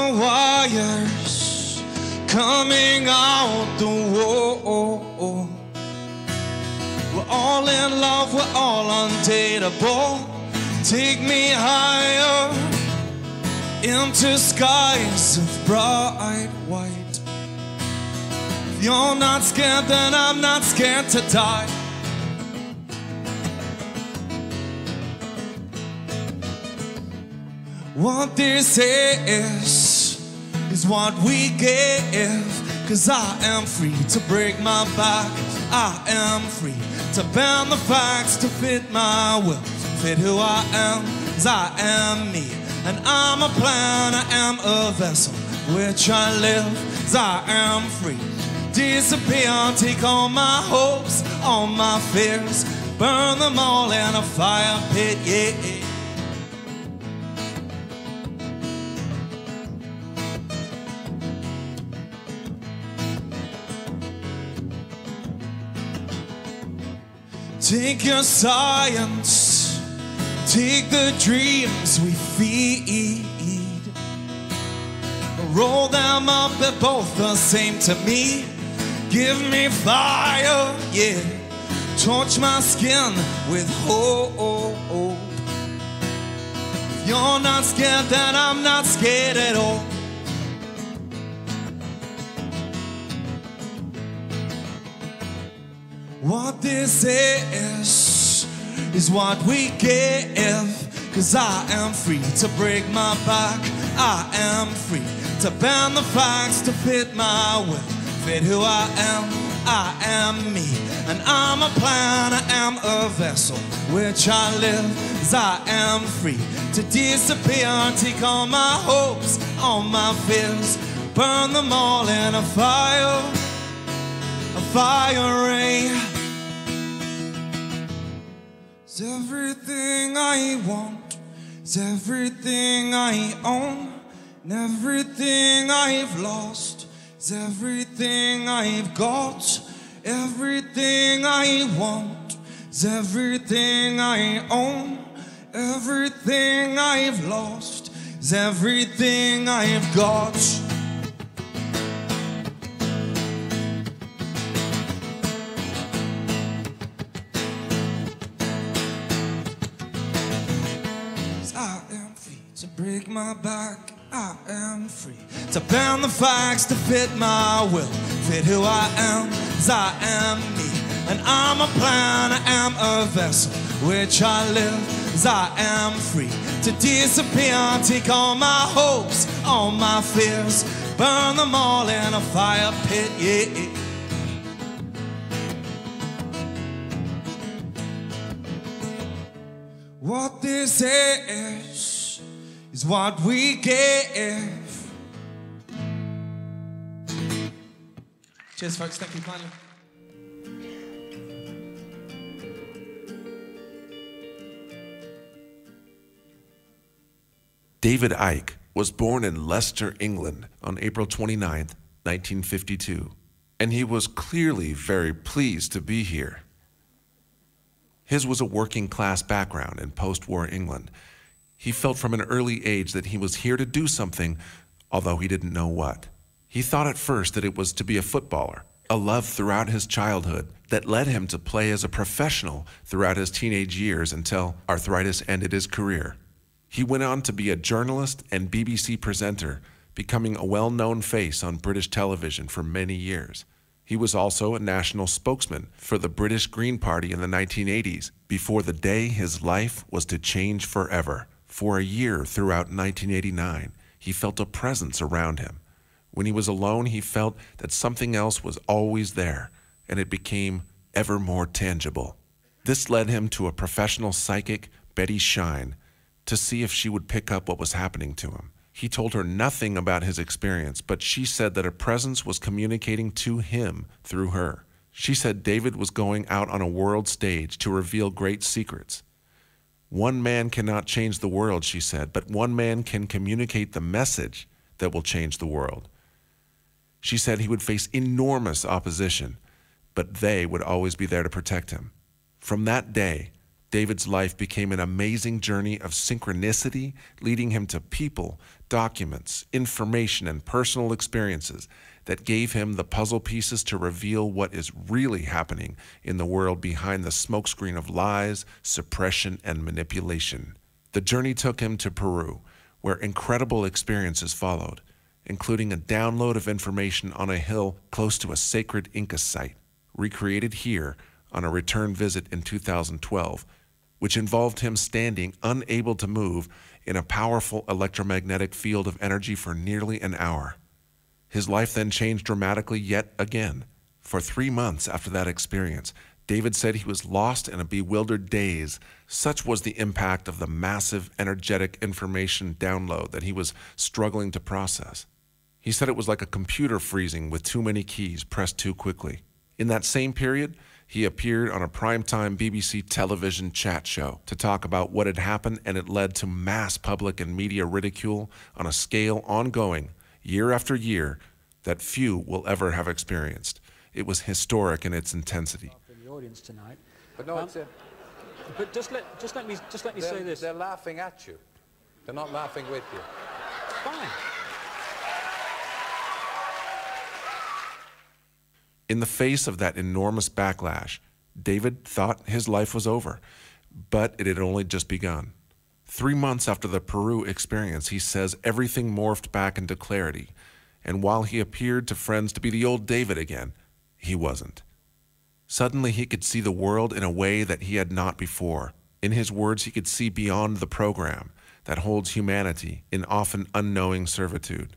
the wires coming out the wall. We're all in love, we're all undateable. Take me higher into skies of bright white. If you're not scared, then I'm not scared to die. What this is what we give. 'Cause I am free to break my back. I am free to bend the facts to fit my will, fit who I am. 'Cause I am me, and I'm a plan, I am a vessel which I live. 'Cause I am free. Disappear, take all my hopes, all my fears, burn them all in a fire pit, yeah. Take your science, take the dreams we feed, roll them up, they're both the same to me. Give me fire, yeah, torch my skin with hope. If you're not scared, then I'm not scared at all. What this is what we give. 'Cause I am free to break my back. I am free to bend the facts to fit my will, fit who I am. I am me, and I'm a plan, I am a vessel which I live. 'Cause I am free to disappear, take all my hopes, all my fears, burn them all in a fire ray. It's everything I want, it's everything I own, and everything I've lost, it's everything I've got. Everything I want, it's everything I own, everything I've lost, it's everything I've got. Break my back, I am free to bend the facts to fit my will, fit who I am. 'Cause I am me, and I'm a plan, I am a vessel which I live. 'Cause I am free to disappear, take all my hopes, all my fears, burn them all in a fire pit, yeah. What this is what we give. Cheers, folks. Thank you kindly. David Icke was born in Leicester, England on April 29, 1952, and he was clearly very pleased to be here. His was a working-class background in post-war England. He felt from an early age that he was here to do something, although he didn't know what. He thought at first that it was to be a footballer, a love throughout his childhood that led him to play as a professional throughout his teenage years until arthritis ended his career. He went on to be a journalist and BBC presenter, becoming a well-known face on British television for many years. He was also a national spokesman for the British Green Party in the 1980s, before the day his life was to change forever. For a year throughout 1989, he felt a presence around him. When he was alone, he felt that something else was always there, and it became ever more tangible. This led him to a professional psychic, Betty Shine, to see if she would pick up what was happening to him. He told her nothing about his experience, but she said that a presence was communicating to him through her. She said David was going out on a world stage to reveal great secrets. One man cannot change the world, she said, but one man can communicate the message that will change the world. She said he would face enormous opposition, but they would always be there to protect him. From that day, David's life became an amazing journey of synchronicity, leading him to people, documents, information, and personal experiences that gave him the puzzle pieces to reveal what is really happening in the world behind the smokescreen of lies, suppression, and manipulation. The journey took him to Peru, where incredible experiences followed, including a download of information on a hill close to a sacred Inca site, recreated here on a return visit in 2012, which involved him standing unable to move in a powerful electromagnetic field of energy for nearly an hour. His life then changed dramatically yet again. For 3 months after that experience, David said he was lost in a bewildered daze. Such was the impact of the massive energetic information download that he was struggling to process. He said it was like a computer freezing with too many keys pressed too quickly. In that same period, he appeared on a primetime BBC television chat show to talk about what had happened, and it led to mass public and media ridicule on a scale ongoing, year after year, that few will ever have experienced. It was historic in its intensity. In the audience tonight, but no, but just let me say this. They're laughing at you. They're not laughing with you. Fine. In the face of that enormous backlash, David thought his life was over, but it had only just begun. 3 months after the Peru experience, he says everything morphed back into clarity, and while he appeared to friends to be the old David again, he wasn't. Suddenly he could see the world in a way that he had not before. In his words, he could see beyond the program that holds humanity in often unknowing servitude.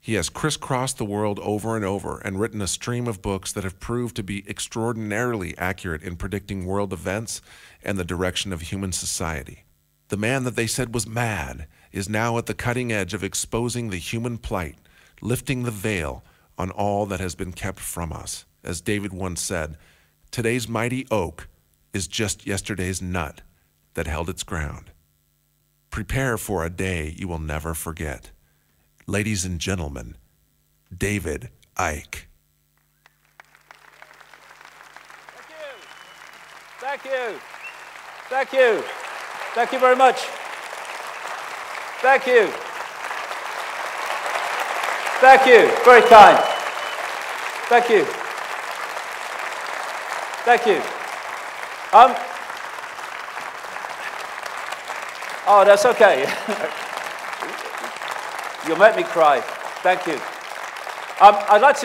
He has crisscrossed the world over and over and written a stream of books that have proved to be extraordinarily accurate in predicting world events and the direction of human society. The man that they said was mad is now at the cutting edge of exposing the human plight, lifting the veil on all that has been kept from us. As David once said, today's mighty oak is just yesterday's nut that held its ground. Prepare for a day you will never forget. Ladies and gentlemen, David Icke. Thank you. Thank you. Thank you very much. Thank you. Thank you. Very kind. Thank you. Thank you. Oh, that's okay. You'll make me cry. Thank you. I'd like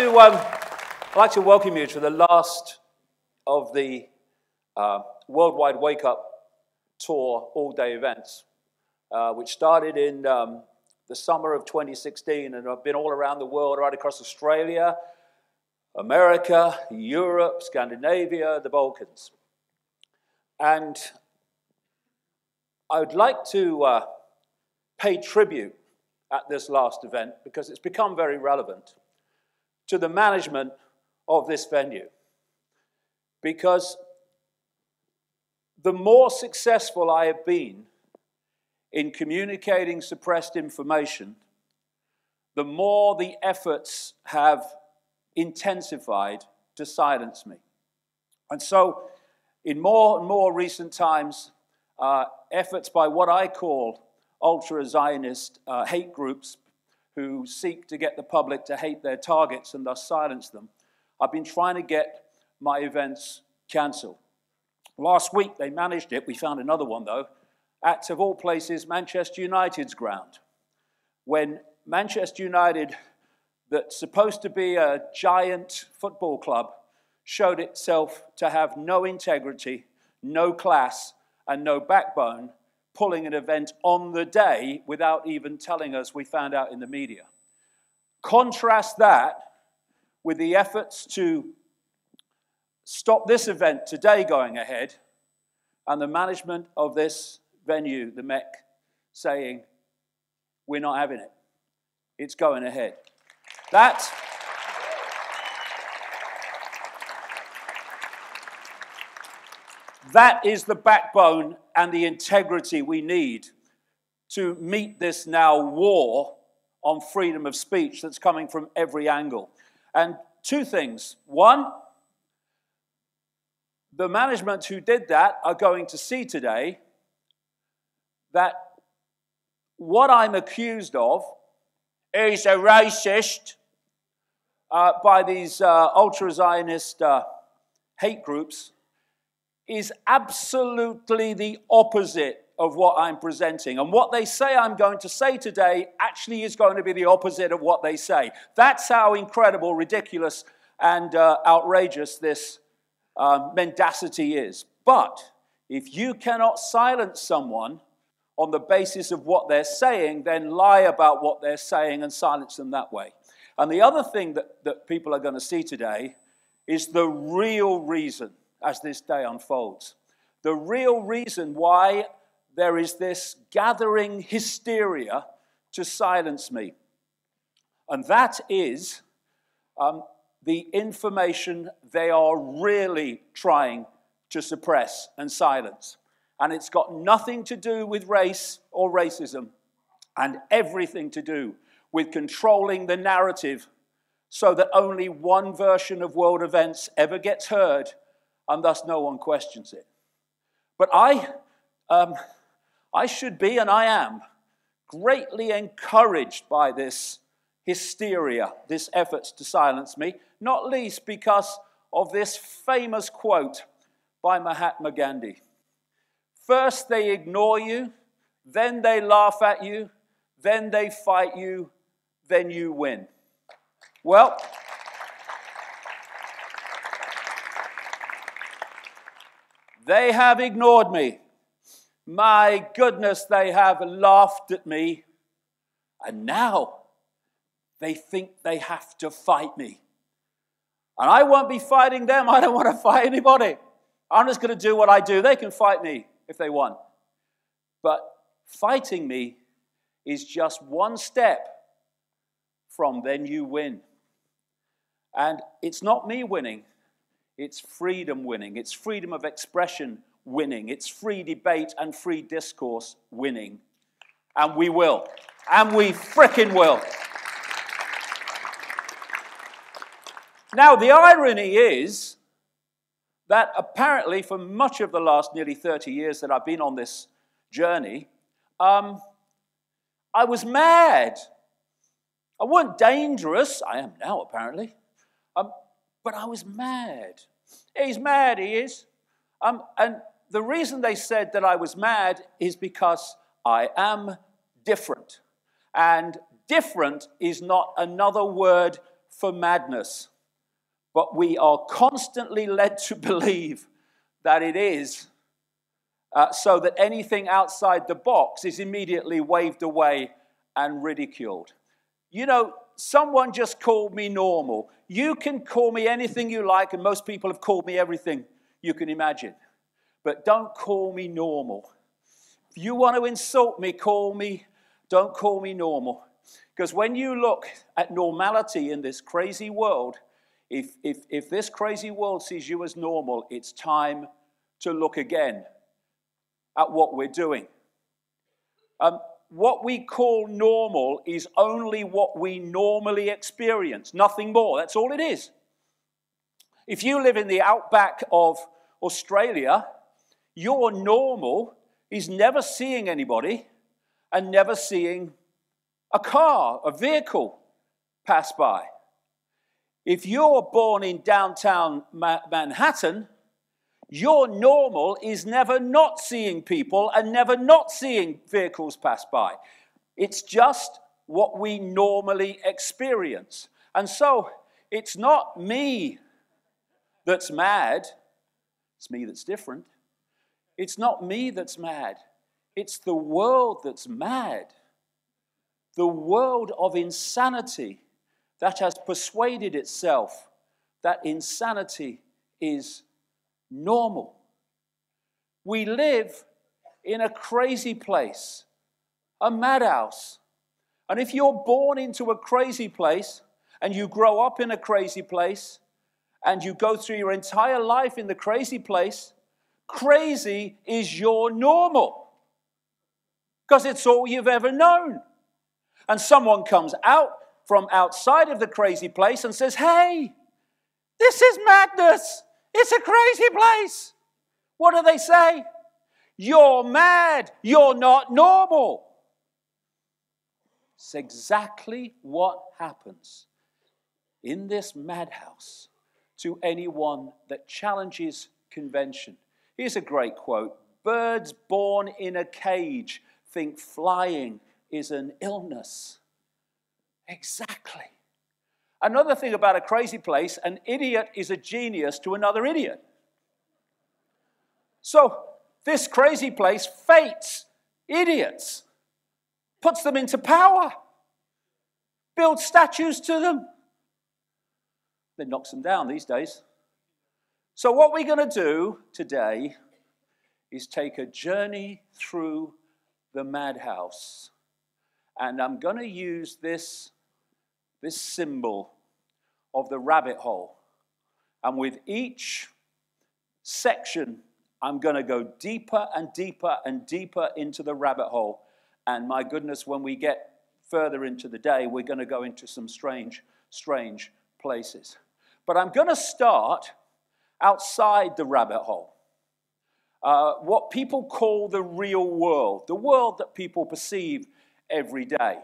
to welcome you to the last of the Worldwide Wake Up Tour all-day events, which started in the summer of 2016, and I've been all around the world, right across Australia, America, Europe, Scandinavia, the Balkans. And I would like to pay tribute at this last event, because it's become very relevant, to the management of this venue. Because the more successful I have been in communicating suppressed information, the more the efforts have intensified to silence me. And so, in more and more recent times, efforts by what I call ultra-Zionist hate groups who seek to get the public to hate their targets and thus silence them, I've been trying to get my events cancelled. Last week they managed it. We found another one though, at, of all places, Manchester United's ground, when Manchester United, that's supposed to be a giant football club, showed itself to have no integrity, no class, and no backbone, pulling an event on the day without even telling us, we found out in the media. Contrast that with the efforts to stop this event today going ahead, and the management of this venue, the MEC, saying, we're not having it. It's going ahead. That is the backbone and the integrity we need to meet this now war on freedom of speech that's coming from every angle. And two things. One, the management who did that are going to see today that what I'm accused of is a racist by these ultra-Zionist hate groups is absolutely the opposite of what I'm presenting. And what they say I'm going to say today actually is going to be the opposite of what they say. That's how incredible, ridiculous, and outrageous this mendacity is. But if you cannot silence someone on the basis of what they're saying, then lie about what they're saying and silence them that way. And the other thing that people are going to see today is the real reason, as this day unfolds, the real reason why there is this gathering hysteria to silence me. And that is the information they are really trying to suppress and silence. And it's got nothing to do with race or racism, and everything to do with controlling the narrative so that only one version of world events ever gets heard, and thus no one questions it. But I should be, and I am, greatly encouraged by this hysteria, this efforts to silence me, not least because of this famous quote by Mahatma Gandhi. First they ignore you, then they laugh at you, then they fight you, then you win. Well, they have ignored me. My goodness, they have laughed at me. And now they think they have to fight me. And I won't be fighting them. I don't want to fight anybody. I'm just going to do what I do. They can fight me if they want. But fighting me is just one step from then you win. And it's not me winning. It's freedom winning. It's freedom of expression winning. It's free debate and free discourse winning. And we will. And we frickin' will. Now, the irony is that apparently for much of the last nearly 30 years that I've been on this journey, I was mad. I wasn't dangerous. I am now, apparently. But I was mad. He's mad, he is. And the reason they said that I was mad is because I am different. And different is not another word for madness. But we are constantly led to believe that it is, so that anything outside the box is immediately waved away and ridiculed. You know, someone just called me normal. You can call me anything you like, and most people have called me everything you can imagine. But don't call me normal. If you want to insult me, don't call me normal. Because when you look at normality in this crazy world, if this crazy world sees you as normal, it's time to look again at what we're doing. What we call normal is only what we normally experience, nothing more. That's all it is. If you live in the outback of Australia, your normal is never seeing anybody and never seeing a car, a vehicle pass by. If you're born in downtown Manhattan, your normal is never not seeing people and never not seeing vehicles pass by. It's just what we normally experience. And so it's not me that's mad. It's me that's different. It's not me that's mad. It's the world that's mad. The world of insanity that has persuaded itself that insanity is normal. We live in a crazy place, a madhouse. And if you're born into a crazy place and you grow up in a crazy place and you go through your entire life in the crazy place, crazy is your normal because it's all you've ever known. And someone comes out from outside of the crazy place and says, hey, this is madness. It's a crazy place. What do they say? You're mad. You're not normal. It's exactly what happens in this madhouse to anyone that challenges convention. Here's a great quote. Birds born in a cage think flying is an illness. Exactly. Another thing about a crazy place, an idiot is a genius to another idiot. So this crazy place fates idiots, puts them into power, builds statues to them. Then knocks them down these days. So what we're going to do today is take a journey through the madhouse. And I'm going to use this symbol of the rabbit hole. And with each section, I'm going to go deeper and deeper and deeper into the rabbit hole. And my goodness, when we get further into the day, we're going to go into some strange, strange places. But I'm going to start outside the rabbit hole. What people call the real world, the world that people perceive every day.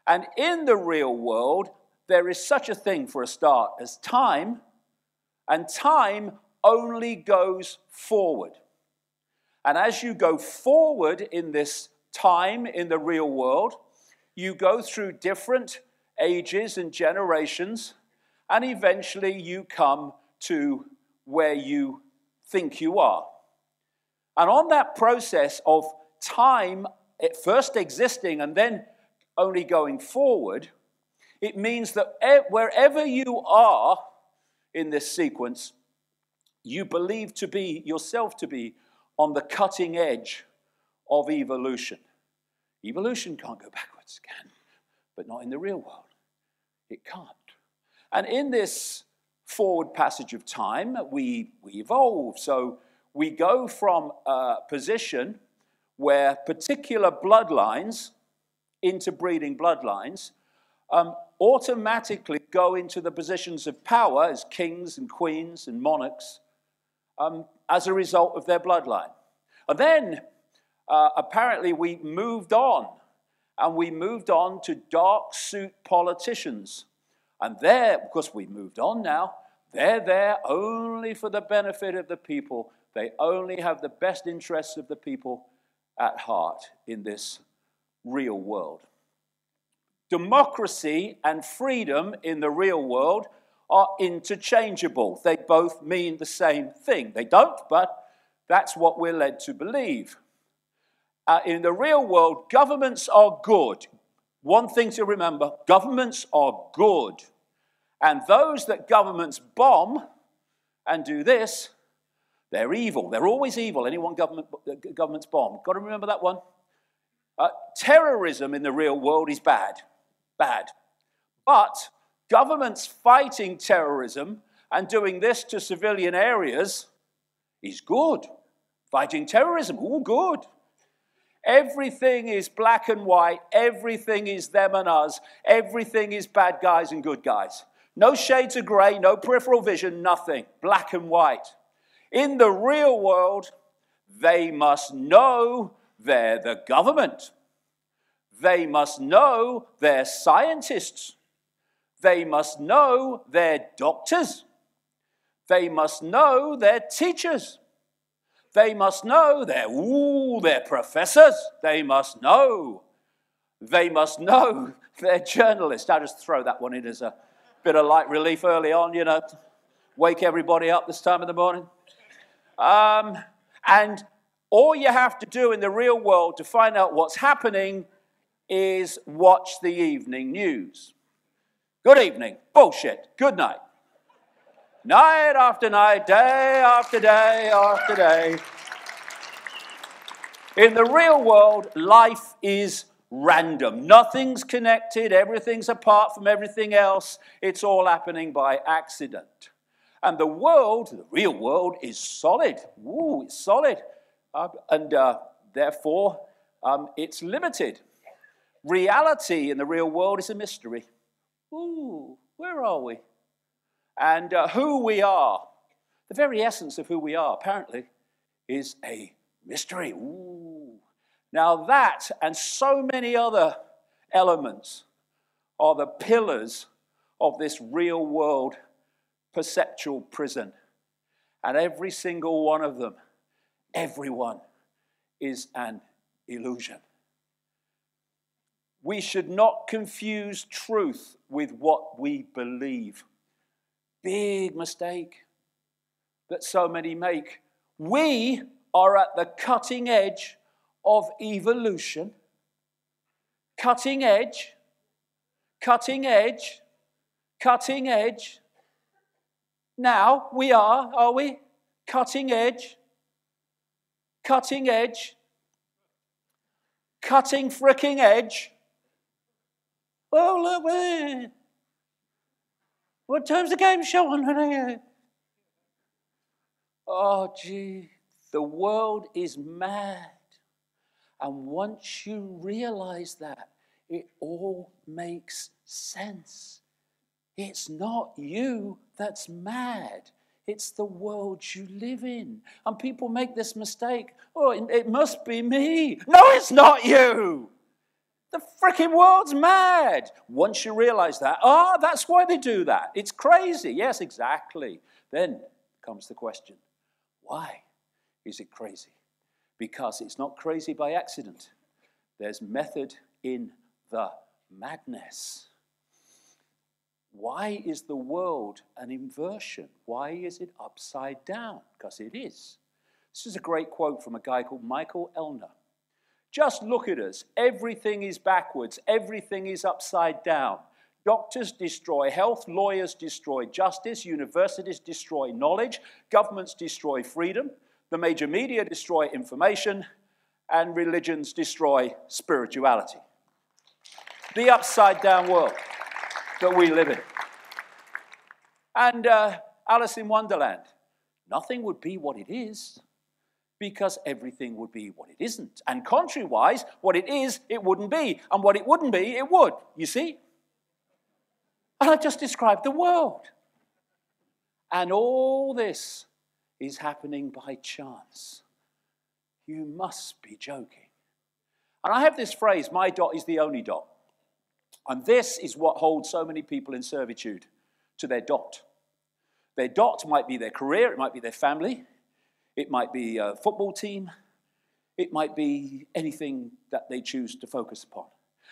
And in the real world, there is such a thing, for a start, as time, and time only goes forward. And as you go forward in this time in the real world, you go through different ages and generations, and eventually you come to where you think you are. And on that process of time at first existing and then only going forward, it means that wherever you are in this sequence, you believe to be yourself to be on the cutting edge of evolution. Evolution can't go backwards, can, but not in the real world. It can't. And in this forward passage of time, we evolve. So we go from a position where particular bloodlines, interbreeding bloodlines, automatically go into the positions of power as kings and queens and monarchs as a result of their bloodline. And then, apparently, we moved on, and we moved on to dark suit politicians. And there, of course, we moved on now, they're there only for the benefit of the people. They only have the best interests of the people at heart in this real world. Democracy and freedom in the real world are interchangeable. They both mean the same thing. They don't, but that's what we're led to believe. In the real world, governments are good. One thing to remember, governments are good. And those that governments bomb and do this, they're evil. They're always evil. Anyone governments bomb. Got to remember that one. Terrorism in the real world is bad. Bad. But governments fighting terrorism and doing this to civilian areas is good. Fighting terrorism, all good. Everything is black and white. Everything is them and us. Everything is bad guys and good guys. No shades of grey, no peripheral vision, nothing. Black and white. In the real world, they must know they're the government. They must know they're scientists. They must know they're doctors. They must know they're teachers. They must know they're professors. They must know they're journalists. I'll just throw that one in as a bit of light relief early on, you know, wake everybody up this time of the morning. And all you have to do in the real world to find out what's happening is watch the evening news. Good evening. Bullshit. Good night. Night after night, day after day after day. In the real world, life is random. Nothing's connected. Everything's apart from everything else. It's all happening by accident. And the world, the real world, is solid. Ooh, it's solid. Therefore, it's limited. Reality in the real world is a mystery. Ooh, where are we? And who we are. The very essence of who we are, apparently, is a mystery. Ooh. Now that and so many other elements are the pillars of this real world perceptual prison. And every single one of them, everyone, is an illusion. We should not confuse truth with what we believe. Big mistake that so many make. We are at the cutting edge of evolution. Cutting edge, cutting edge, cutting edge. Now we are we? Cutting edge, cutting edge, cutting fricking edge. Oh, look, man. What time's the game show on? Oh, gee, the world is mad. And once you realize that, it all makes sense. It's not you that's mad. It's the world you live in. And people make this mistake. Oh, it must be me. No, it's not you. The freaking world's mad. Once you realize that, that's why they do that. It's crazy. Yes, exactly. Then comes the question, why is it crazy? Because it's not crazy by accident. There's method in the madness. Why is the world an inversion? Why is it upside down? Because it is. This is a great quote from a guy called Michael Elner. Just look at us. Everything is backwards. Everything is upside down. Doctors destroy health. Lawyers destroy justice. Universities destroy knowledge. Governments destroy freedom. The major media destroy information. And religions destroy spirituality. The upside down world that we live in. And Alice in Wonderland. Nothing would be what it is, because everything would be what it isn't. And contrary-wise, what it is, it wouldn't be. And what it wouldn't be, it would. You see? And I just described the world. And all this is happening by chance. You must be joking. And I have this phrase, my dot is the only dot. And this is what holds so many people in servitude to their dot. Their dot might be their career, it might be their family, it might be a football team, it might be anything that they choose to focus upon.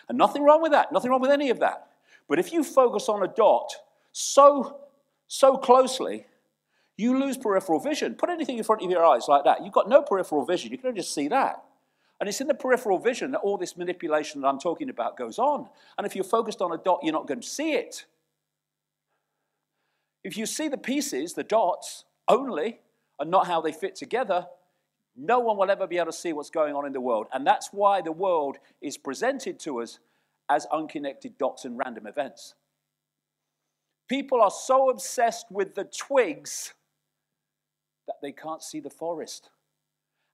And nothing wrong with that, nothing wrong with any of that. But if you focus on a dot so closely, you lose peripheral vision. Put anything in front of your eyes like that. You've got no peripheral vision. You can only just see that. And it's in the peripheral vision that all this manipulation that I'm talking about goes on. And if you're focused on a dot, you're not going to see it. If you see the pieces, the dots, only, and not how they fit together, no one will ever be able to see what's going on in the world. And that's why the world is presented to us as unconnected dots and random events. People are so obsessed with the twigs that they can't see the forest.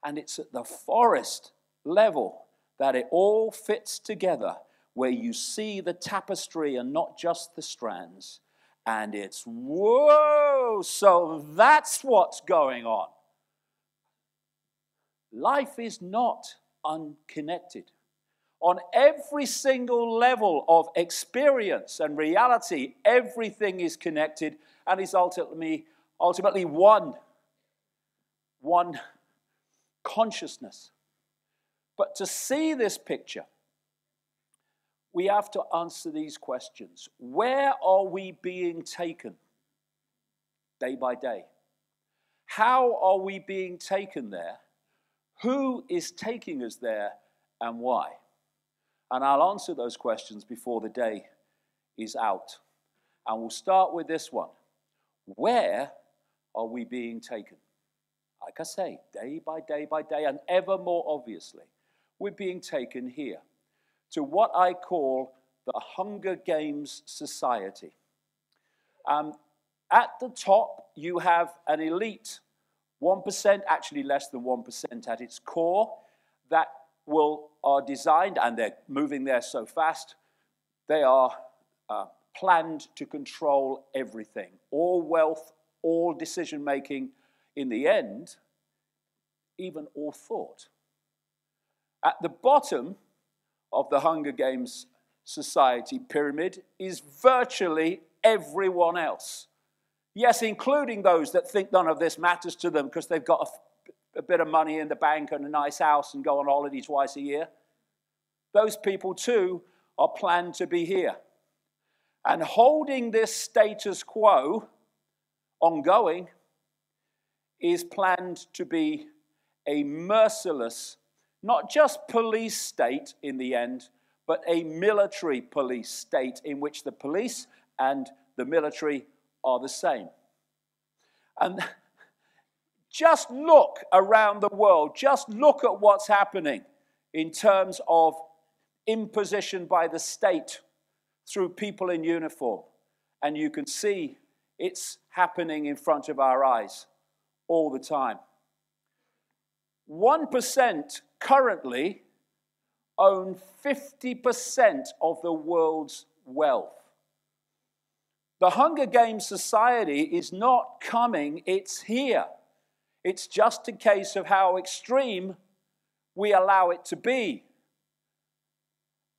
And it's at the forest level that it all fits together, where you see the tapestry and not just the strands. And it's, whoa, so that's what's going on. Life is not unconnected. On every single level of experience and reality, everything is connected and is ultimately one consciousness. But to see this picture, we have to answer these questions. Where are we being taken day by day? How are we being taken there? Who is taking us there and why? And I'll answer those questions before the day is out. And we'll start with this one. Where are we being taken? Like I say, day by day by day, and ever more obviously, we're being taken here to what I call the Hunger Games society. At the top, you have an elite 1%, actually less than 1% at its core, that are designed, and they're moving there so fast, they are planned to control everything. All wealth, all decision-making in the end, even all thought. At the bottom of the Hunger Games society pyramid is virtually everyone else. Yes, including those that think none of this matters to them because they've got a bit of money in the bank and a nice house and go on holiday twice a year. Those people too are planned to be here. And holding this status quo ongoing is planned to be a merciless, not just police state in the end, but a military police state in which the police and the military are the same. And just look around the world, just look at what's happening in terms of imposition by the state through people in uniform. And you can see it's happening in front of our eyes all the time. 1% currently own 50% of the world's wealth. The Hunger Games society is not coming, it's here. It's just a case of how extreme we allow it to be.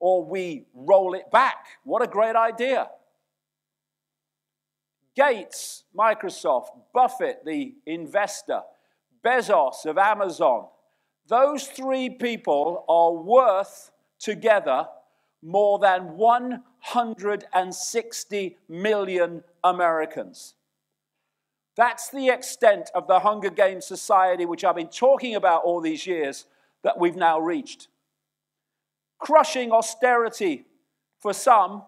Or we roll it back. What a great idea. Gates, Microsoft, Buffett, the investor, Bezos of Amazon, those three people are worth together more than 160 million Americans. That's the extent of the Hunger Games society, which I've been talking about all these years, that we've now reached. Crushing austerity for some,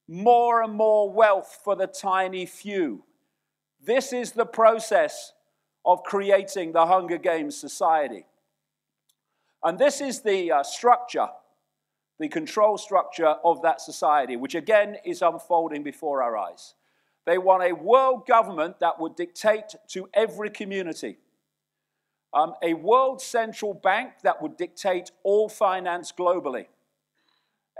more and more wealth for the tiny few. This is the process of creating the Hunger Games society. And this is the structure, the control structure of that society, which again is unfolding before our eyes. They want a world government that would dictate to every community. A world central bank that would dictate all finance globally.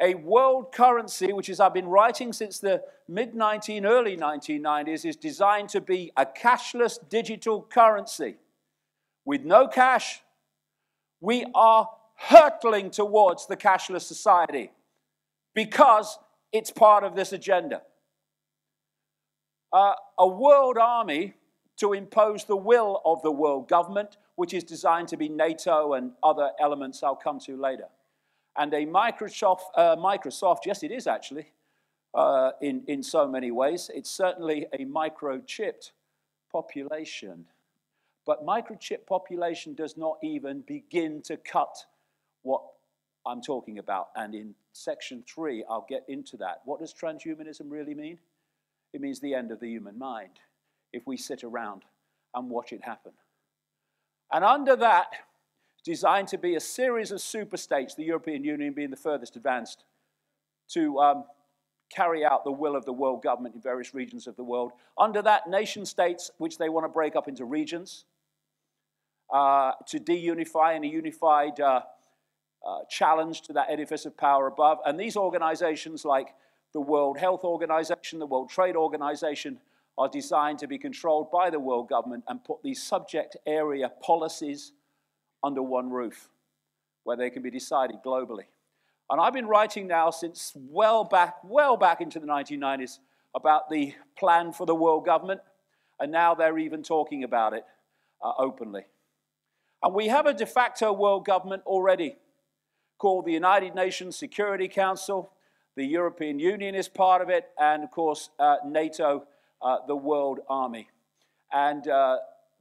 A world currency, which, as I've been writing since the early 1990s, is designed to be a cashless digital currency. With no cash, we are hurtling towards the cashless society because it's part of this agenda. A world army to impose the will of the world government, which is designed to be NATO and other elements I'll come to later. And a Microsoft, yes, it is actually, in so many ways. It's certainly a microchipped population. But microchip population does not even begin to cut what I'm talking about. And in section 3, I'll get into that. What does transhumanism really mean? It means the end of the human mind if we sit around and watch it happen. And under that, designed to be a series of super-states, the European Union being the furthest advanced, to carry out the will of the world government in various regions of the world. Under that, nation-states, which they want to break up into regions, to de-unify in a unified challenge to that edifice of power above. And these organizations like the World Health Organization, the World Trade Organization, are designed to be controlled by the world government and put these subject area policies under one roof, where they can be decided globally. And I've been writing now since well back into the 1990s about the plan for the world government, and now they're even talking about it openly. And we have a de facto world government already called the United Nations Security Council. The European Union is part of it, and of course NATO, the World Army. And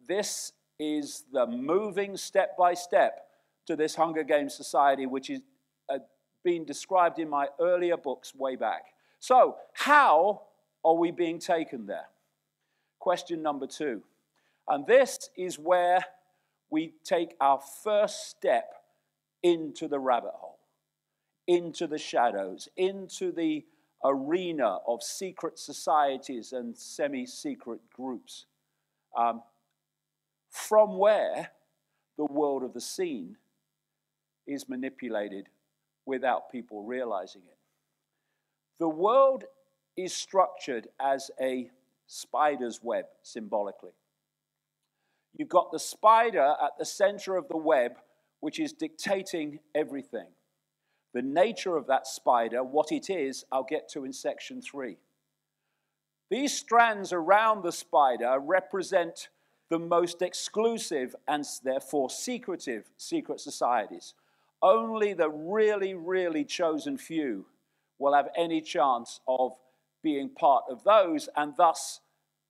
this is the moving step by step to this Hunger Games society, which is been described in my earlier books way back. So, how are we being taken there? Question number 2. And this is where we take our first step into the rabbit hole, into the shadows, into the arena of secret societies and semi-secret groups, from where the world of the seen is manipulated without people realizing it. The world is structured as a spider's web, symbolically. You've got the spider at the center of the web, which is dictating everything. The nature of that spider, what it is, I'll get to in section 3. These strands around the spider represent the most exclusive and therefore secretive secret societies. Only the really, really chosen few will have any chance of being part of those and thus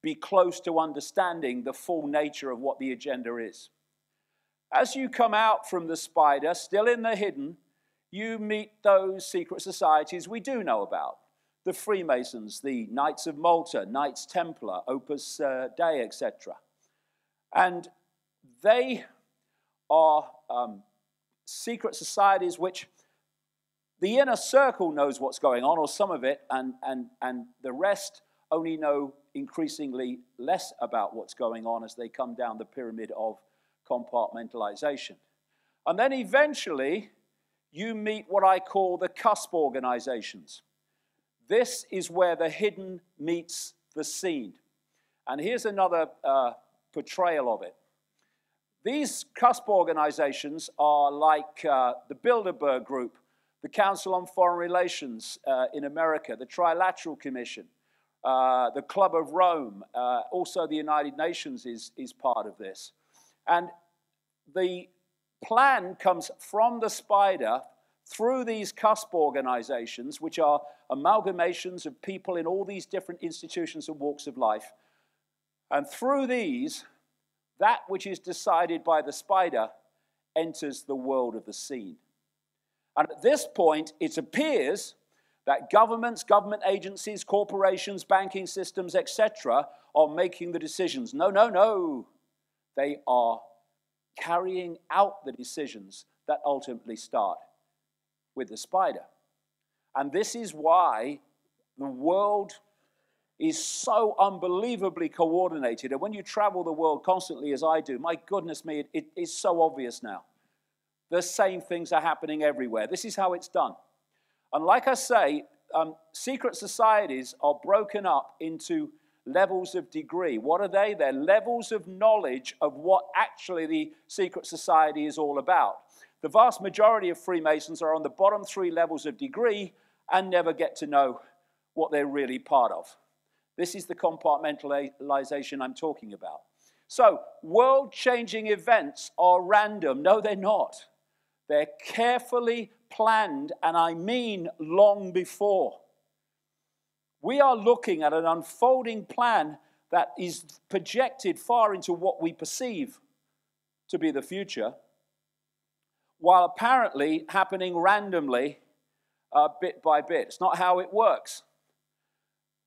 be close to understanding the full nature of what the agenda is. As you come out from the spider, still in the hidden, you meet those secret societies we do know about. The Freemasons, the Knights of Malta, Knights Templar, Opus Dei, etc. And they are secret societies which the inner circle knows what's going on, or some of it, and the rest only know increasingly less about what's going on as they come down the pyramid of compartmentalization. And then eventually, you meet what I call the cusp organizations. This is where the hidden meets the seen. And here's another portrayal of it. These cusp organizations are like the Bilderberg Group, the Council on Foreign Relations in America, the Trilateral Commission, the Club of Rome, also the United Nations is part of this. And the plan comes from the spider through these cusp organizations, which are amalgamations of people in all these different institutions and walks of life. And through these, that which is decided by the spider enters the world of the seen. And at this point, it appears that governments, government agencies, corporations, banking systems, etc., are making the decisions. No, no, no. They are carrying out the decisions that ultimately start with the spider. And this is why the world is so unbelievably coordinated. And when you travel the world constantly, as I do, my goodness me, it is so obvious now. The same things are happening everywhere. This is how it's done. And like I say, secret societies are broken up into levels of degree. What are they? They're levels of knowledge of what actually the secret society is all about. The vast majority of Freemasons are on the bottom 3 levels of degree and never get to know what they're really part of. This is the compartmentalization I'm talking about. So, world-changing events are random. No, they're not. They're carefully planned, and I mean long before. We are looking at an unfolding plan that is projected far into what we perceive to be the future, while apparently happening randomly, bit by bit. It's not how it works.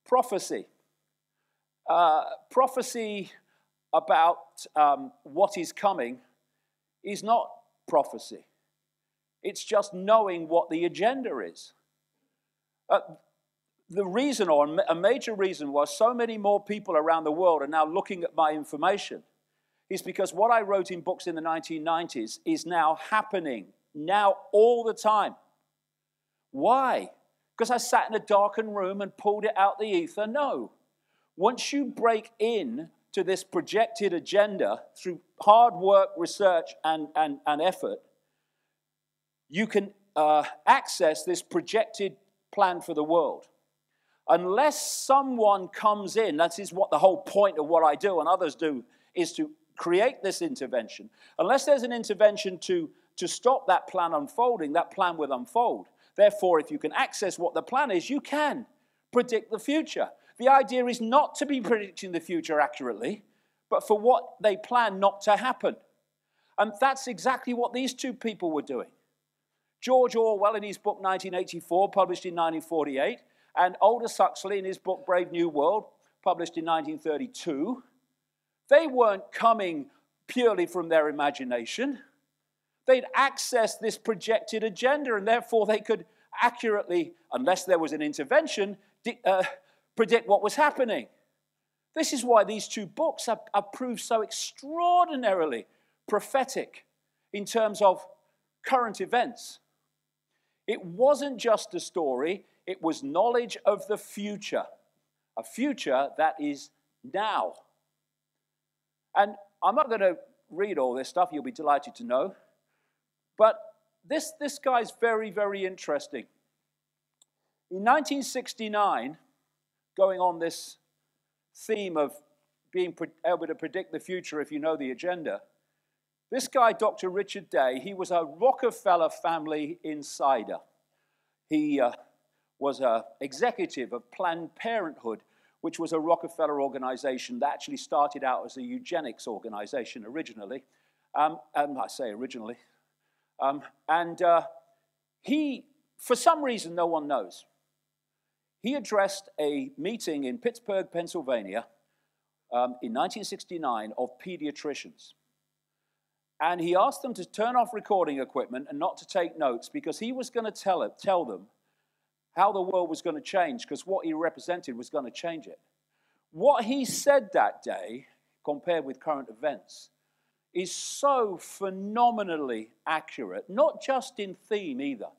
Prophecy. Prophecy about what is coming is not prophecy. It's just knowing what the agenda is. The reason, or a major reason, why so many more people around the world are now looking at my information is because what I wrote in books in the 1990s is now happening, now all the time. Why? Because I sat in a darkened room and pulled it out the ether? No. Once you break in to this projected agenda through hard work, research, and effort, you can access this projected plan for the world. Unless someone comes in, that is what the whole point of what I do and others do, is to create this intervention. Unless there's an intervention to stop that plan unfolding, that plan will unfold. Therefore, if you can access what the plan is, you can predict the future. The idea is not to be predicting the future accurately, but for what they plan not to happen. And that's exactly what these two people were doing. George Orwell in his book 1984, published in 1948, and Aldous Huxley in his book Brave New World, published in 1932, they weren't coming purely from their imagination. They'd accessed this projected agenda, and therefore they could accurately, unless there was an intervention, predict what was happening. This is why these two books are proved so extraordinarily prophetic in terms of current events. It wasn't just a story, it was knowledge of the future, a future that is now. And I'm not going to read all this stuff, you'll be delighted to know. But this guy's very, very interesting. In 1969, going on this theme of being able to predict the future if you know the agenda, this guy, Dr. Richard Day, he was a Rockefeller family insider. He was an executive of Planned Parenthood, which was a Rockefeller organization that actually started out as a eugenics organization originally. I say originally. He, for some reason no one knows, he addressed a meeting in Pittsburgh, Pennsylvania, in 1969 of pediatricians. And he asked them to turn off recording equipment and not to take notes because he was going to tell them how the world was going to change, because what he represented was going to change it. What he said that day, compared with current events, is so phenomenally accurate, not just in theme either,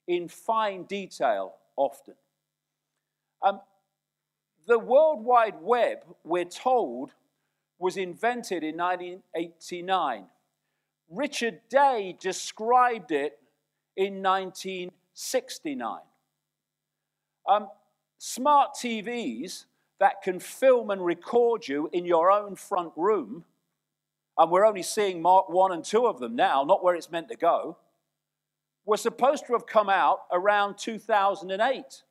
in fine detail often. The World Wide Web, we're told, was invented in 1989. Richard Day described it in 1969. Smart TVs that can film and record you in your own front room, and we're only seeing Mark 1 and 2 of them now, not where it's meant to go, were supposed to have come out around 2008.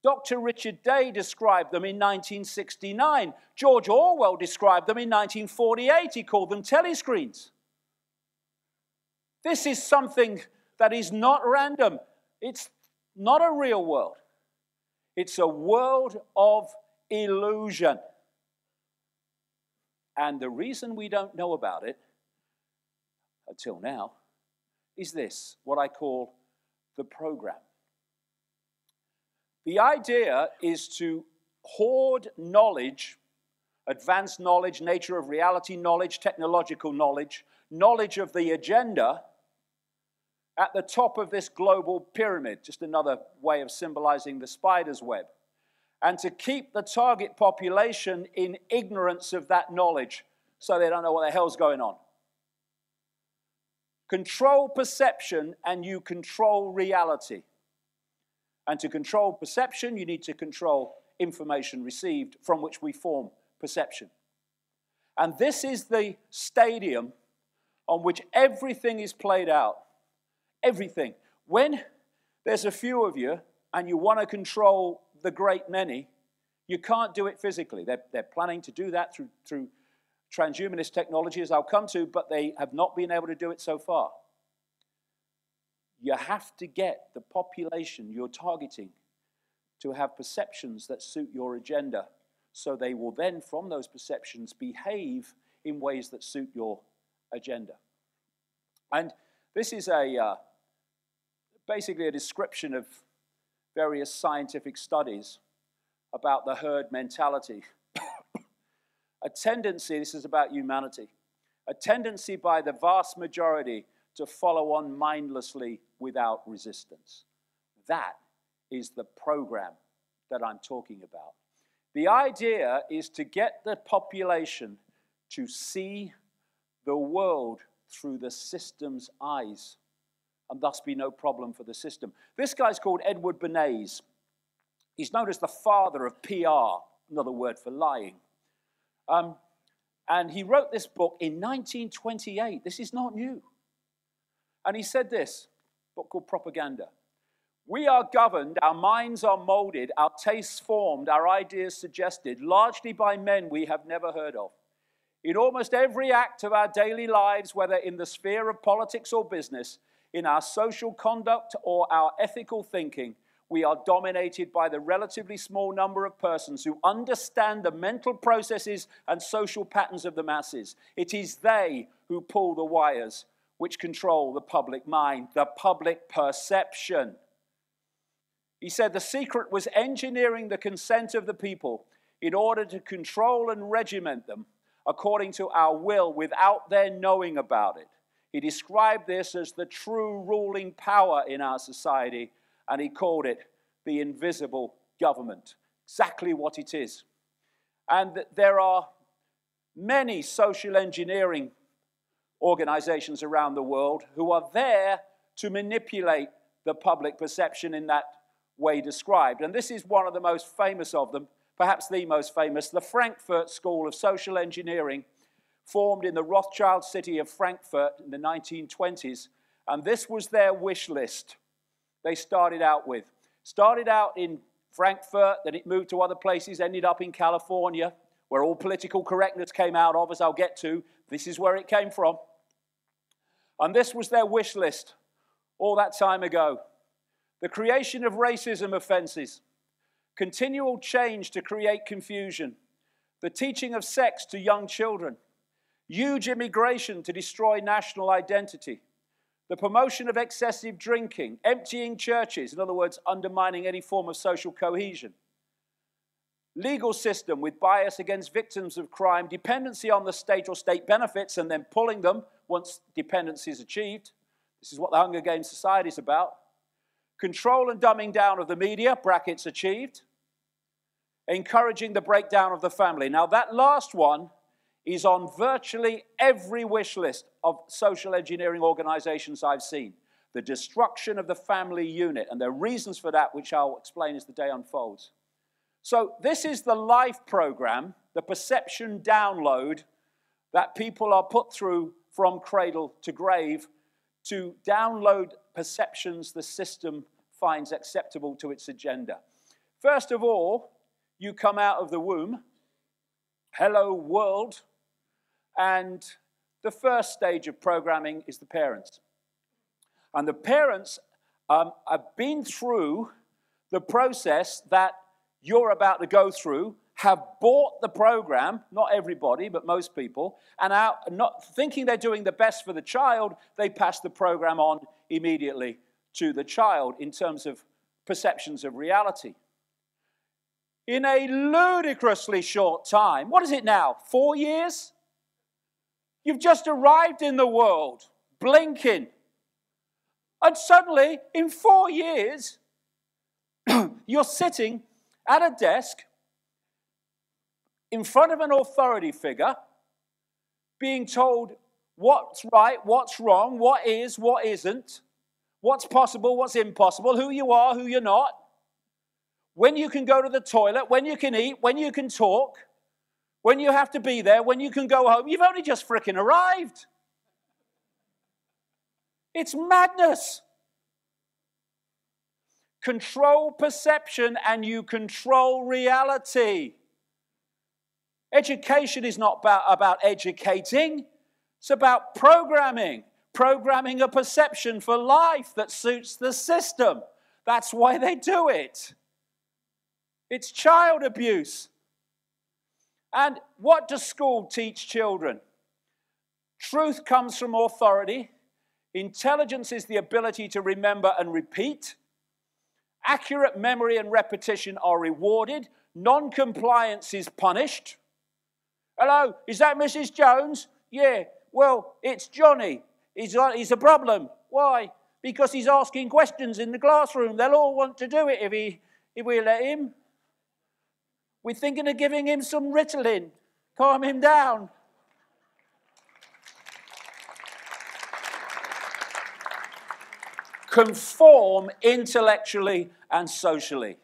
Dr. Richard Day described them in 1969. George Orwell described them in 1948. He called them telescreens. This is something that is not random. It's not a real world. It's a world of illusion. And the reason we don't know about it, until now, is this, what I call the program. The idea is to hoard knowledge, advanced knowledge, nature of reality knowledge, technological knowledge, knowledge of the agenda at the top of this global pyramid, just another way of symbolizing the spider's web, and to keep the target population in ignorance of that knowledge so they don't know what the hell's going on. Control perception and you control reality. And to control perception, you need to control information received from which we form perception. And this is the stadium on which everything is played out. Everything. When there's a few of you and you want to control the great many, you can't do it physically. They're planning to do that through transhumanist technology, as I'll come to, but they have not been able to do it so far. You have to get the population you're targeting to have perceptions that suit your agenda, so they will then, from those perceptions, behave in ways that suit your agenda. And this is basically a description of various scientific studies about the herd mentality. A tendency, this is about humanity, a tendency by the vast majority to follow on mindlessly without resistance. That is the program that I'm talking about. The idea is to get the population to see the world through the system's eyes, and thus be no problem for the system. This guy's called Edward Bernays. He's known as the father of PR, another word for lying. And he wrote this book in 1928. This is not new. And he said this, a book called Propaganda. We are governed, our minds are molded, our tastes formed, our ideas suggested, largely by men we have never heard of. In almost every act of our daily lives, whether in the sphere of politics or business, in our social conduct or our ethical thinking, we are dominated by the relatively small number of persons who understand the mental processes and social patterns of the masses. It is they who pull the wires which control the public mind, the public perception. He said the secret was engineering the consent of the people in order to control and regiment them according to our will without their knowing about it. He described this as the true ruling power in our society, and he called it the invisible government. exactly what it is. And there are many social engineering organizations around the world who are there to manipulate the public perception in that way described. And this is one of the most famous of them, perhaps the most famous, the Frankfurt School of Social Engineering, formed in the Rothschild city of Frankfurt in the 1920s. And this was their wish list they started out with. Started out in Frankfurt, then it moved to other places, ended up in California, where all political correctness came out of, as I'll get to. This is where it came from. And this was their wish list all that time ago. The creation of racism offenses, continual change to create confusion, the teaching of sex to young children, huge immigration to destroy national identity, the promotion of excessive drinking, emptying churches, in other words, undermining any form of social cohesion, legal system with bias against victims of crime, dependency on the state or state benefits and then pulling them once dependency is achieved. This is what the Hunger Games Society is about. Control and dumbing down of the media, brackets achieved. Encouraging the breakdown of the family. Now that last one is on virtually every wish list of social engineering organizations I've seen. The destruction of the family unit, and there are reasons for that, which I'll explain as the day unfolds. So this is the life program, the perception download that people are put through from cradle to grave to download perceptions the system finds acceptable to its agenda. First of all, you come out of the womb, hello world, and the first stage of programming is the parents. And the parents have been through the process that you're about to go through, have bought the program, not everybody, but most people, and out not thinking they're doing the best for the child, they pass the program on immediately to the child in terms of perceptions of reality. In a ludicrously short time, what is it now, 4 years? You've just arrived in the world, blinking. And suddenly, in 4 years, you're sitting at a desk in front of an authority figure, being told what's right, what's wrong, what is, what isn't, what's possible, what's impossible, who you are, who you're not, when you can go to the toilet, when you can eat, when you can talk, when you have to be there, when you can go home. You've only just frickin' arrived. It's madness. Control perception and you control reality. Education is not about educating. It's about programming. Programming a perception for life that suits the system. That's why they do it. It's child abuse. And what does school teach children? Truth comes from authority. Intelligence is the ability to remember and repeat. Accurate memory and repetition are rewarded. Non-compliance is punished. Hello, is that Mrs. Jones? Yeah, well, it's Johnny. He's a problem. Why? Because he's asking questions in the classroom. They'll all want to do it if we let him. We're thinking of giving him some Ritalin. Calm him down. Conform intellectually and socially.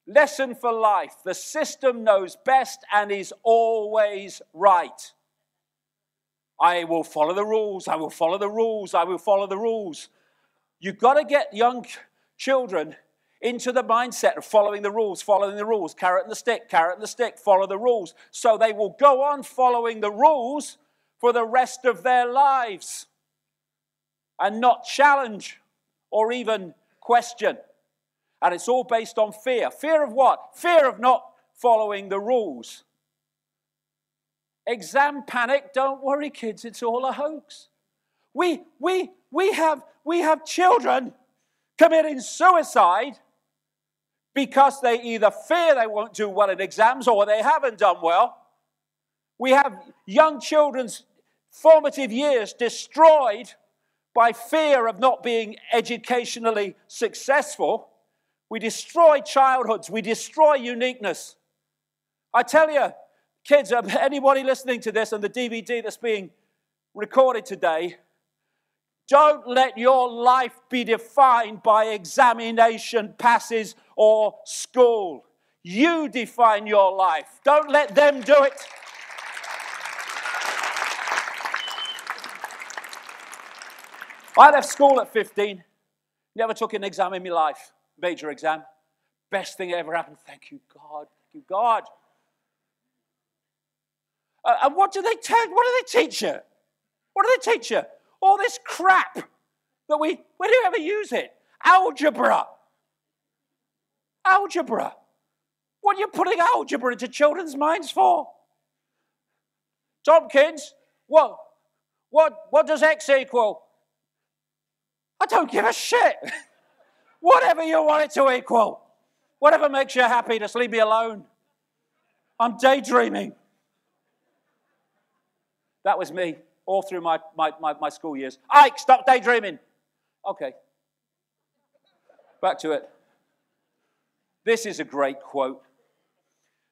Lesson for life. The system knows best and is always right. I will follow the rules. I will follow the rules. I will follow the rules. You've got to get young children into the mindset of following the rules, carrot and the stick, follow the rules. So they will go on following the rules for the rest of their lives and not challenge or even question. And it's all based on fear. Fear of what? Fear of not following the rules. Exam panic, don't worry kids, it's all a hoax. We have children committing suicide because they either fear they won't do well in exams or they haven't done well. We have young children's formative years destroyed by fear of not being educationally successful. We destroy childhoods. We destroy uniqueness. I tell you, kids, anybody listening to this and the DVD that's being recorded today, don't let your life be defined by examination passes or school. You define your life. Don't let them do it. I left school at 15. Never took an exam in my life. Major exam. Best thing ever happened. Thank you, God. Thank you, God. And what do they teach you? What do they teach you? All this crap that when do you ever use it? Algebra. Algebra. What are you putting algebra into children's minds for? Tompkins, what does X equal? I don't give a shit. Whatever you want it to equal. Whatever makes you happy, just leave me alone. I'm daydreaming. That was me all through my school years. Ike, stop daydreaming. Okay. Back to it. This is a great quote.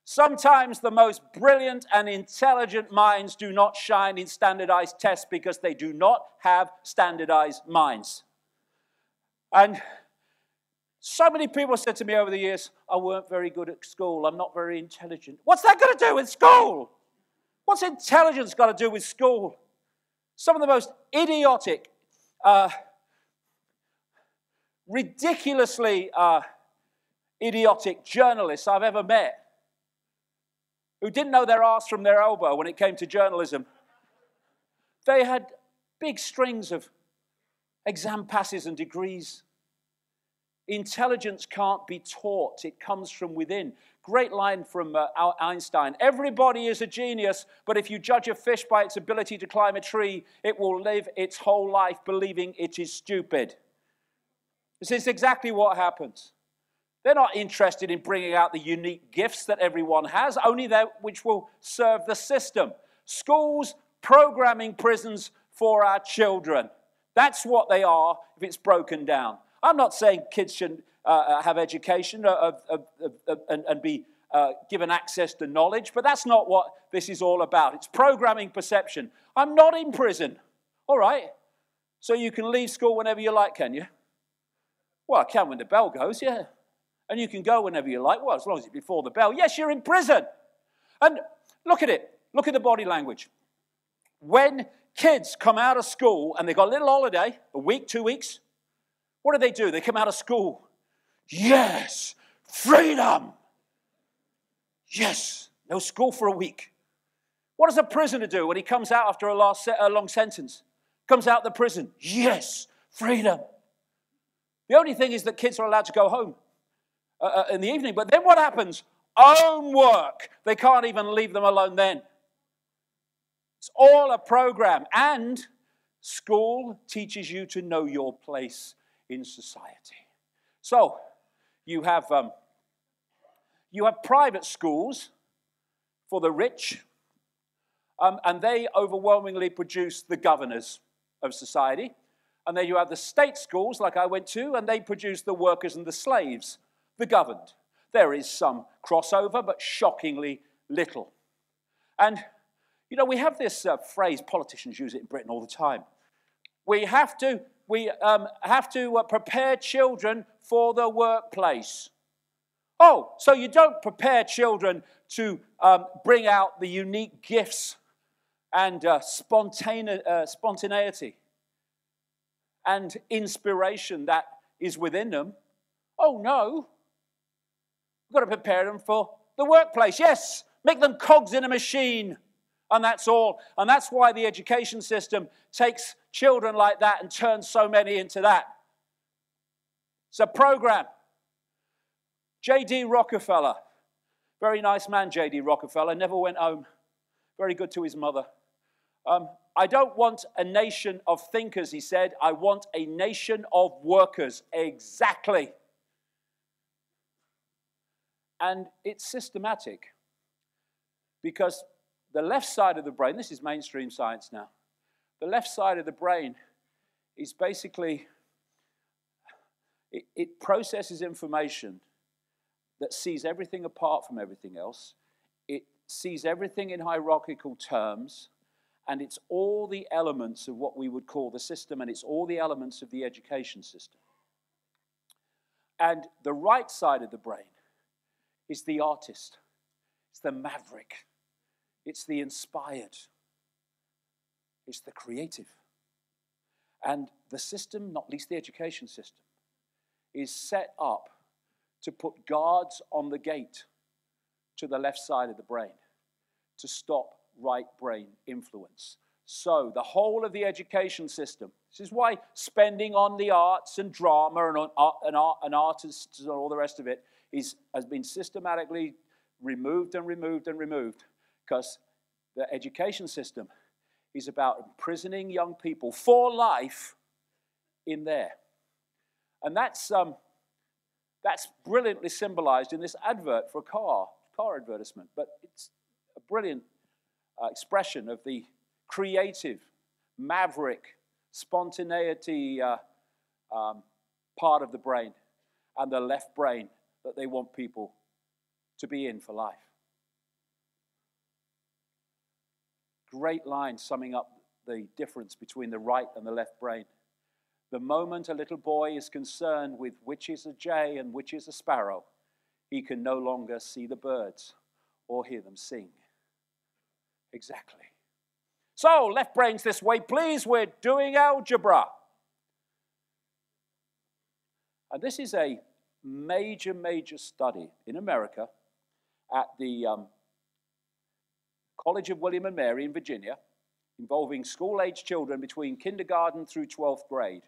Sometimes the most brilliant and intelligent minds do not shine in standardized tests because they do not have standardized minds. And so many people said to me over the years, I weren't very good at school, I'm not very intelligent. What's that got to do with school? What's intelligence got to do with school? Some of the most idiotic, ridiculously idiotic journalists I've ever met, who didn't know their arse from their elbow when it came to journalism. They had big strings of exam passes and degrees. Intelligence can't be taught. It comes from within. Great line from Einstein. Everybody is a genius, but if you judge a fish by its ability to climb a tree, it will live its whole life believing it is stupid. This is exactly what happens. They're not interested in bringing out the unique gifts that everyone has, only that which will serve the system. Schools, programming prisons for our children. That's what they are if it's broken down. I'm not saying kids shouldn't have education and be given access to knowledge, but that's not what this is all about. It's programming perception. I'm not in prison. All right. So you can leave school whenever you like, can you? Well, I can when the bell goes, yeah. And you can go whenever you like. Well, as long as it's before the bell. Yes, you're in prison. And look at it. Look at the body language. When kids come out of school and they've got a little holiday, a week, 2 weeks, what do? They come out of school. Yes, freedom. Yes, no school for a week. What does a prisoner do when he comes out after a long sentence? Comes out of the prison. Yes, freedom. The only thing is that kids are allowed to go home in the evening. But then what happens? Homework. They can't even leave them alone then. It's all a program. And school teaches you to know your place in society. So you have private schools for the rich, and they overwhelmingly produce the governors of society. And then you have the state schools, like I went to, and they produce the workers and the slaves, the governed. There is some crossover, but shockingly little. And, you know, we have this phrase, politicians use it in Britain all the time. We have to prepare children for the workplace. Oh, so you don't prepare children to bring out the unique gifts and spontaneity and inspiration that is within them. Oh, no. We've got to prepare them for the workplace. Yes, make them cogs in a machine. And that's all. And that's why the education system takes children like that and turns so many into that. It's a program. J.D. Rockefeller, very nice man, J.D. Rockefeller, never went home. Very good to his mother. I don't want a nation of thinkers, he said. I want a nation of workers. Exactly. And it's systematic. Because the left side of the brain, this is mainstream science now, the left side of the brain is basically It processes information that sees everything apart from everything else. It sees everything in hierarchical terms, and it's all the elements of what we would call the system, and it's all the elements of the education system. And the right side of the brain is the artist. It's the maverick. It's the inspired. It's the creative. And the system, not least the education system, is set up to put guards on the gate to the left side of the brain to stop right brain influence. So the whole of the education system, this is why spending on the arts and drama and artists and all the rest of it has been systematically removed and removed and removed, because the education system is about imprisoning young people for life in there. And that's brilliantly symbolized in this advert for a car advertisement. But it's a brilliant expression of the creative, maverick, spontaneity part of the brain and the left brain that they want people to be in for life. Great line summing up the difference between the right and the left brain. The moment a little boy is concerned with which is a jay and which is a sparrow, he can no longer see the birds or hear them sing. Exactly. So, left brains this way, please. We're doing algebra. And this is a major, major study in America at the College of William and Mary in Virginia, involving school-age children between kindergarten through 12th grade.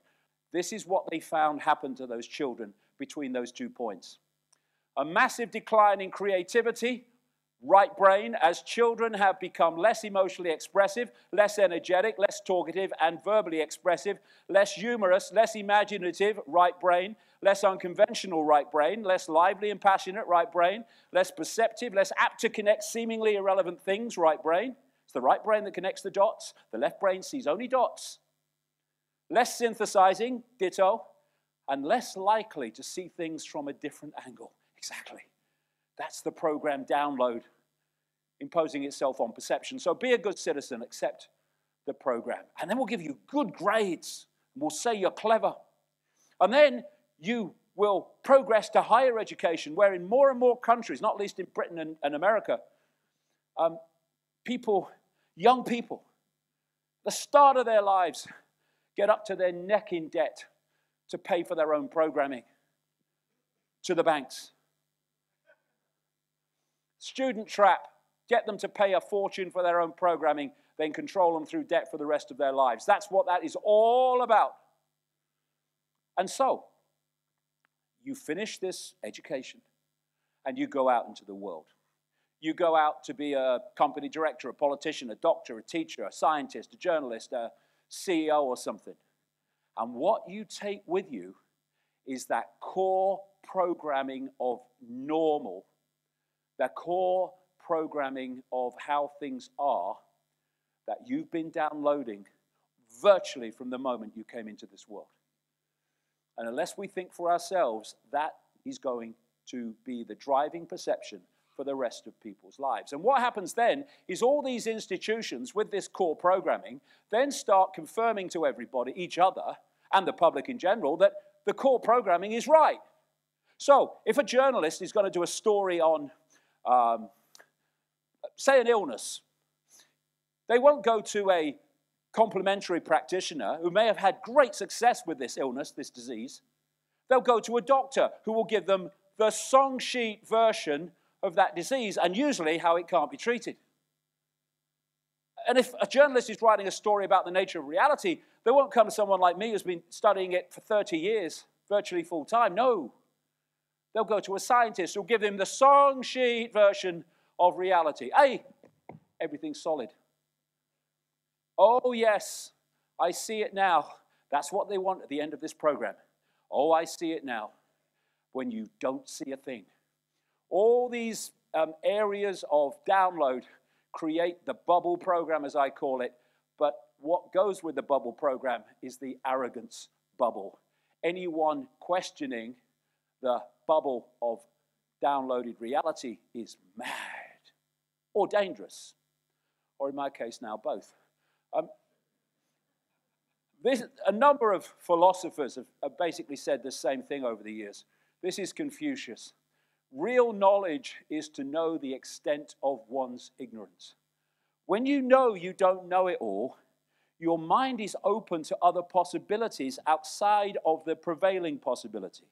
This is what they found happened to those children between those 2 points. A massive decline in creativity, right brain, as children have become less emotionally expressive, less energetic, less talkative and verbally expressive, less humorous, less imaginative, right brain, less unconventional, right brain, less lively and passionate, right brain, less perceptive, less apt to connect seemingly irrelevant things, right brain. It's the right brain that connects the dots. The left brain sees only dots. Less synthesizing, ditto, and less likely to see things from a different angle. Exactly. That's the program download imposing itself on perception. So be a good citizen, accept the program. And then we'll give you good grades. We'll say you're clever. And then you will progress to higher education, where in more and more countries, not least in Britain and America, young people, the start of their lives, get up to their neck in debt to pay for their own programming to the banks. Student trap, get them to pay a fortune for their own programming, then control them through debt for the rest of their lives. That's what that is all about. And so, you finish this education and you go out into the world. You go out to be a company director, a politician, a doctor, a teacher, a scientist, a journalist, a CEO or something. And what you take with you is that core programming of normal, that core programming of how things are that you've been downloading virtually from the moment you came into this world. And unless we think for ourselves, that is going to be the driving perception for the rest of people's lives. And what happens then is all these institutions with this core programming then start confirming to everybody, each other, and the public in general, that the core programming is right. So if a journalist is going to do a story on, say, an illness, they won't go to a complementary practitioner who may have had great success with this illness, this disease. They'll go to a doctor who will give them the song sheet version of that disease, and usually how it can't be treated. And if a journalist is writing a story about the nature of reality, they won't come to someone like me who's been studying it for 30 years, virtually full time. No. They'll go to a scientist who'll give them the song sheet version of reality. Hey, everything's solid. Oh, yes, I see it now. That's what they want at the end of this program. Oh, I see it now. When you don't see a thing. All these areas of download create the bubble program, as I call it. But what goes with the bubble program is the arrogance bubble. anyone questioning the bubble of downloaded reality is mad or dangerous, or in my case now, both. A number of philosophers have basically said the same thing over the years. This is Confucius. Real knowledge is to know the extent of one's ignorance. When you know you don't know it all, your mind is open to other possibilities outside of the prevailing possibility.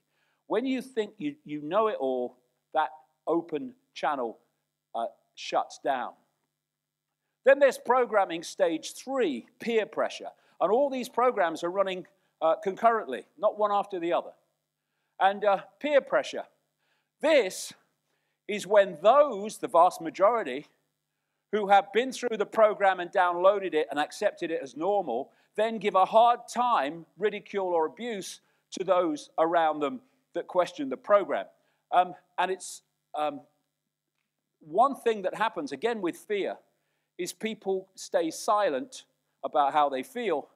When you think you know it all, that open channel shuts down. Then there's programming stage 3, peer pressure. And all these programs are running concurrently, not one after the other. And peer pressure. This is when those, the vast majority, who have been through the program and downloaded it and accepted it as normal, then give a hard time, ridicule or abuse to those around them that question the program. And it's one thing that happens, again with fear, is people stay silent about how they feel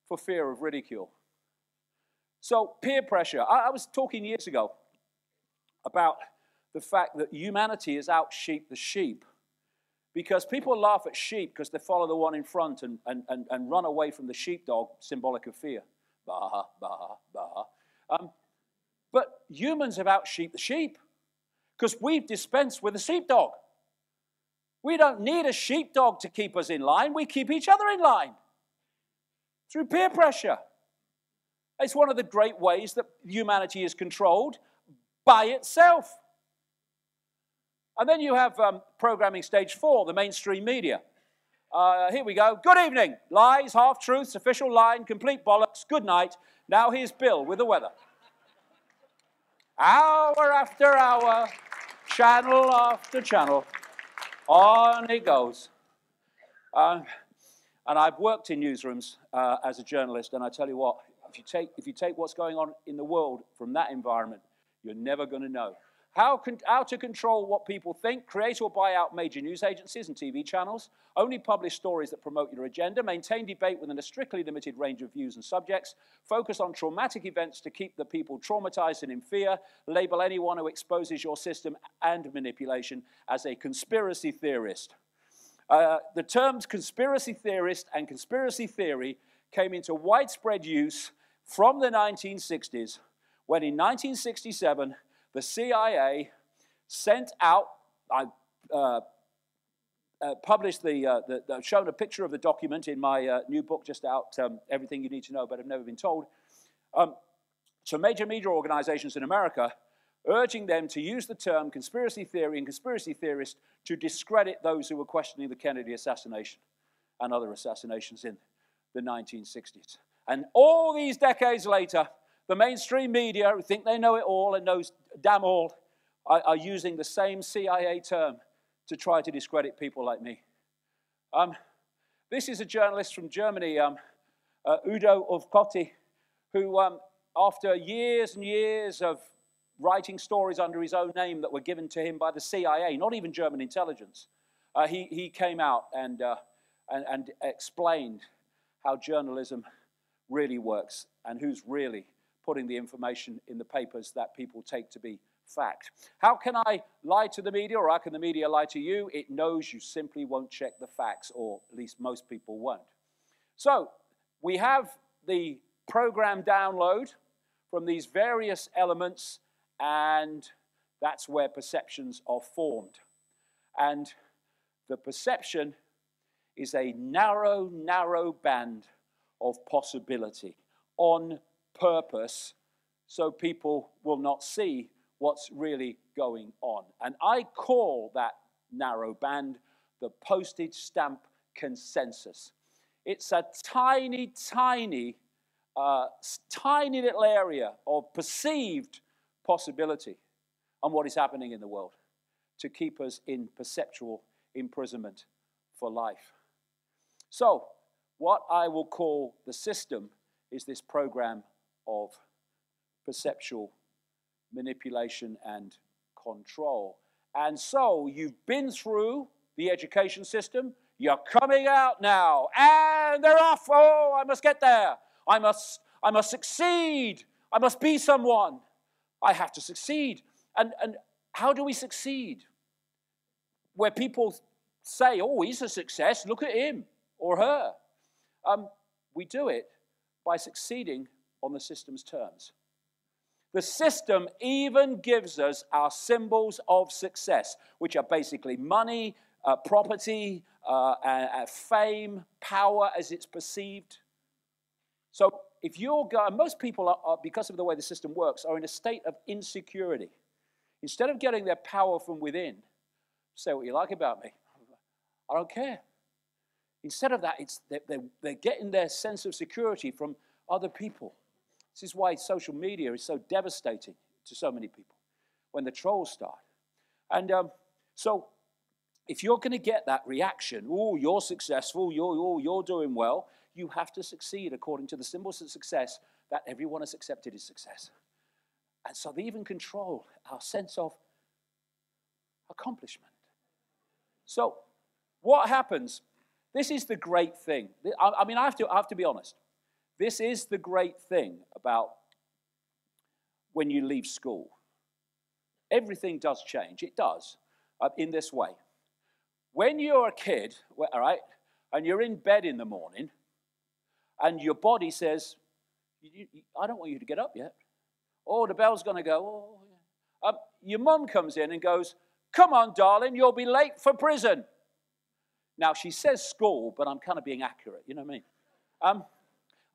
for fear of ridicule. So peer pressure. I was talking years ago about the fact that humanity has out-sheeped the sheep, because people laugh at sheep because they follow the one in front and run away from the sheepdog, symbolic of fear. Bah, bah, bah. But humans have out-sheeped the sheep because we've dispensed with a sheepdog. We don't need a sheepdog to keep us in line. We keep each other in line through peer pressure. It's one of the great ways that humanity is controlled by itself. And then you have programming stage 4, the mainstream media. Here we go. Good evening. Lies, half-truths, official line, complete bollocks. Good night. Now here's Bill with the weather. Hour after hour, channel after channel, on it goes. And I've worked in newsrooms as a journalist, and I tell you what, if you take what's going on in the world from that environment, you're never going to know. How to control what people think, create or buy out major news agencies and TV channels, only publish stories that promote your agenda, maintain debate within a strictly limited range of views and subjects, focus on traumatic events to keep the people traumatized and in fear, label anyone who exposes your system and manipulation as a conspiracy theorist. The terms conspiracy theorist and conspiracy theory came into widespread use from the 1960s, when in 1967, the CIA sent out, published I've shown a picture of the document in my new book just out, Everything You Need to Know But Have Never Been Told, to major media organizations in America, urging them to use the term conspiracy theory and conspiracy theorist to discredit those who were questioning the Kennedy assassination and other assassinations in the 1960s. And all these decades later, the mainstream media, who think they know it all and knows damn all, are using the same CIA term to try to discredit people like me. This is a journalist from Germany, Udo Ufkotti, who, after years and years of writing stories under his own name that were given to him by the CIA, not even German intelligence, he came out and explained how journalism really works and who's really putting the information in the papers that people take to be fact. How can I lie to the media, or how can the media lie to you? It knows you simply won't check the facts, or at least most people won't. So we have the program download from these various elements, and that's where perceptions are formed. And the perception is a narrow, narrow band of possibility on purpose, so people will not see what's really going on. And I call that narrow band the postage stamp consensus. It's a tiny, tiny, tiny little area of perceived possibility on what is happening in the world to keep us in perceptual imprisonment for life. So, what I will call the system is this program of perceptual manipulation and control. And so you've been through the education system, you're coming out now, and they're off. Oh, I must get there. I must succeed. I must be someone. I have to succeed. And how do we succeed? Where people say, oh, he's a success, look at him or her. We do it by succeeding on the system's terms. The system even gives us our symbols of success, which are basically money, property, fame, power as it's perceived. So if you're going, most people are, because of the way the system works, are in a state of insecurity. Instead of getting their power from within, say what you like about me, I don't care. Instead of that, they're getting their sense of security from other people. This is why social media is so devastating to so many people, when the trolls start. And so if you're going to get that reaction, oh, you're successful, you're doing well, you have to succeed according to the symbols of success that everyone has accepted as success. And so they even control our sense of accomplishment. So what happens? This is the great thing. I mean, I have to be honest. This is the great thing about when you leave school. Everything does change. It does, in this way. When you're a kid, all right, and you're in bed in the morning, and your body says, I don't want you to get up yet. Oh, the bell's going to go. Oh, yeah. Your mum comes in and goes, come on, darling, you'll be late for prison. Now, she says school, but I'm kind of being accurate, you know what I mean?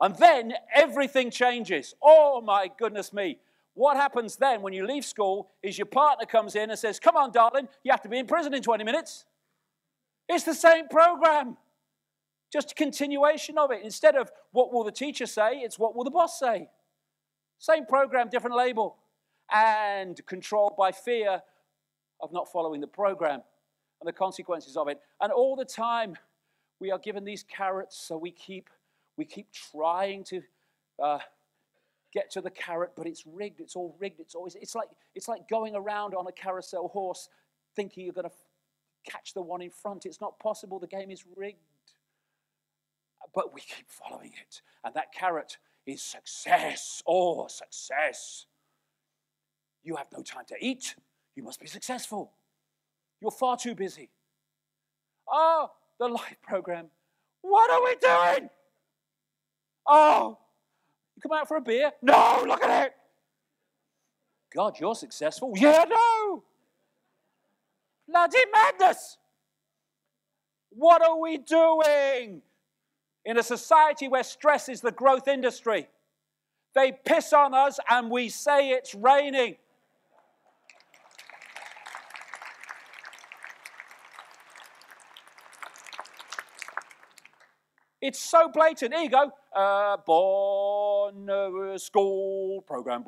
And then everything changes. Oh, my goodness me. What happens then when you leave school is your partner comes in and says, come on, darling, you have to be in prison in 20 minutes. It's the same program, just a continuation of it. Instead of what will the teacher say, it's what will the boss say. Same program, different label. And controlled by fear of not following the program and the consequences of it. And all the time, we are given these carrots, so we keep trying to get to the carrot, but it's rigged. It's all rigged. It's like going around on a carousel horse, thinking you're going to catch the one in front. It's not possible. The game is rigged. But we keep following it, and that carrot is success. Oh, success! You have no time to eat. You must be successful. You're far too busy. Oh, the life program. What are we doing? Oh, you come out for a beer? No, look at it. God, you're successful. Yeah, no. Bloody madness. What are we doing? In a society where stress is the growth industry, they piss on us and we say it's raining. It's so blatant. Here you go. Born, school, program.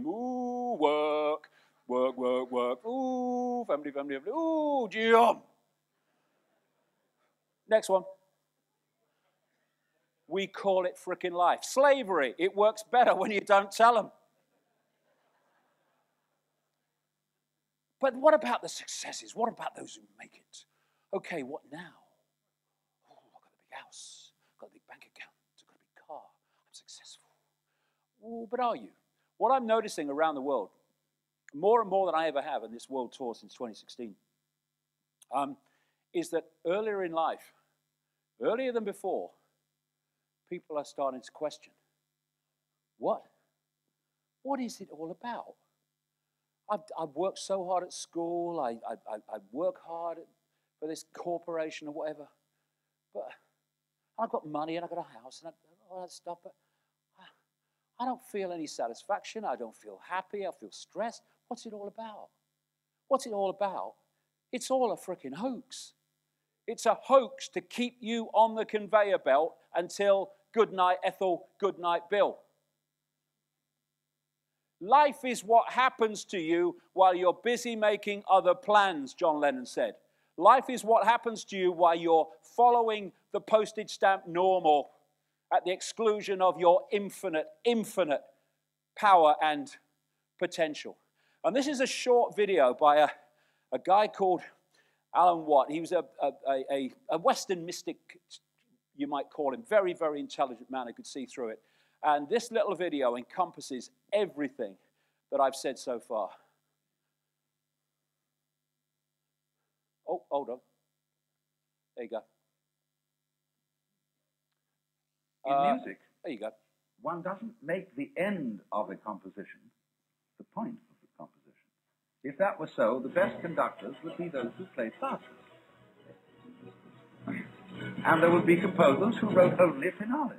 Ooh, work. Ooh, family. Ooh, jump. Next one. We call it frickin' life. Slavery. It works better when you don't tell them. But what about the successes? What about those who make it? Okay, what now? Oh, I've got a big house. I've got a big bank account. I've got a big car. I'm successful. Oh, but are you? What I'm noticing around the world, more and more than I ever have in this world tour since 2016, is that earlier in life, earlier than before, people are starting to question, what? What is it all about? I've worked so hard at school, I work hard for this corporation or whatever, but I've got money and I've got a house and all that stuff, but I don't feel any satisfaction, I don't feel happy, I feel stressed. What's it all about? What's it all about? It's all a freaking hoax. It's a hoax to keep you on the conveyor belt until good night Ethel, good night Bill. Life is what happens to you while you're busy making other plans, John Lennon said. Life is what happens to you while you're following the postage stamp normal at the exclusion of your infinite power and potential. And this is a short video by a guy called Alan Watt. He was a Western mystic, you might call him. Very, very intelligent man. I could see through it. And this little video encompasses everything that I've said so far. Oh, hold on. There you go. In music, there you go. one doesn't make the end of a composition the point of the composition. If that were so, the best conductors would be those who played fastest. And there would be composers who wrote only finales.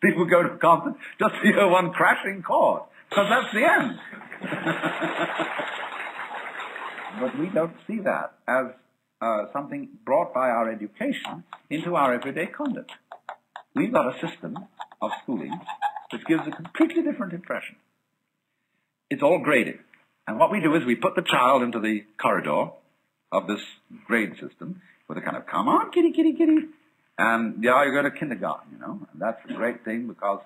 People go to concert just to hear one crashing chord, because that's the end. But we don't see that as something brought by our education into our everyday conduct. We've got a system of schooling which gives a completely different impression. It's all graded. And what we do is we put the child into the corridor of this grade system with a kind of, come on, kitty, kitty, kitty. And yeah, you go to kindergarten, you know. And that's a great thing, because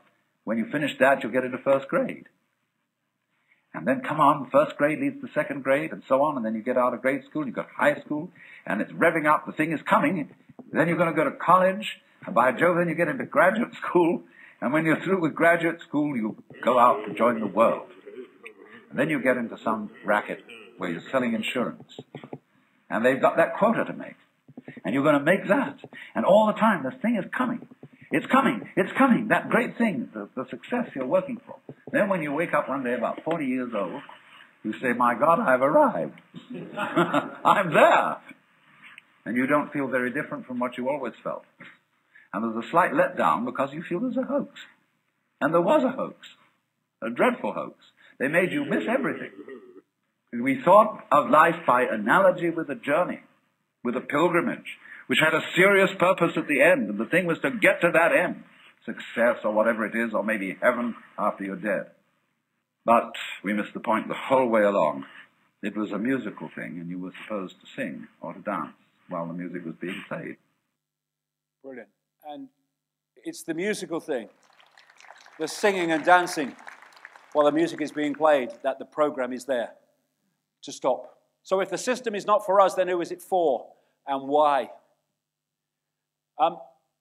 when you finish that, you'll get into first grade. And then, come on, first grade leads to second grade, and so on. And then you get out of grade school, you've got high school, and it's revving up. The thing is coming. Then you're going to go to college. And by Jove, then you get into graduate school. And when you're through with graduate school, you go out to join the world. And then you get into some racket where you're selling insurance. And they've got that quota to make. And you're going to make that. And all the time, this thing is coming. It's coming. It's coming. That great thing, the success you're working for. Then when you wake up one day about 40 years old, you say, my God, I've arrived. I'm there. And you don't feel very different from what you always felt. And there's a slight letdown because you feel there's a hoax. And there was a hoax. A dreadful hoax. They made you miss everything. We thought of life by analogy with a journey, with a pilgrimage, which had a serious purpose at the end, and the thing was to get to that end, success or whatever it is, or maybe heaven after you're dead. But we missed the point the whole way along. It was a musical thing, and you were supposed to sing or to dance while the music was being played. Brilliant. And it's the musical thing, the singing and dancing while the music is being played, that the program is there to stop. So if the system is not for us, then who is it for and why?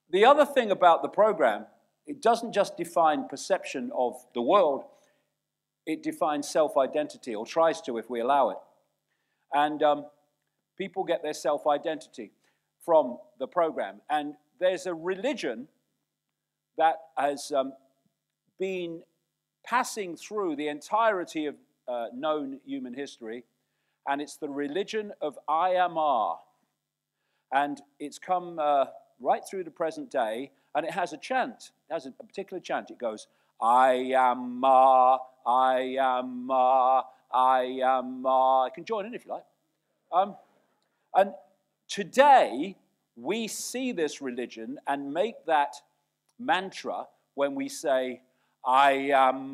The other thing about the program, it doesn't just define perception of the world, it defines self-identity, or tries to if we allow it. And people get their self-identity from the program. And there's a religion that has been passing through the entirety of known human history, and it's the religion of IMR. And it's come right through the present day, and it has a chant. It has a particular chant. It goes, I am Ma, I am Ma, I am Ma. You can join in if you like. And today, we see this religion and make that mantra when we say, I am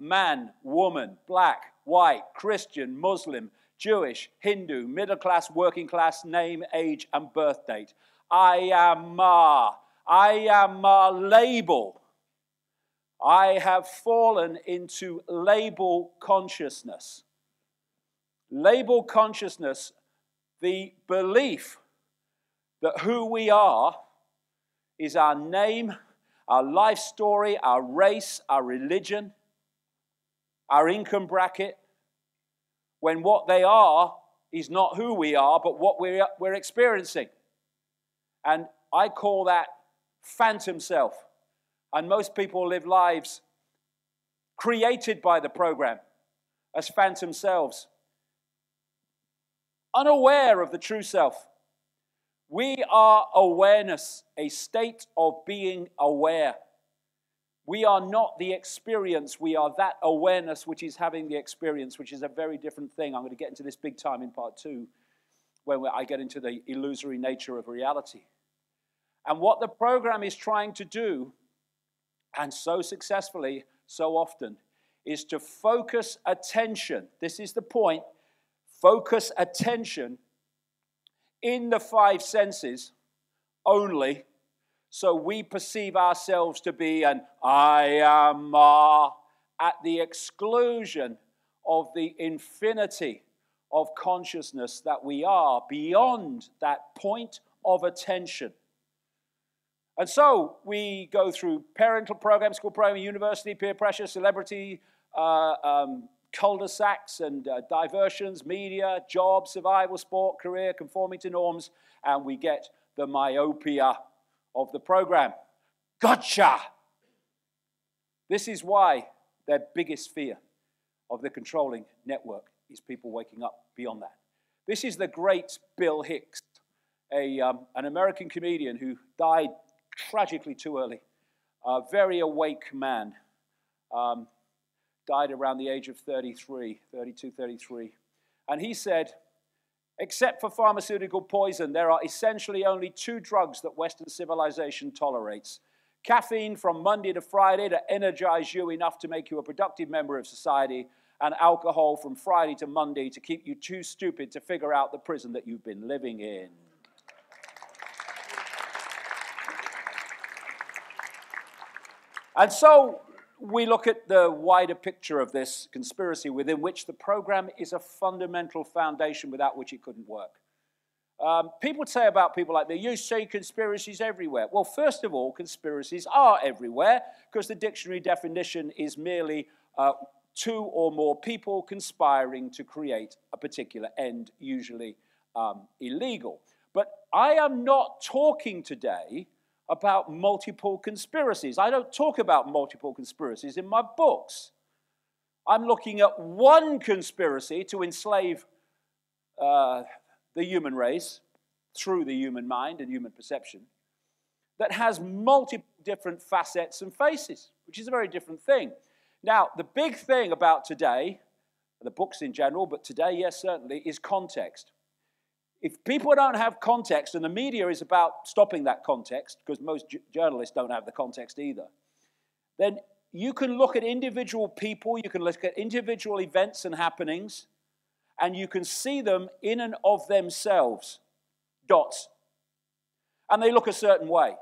man, woman, black, white, Christian, Muslim, Jewish, Hindu, middle class, working class, name, age, and birth date. I am label. I have fallen into label consciousness. Label consciousness, the belief that who we are is our name, our life story, our race, our religion, our income bracket, when what they are is not who we are, but what we're experiencing. And I call that phantom self. And most people live lives created by the program as phantom selves, unaware of the true self. We are awareness, a state of being aware. We are not the experience. We are that awareness which is having the experience, which is a very different thing. I'm going to get into this big time in part 2, when I get into the illusory nature of reality. And what the program is trying to do, and so successfully, so often, is to focus attention. This is the point. Focus attention in the 5 senses only, so we perceive ourselves to be an I am at the exclusion of the infinity of consciousness that we are beyond that point of attention. And so we go through parental program, school program, university, peer pressure, celebrity, cul-de-sacs and diversions, media, job, survival, sport, career, conforming to norms, and we get the myopia of the program. Gotcha! This is why their biggest fear of the controlling network is people waking up beyond that. This is the great Bill Hicks, an American comedian who died tragically too early. A very awake man. Died around the age of 32, 33. And he said, except for pharmaceutical poison, there are essentially only 2 drugs that Western civilization tolerates. Caffeine from Monday to Friday to energize you enough to make you a productive member of society, and alcohol from Friday to Monday to keep you too stupid to figure out the prison that you've been living in. And so we look at the wider picture of this conspiracy within which the program is a fundamental foundation without which it couldn't work. People say about people like me, you see conspiracies everywhere. Well, first of all, conspiracies are everywhere because the dictionary definition is merely 2 or more people conspiring to create a particular end, usually illegal. But I am not talking today about multiple conspiracies. I don't talk about multiple conspiracies in my books. I'm looking at one conspiracy to enslave the human race through the human mind and human perception that has multiple different facets and faces, which is a very different thing. Now, the big thing about today, the books in general, but today, yes, certainly, is context. If people don't have context, and the media is about stopping that context, because most journalists don't have the context either, then you can look at individual people, you can look at individual events and happenings, and you can see them in and of themselves, dots. And they look a certain way.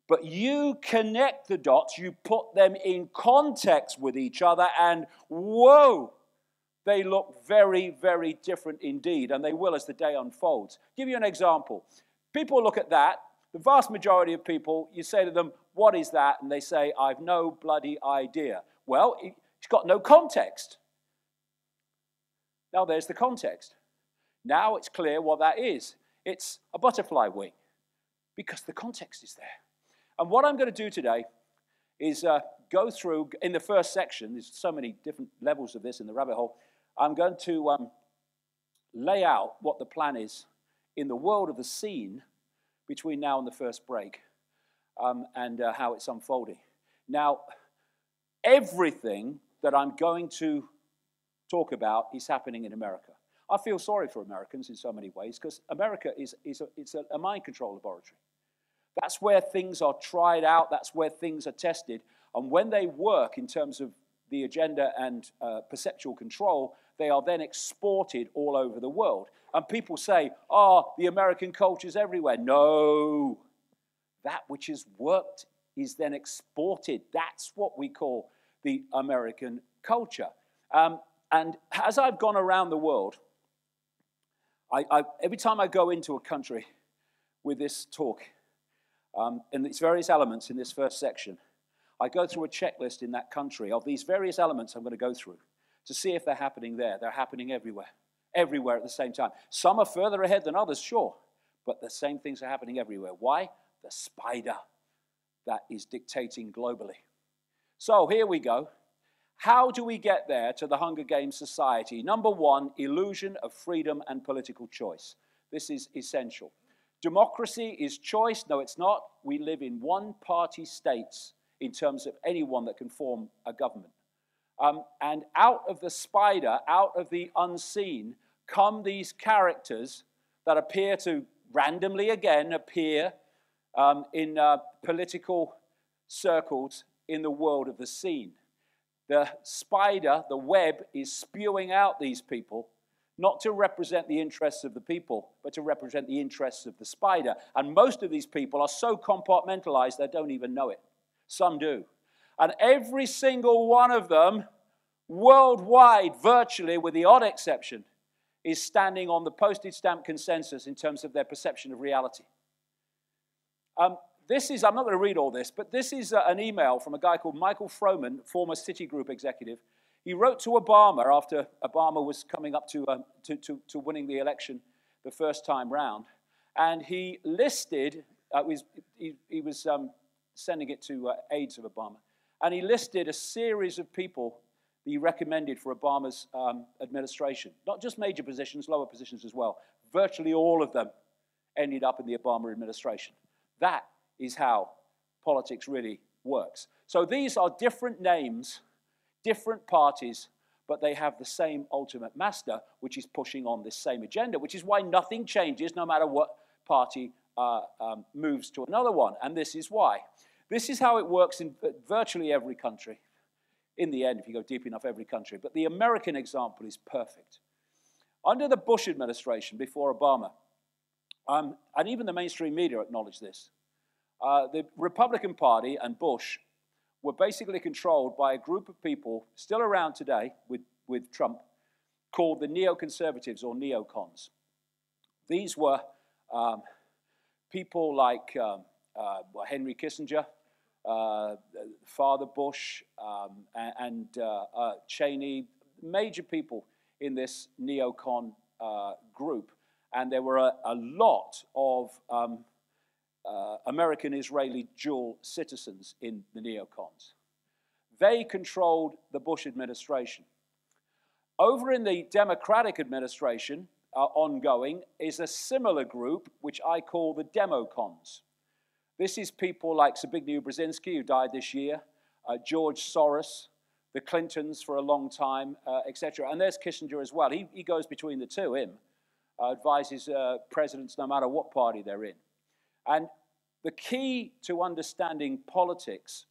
But you connect the dots, you put them in context with each other, and whoa, they look very, very different indeed, and they will as the day unfolds. Give you an example. People look at that. The vast majority of people, you say to them, what is that? And they say, I've no bloody idea. Well, it's got no context. Now there's the context. Now it's clear what that is. It's a butterfly wing, because the context is there. And what I'm going to do today is go through, in the first section, there's so many different levels of this in the rabbit hole, I'm going to lay out what the plan is in the world of the scene between now and the first break, and how it's unfolding. Now, everything that I'm going to talk about is happening in America. I feel sorry for Americans in so many ways, because America is a mind control laboratory. That's where things are tried out, that's where things are tested, and when they work in terms of the agenda and perceptual control, they are then exported all over the world. And people say, oh, the American culture's everywhere. No, that which has worked is then exported. That's what we call the American culture. And as I've gone around the world, every time I go into a country with this talk, and its various elements in this first section, I go through a checklist in that country of these various elements I'm going to go through to see if they're happening there. They're happening everywhere at the same time. Some are further ahead than others, sure, but the same things are happening everywhere. Why? The spider that is dictating globally. So here we go. How do we get there to the Hunger Games society? Number one, illusion of freedom and political choice. This is essential. Democracy is choice. No, it's not. We live in one-party states in terms of anyone that can form a government. And out of the spider, out of the unseen, come these characters that appear to randomly again appear in political circles in the world of the seen. The spider, the web, is spewing out these people, not to represent the interests of the people, but to represent the interests of the spider. And most of these people are so compartmentalized they don't even know it. Some do. And every single one of them, worldwide, virtually, with the odd exception, is standing on the postage stamp consensus in terms of their perception of reality. this is, I'm not going to read all this, but this is an email from a guy called Michael Froman, former Citigroup executive. He wrote to Obama after Obama was coming up to winning the election the first time round. And he listed, he was sending it to aides of Obama, and he listed a series of people that he recommended for Obama's administration. Not just major positions, lower positions as well. Virtually all of them ended up in the Obama administration. That is how politics really works. So these are different names, different parties, but they have the same ultimate master, which is pushing on this same agenda, which is why nothing changes no matter what party moves to another one. And this is why. This is how it works in virtually every country. In the end, if you go deep enough, every country. But the American example is perfect. Under the Bush administration, before Obama, and even the mainstream media acknowledge this, the Republican Party and Bush were basically controlled by a group of people still around today with Trump called the neoconservatives or neocons. These were people like Henry Kissinger, Father Bush, and Cheney, major people in this neocon group. And there were a lot of American-Israeli dual citizens in the neocons. They controlled the Bush administration. Over in the Democratic administration, ongoing, is a similar group, which I call the Democons. This is people like Zbigniew Brzezinski, who died this year, George Soros, the Clintons for a long time, etc. And there's Kissinger as well. He goes between the two, advises presidents no matter what party they're in. And the key to understanding politics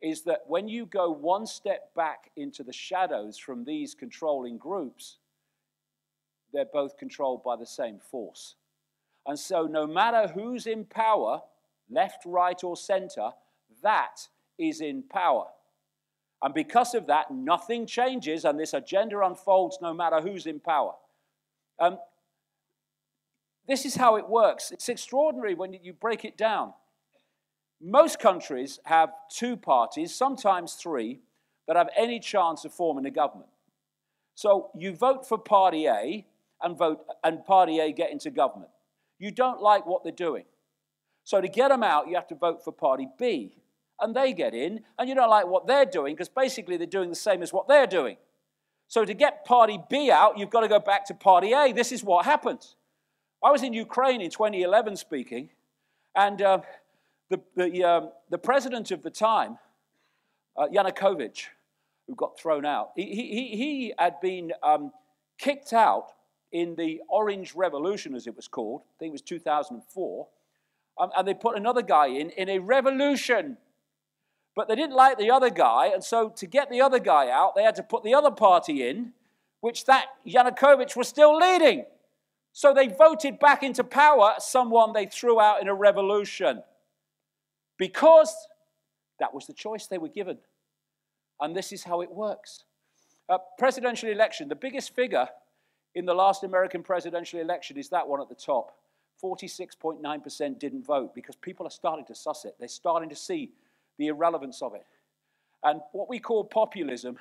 is that when you go one step back into the shadows from these controlling groups, they're both controlled by the same force. And so no matter who's in power, left, right, or center, that is in power. And because of that, nothing changes, and this agenda unfolds no matter who's in power. This is how it works. It's extraordinary when you break it down. Most countries have two parties, sometimes three, that have any chance of forming a government. So you vote for Party A and Party A get into government. You don't like what they're doing. So to get them out, you have to vote for Party B, and they get in, and you don't like what they're doing, because basically they're doing the same as what they're doing. So to get Party B out, you've got to go back to Party A. This is what happens. I was in Ukraine in 2011 speaking, and the president of the time, Yanukovych, who got thrown out, he had been kicked out in the Orange Revolution, as it was called. I think it was 2004. And they put another guy in a revolution. But they didn't like the other guy, and so to get the other guy out, they had to put the other party in, which that Yanukovych was still leading. So they voted back into power someone they threw out in a revolution. Because that was the choice they were given. And this is how it works. Presidential election, the biggest figure in the last American presidential election is that one at the top. 46.9% didn't vote because people are starting to suss it. They're starting to see the irrelevance of it. And what we call populism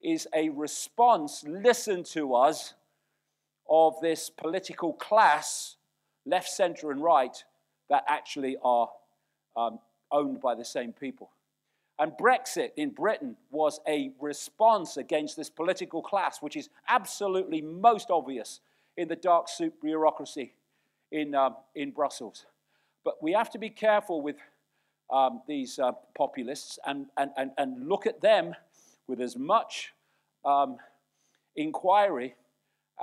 is a response, listen to us, of this political class, left, center, and right, that actually are owned by the same people. And Brexit in Britain was a response against this political class, which is absolutely most obvious in the dark soup bureaucracy in Brussels. But we have to be careful with these populists and look at them with as much inquiry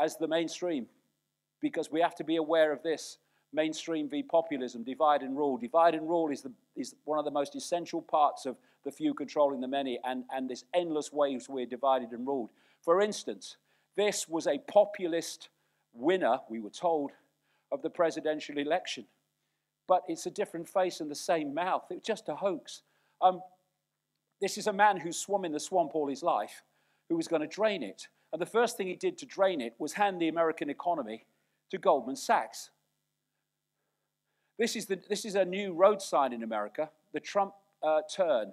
as the mainstream, because we have to be aware of this. Mainstream v. populism, divide and rule. Divide and rule is one of the most essential parts of the few controlling the many, and this endless ways we're divided and ruled. For instance, this was a populist winner, we were told, of the presidential election. But it's a different face and the same mouth. It was just a hoax. This is a man who swum in the swamp all his life, who was going to drain it. And the first thing he did to drain it was hand the American economy to Goldman Sachs. This is a new road sign in America, the Trump turn.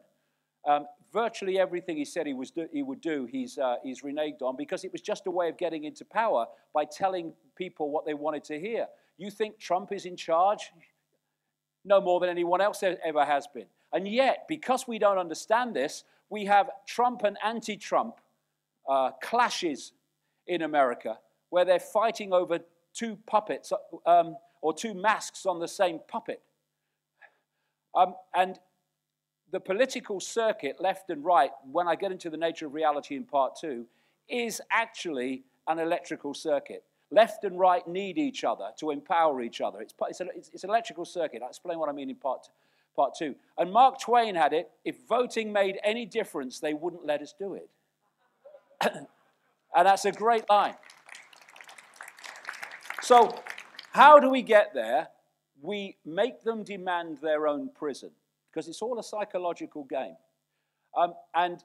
Virtually everything he said he would do, he's reneged on, because it was just a way of getting into power by telling people what they wanted to hear. You think Trump is in charge? No more than anyone else ever has been. And yet, because we don't understand this, we have Trump and anti-Trump clashes in America, where they're fighting over two puppets, or two masks on the same puppet. And the political circuit, left and right, when I get into the nature of reality in part 2, is actually an electrical circuit. Left and right need each other to empower each other. It's an electrical circuit. I'll explain what I mean in part 2. And Mark Twain had it: if voting made any difference, they wouldn't let us do it. And that's a great line. So how do we get there? We make them demand their own prison, because it's all a psychological game. And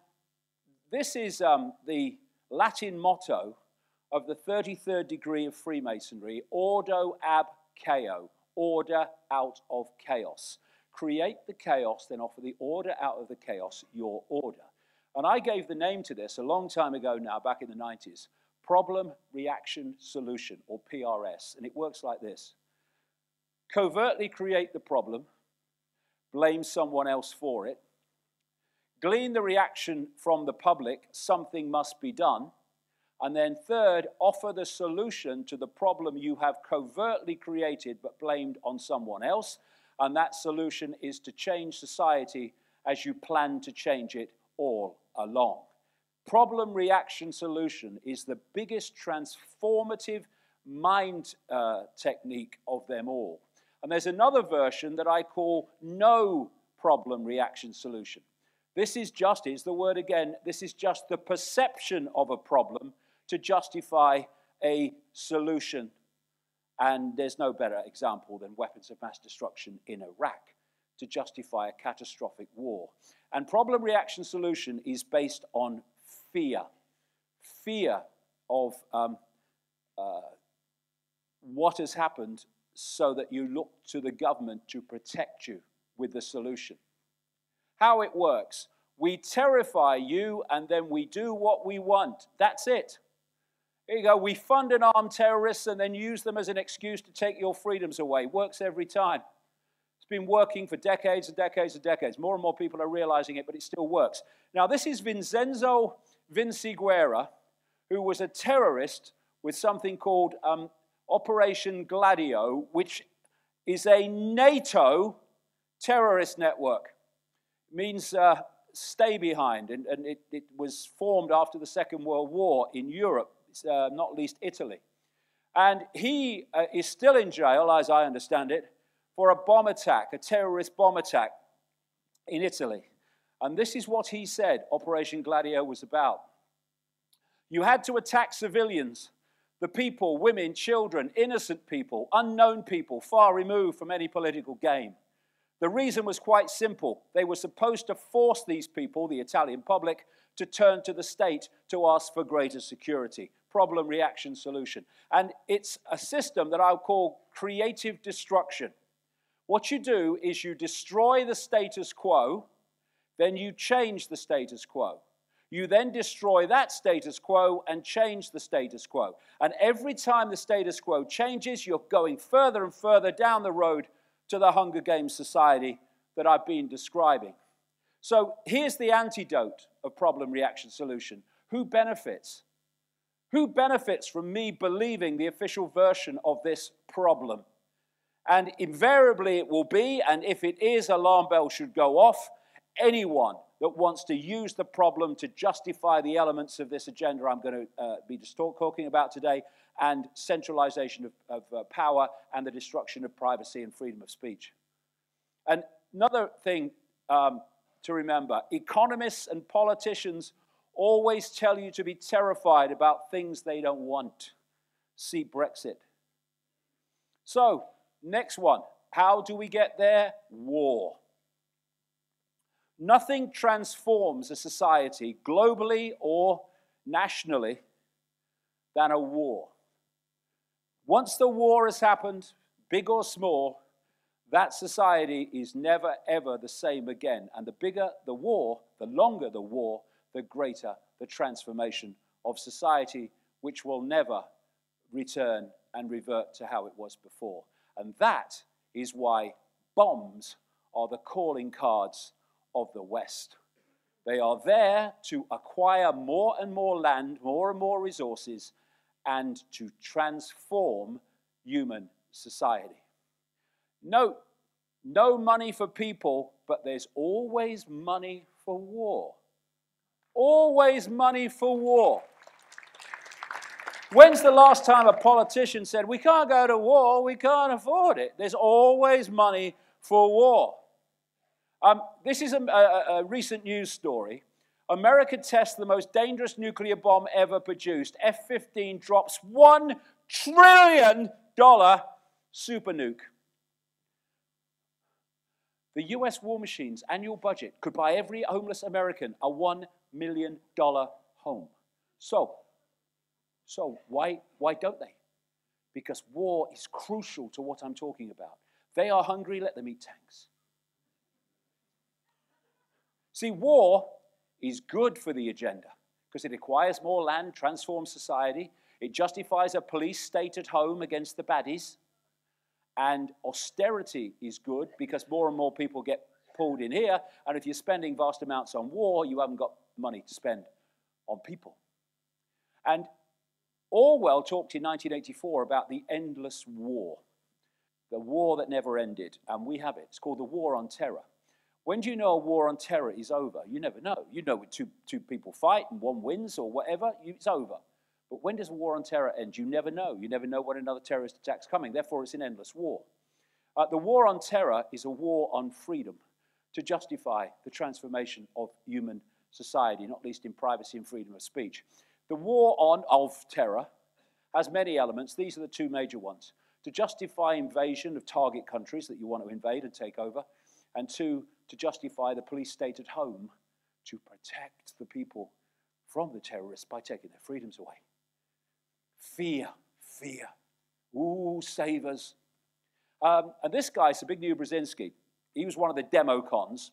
this is the Latin motto of the 33rd degree of Freemasonry: ordo ab chaos, order out of chaos. Create the chaos, then offer the order out of the chaos, your order. And I gave the name to this a long time ago now, back in the 90s, Problem, Reaction, Solution, or PRS. And it works like this: covertly create the problem, blame someone else for it, glean the reaction from the public, something must be done, and then third, offer the solution to the problem you have covertly created but blamed on someone else, and that solution is to change society as you plan to change it all along. Problem, reaction, solution is the biggest transformative mind technique of them all. And there's another version that I call no problem, reaction, solution. This is just, here's the word again, this is just the perception of a problem to justify a solution. And there's no better example than weapons of mass destruction in Iraq to justify a catastrophic war. And problem, reaction, solution is based on fear. Fear of what has happened, so that you look to the government to protect you with the solution. How it works: we terrify you and then we do what we want. That's it. Here you go. We fund and arm terrorists and then use them as an excuse to take your freedoms away. Works every time. It's been working for decades and decades and decades. More and more people are realizing it, but it still works. Now, this is Vincenzo Vinciguerra, who was a terrorist with something called Operation Gladio, which is a NATO terrorist network. It means stay behind, and it was formed after the Second World War in Europe, not least Italy. And he is still in jail, as I understand it, for a bomb attack, a terrorist bomb attack in Italy. And this is what he said Operation Gladio was about. You had to attack civilians, the people, women, children, innocent people, unknown people, far removed from any political game. The reason was quite simple. They were supposed to force these people, the Italian public, to turn to the state to ask for greater security. Problem, reaction, solution. And it's a system that I'll call creative destruction. What you do is you destroy the status quo, then you change the status quo. You then destroy that status quo and change the status quo. And every time the status quo changes, you're going further and further down the road to the Hunger Games society that I've been describing. So here's the antidote of problem, reaction, solution. Who benefits? Who benefits from me believing the official version of this problem? And invariably it will be, and if it is, alarm bell should go off, anyone that wants to use the problem to justify the elements of this agenda I'm going to be talking about today, and centralization of power and the destruction of privacy and freedom of speech. And another thing to remember, economists and politicians always tell you to be terrified about things they don't want. See Brexit. So, next one. How do we get there? War. Nothing transforms a society globally or nationally than a war. Once the war has happened, big or small, that society is never, ever the same again. And the bigger the war, the longer the war, the greater the transformation of society, which will never return and revert to how it was before. And that is why bombs are the calling cards of the West. They are there to acquire more and more land, more and more resources, and to transform human society. Note, no money for people, but there's always money for war. Always money for war. When's the last time a politician said, we can't go to war, we can't afford it? There's always money for war. This is a recent news story. America tests the most dangerous nuclear bomb ever produced. F-15 drops $1 trillion super nuke. The US war machine's annual budget could buy every homeless American a $1 million home. So why don't they? Because war is crucial to what I'm talking about. They are hungry, let them eat tanks. See, war is good for the agenda because it acquires more land, transforms society. It justifies a police state at home against the baddies. And austerity is good because more and more people get pulled in here. And if you're spending vast amounts on war, you haven't got money to spend on people. And Orwell talked in 1984 about the endless war, the war that never ended. And we have it. It's called the War on Terror. When do you know a war on terror is over? You never know. You know when two people fight and one wins or whatever, it's over. But when does a war on terror end? You never know. You never know when another terrorist attack's coming. Therefore, it's an endless war. The war on terror is a war on freedom to justify the transformation of human society, not least in privacy and freedom of speech. The war of terror has many elements. These are the two major ones. To justify invasion of target countries that you want to invade and take over, and two, to justify the police state at home to protect the people from the terrorists by taking their freedoms away. Fear, fear. Ooh, save us. And this guy, Zbigniew Brzezinski, he was one of the demo cons.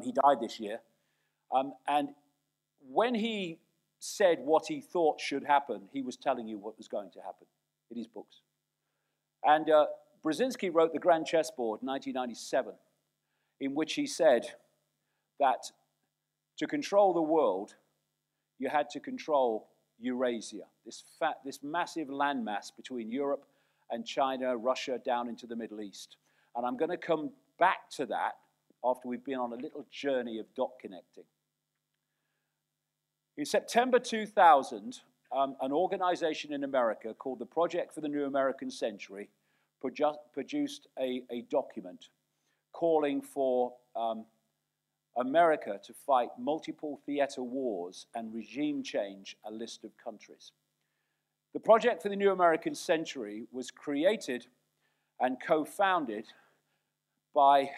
He died this year. And when he said what he thought should happen, he was telling you what was going to happen in his books. And Brzezinski wrote The Grand Chessboard in 1997, in which he said that to control the world, you had to control Eurasia, this massive landmass between Europe and China, Russia, down into the Middle East. And I'm going to come back to that after we've been on a little journey of dot connecting. In September 2000, an organization in America called the Project for the New American Century produced a document calling for America to fight multiple theater wars and regime change a list of countries. The Project for the New American Century was created and co-founded by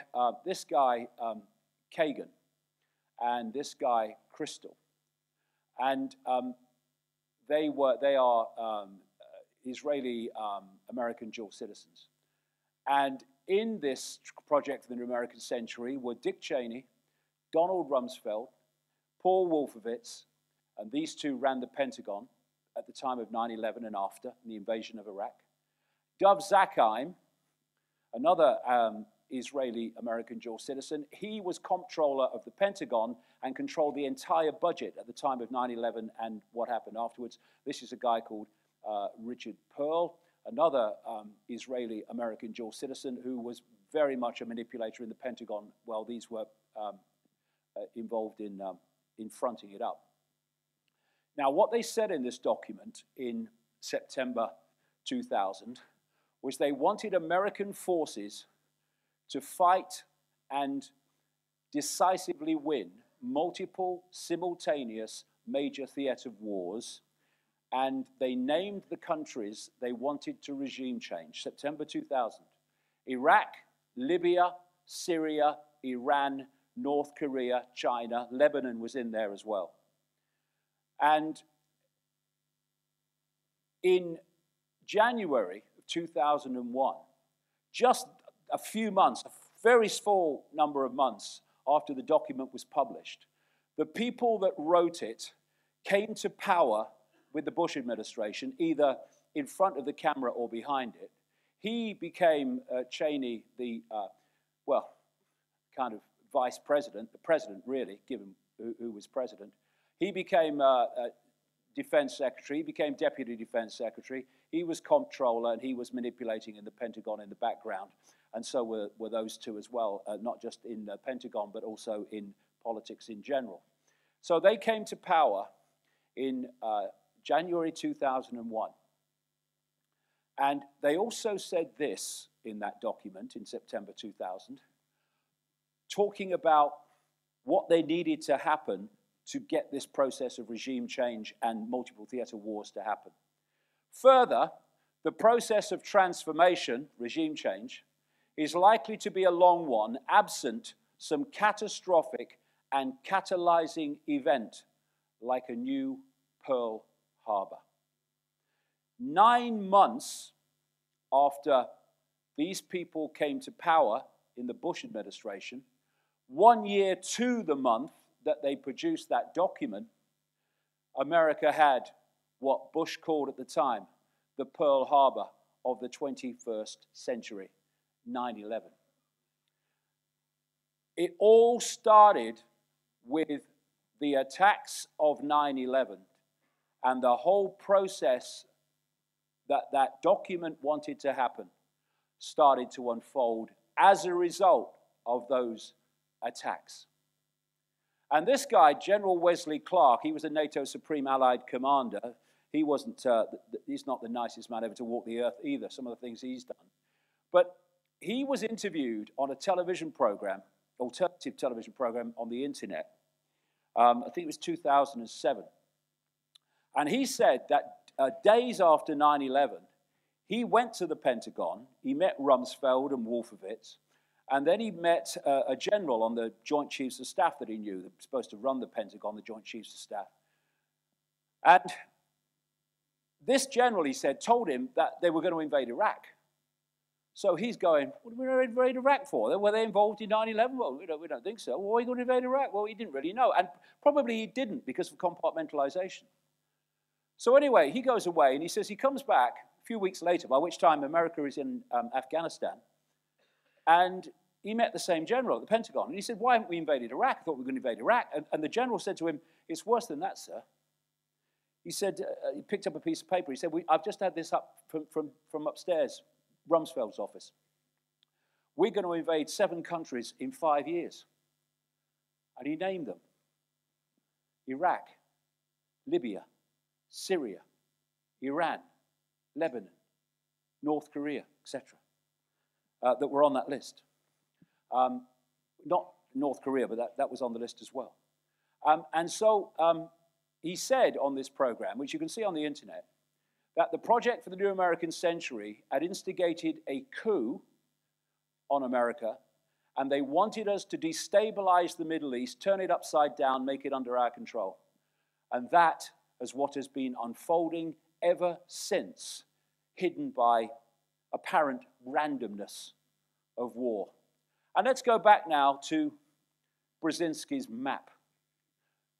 this guy, Kagan, and this guy, Crystal. And they are Israeli American dual citizens. And in this Project for the New American Century were Dick Cheney, Donald Rumsfeld, Paul Wolfowitz, and these two ran the Pentagon at the time of 9/11 and after, the invasion of Iraq. Dov Zakheim, another Israeli-American dual citizen, he was comptroller of the Pentagon and controlled the entire budget at the time of 9/11 and what happened afterwards. This is a guy called Richard Perle, another Israeli-American dual citizen who was very much a manipulator in the Pentagon while these were involved in fronting it up. Now, what they said in this document in September 2000 was they wanted American forces to fight and decisively win multiple simultaneous major theater wars, and they named the countries they wanted to regime change, September 2000. Iraq, Libya, Syria, Iran, North Korea, China, Lebanon was in there as well. And in January of 2001, just a few months, a very small number of months after the document was published, the people that wrote it came to power with the Bush administration, either in front of the camera or behind it. He became, Cheney, the, well, kind of vice president, the president really, given who was president. He became defense secretary, he became deputy defense secretary, he was comptroller, and he was manipulating in the Pentagon in the background. And so were those two as well, not just in the Pentagon, but also in politics in general. So they came to power in January 2001. And they also said this in that document in September 2000, talking about what they needed to happen to get this process of regime change and multiple theater wars to happen. Further, the process of transformation, regime change, is likely to be a long one, absent some catastrophic and catalyzing event like a new Pearl Harbor. 9 months after these people came to power in the Bush administration, 1 year to the month that they produced that document, America had what Bush called at the time the Pearl Harbor of the 21st century, 9/11. It all started with the attacks of 9/11 and the whole process that document wanted to happen started to unfold as a result of those attacks. And this guy, General Wesley Clark, he was a NATO Supreme Allied Commander. He wasn't, he's not the nicest man ever to walk the earth either, some of the things he's done. But he was interviewed on a television program, alternative television program on the internet. I think it was 2007. And he said that days after 9/11, he went to the Pentagon, he met Rumsfeld and Wolfowitz, and then he met a general on the Joint Chiefs of Staff that he knew, that was supposed to run the Pentagon, the Joint Chiefs of Staff. And this general, he said, told him that they were going to invade Iraq. So he's going, what are we going to invade Iraq for? Were they involved in 9/11? Well, we don't think so. Well, why are you going to invade Iraq? Well, he didn't really know. And probably he didn't because of compartmentalization. So anyway, he goes away and he says he comes back a few weeks later, by which time America is in Afghanistan. And he met the same general at the Pentagon. And he said, why haven't we invaded Iraq? I thought we were going to invade Iraq. And the general said to him, it's worse than that, sir. He said, he picked up a piece of paper. He said, I've just had this up from upstairs, Rumsfeld's office. We're going to invade 7 countries in 5 years. And he named them: Iraq, Libya, Syria, Iran, Lebanon, North Korea, etc., that were on that list. Not North Korea, but that was on the list as well. And so he said on this program, which you can see on the internet, that the Project for the New American Century had instigated a coup on America, and they wanted us to destabilize the Middle East, turn it upside down, make it under our control. And that is what has been unfolding ever since, hidden by apparent randomness of war. And let's go back now to Brzezinski's map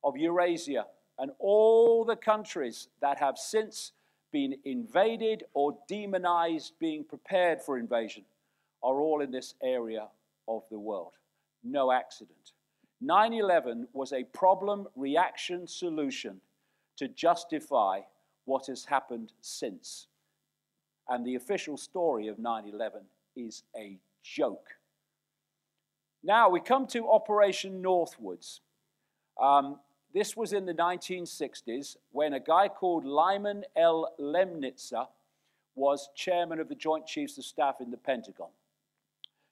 of Eurasia and all the countries that have since been invaded or demonized, being prepared for invasion, are all in this area of the world. No accident. 9/11 was a problem, reaction, solution to justify what has happened since. And the official story of 9/11 is a joke. Now we come to Operation Northwoods. This was in the 1960s when a guy called Lyman L. Lemnitzer was chairman of the Joint Chiefs of Staff in the Pentagon.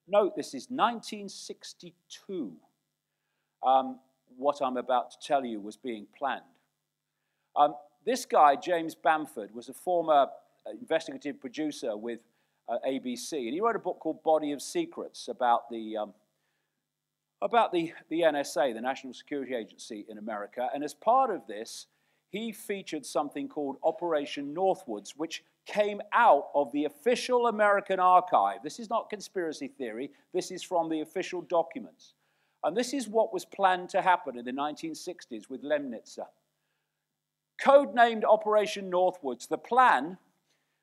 Note, this is 1962. What I'm about to tell you was being planned. This guy, James Bamford, was a former investigative producer with ABC, and he wrote a book called Body of Secrets about the NSA, the National Security Agency in America. And as part of this, he featured something called Operation Northwoods, which came out of the official American archive. This is not conspiracy theory. This is from the official documents. And this is what was planned to happen in the 1960s with Lemnitzer. Codenamed Operation Northwoods, the plan,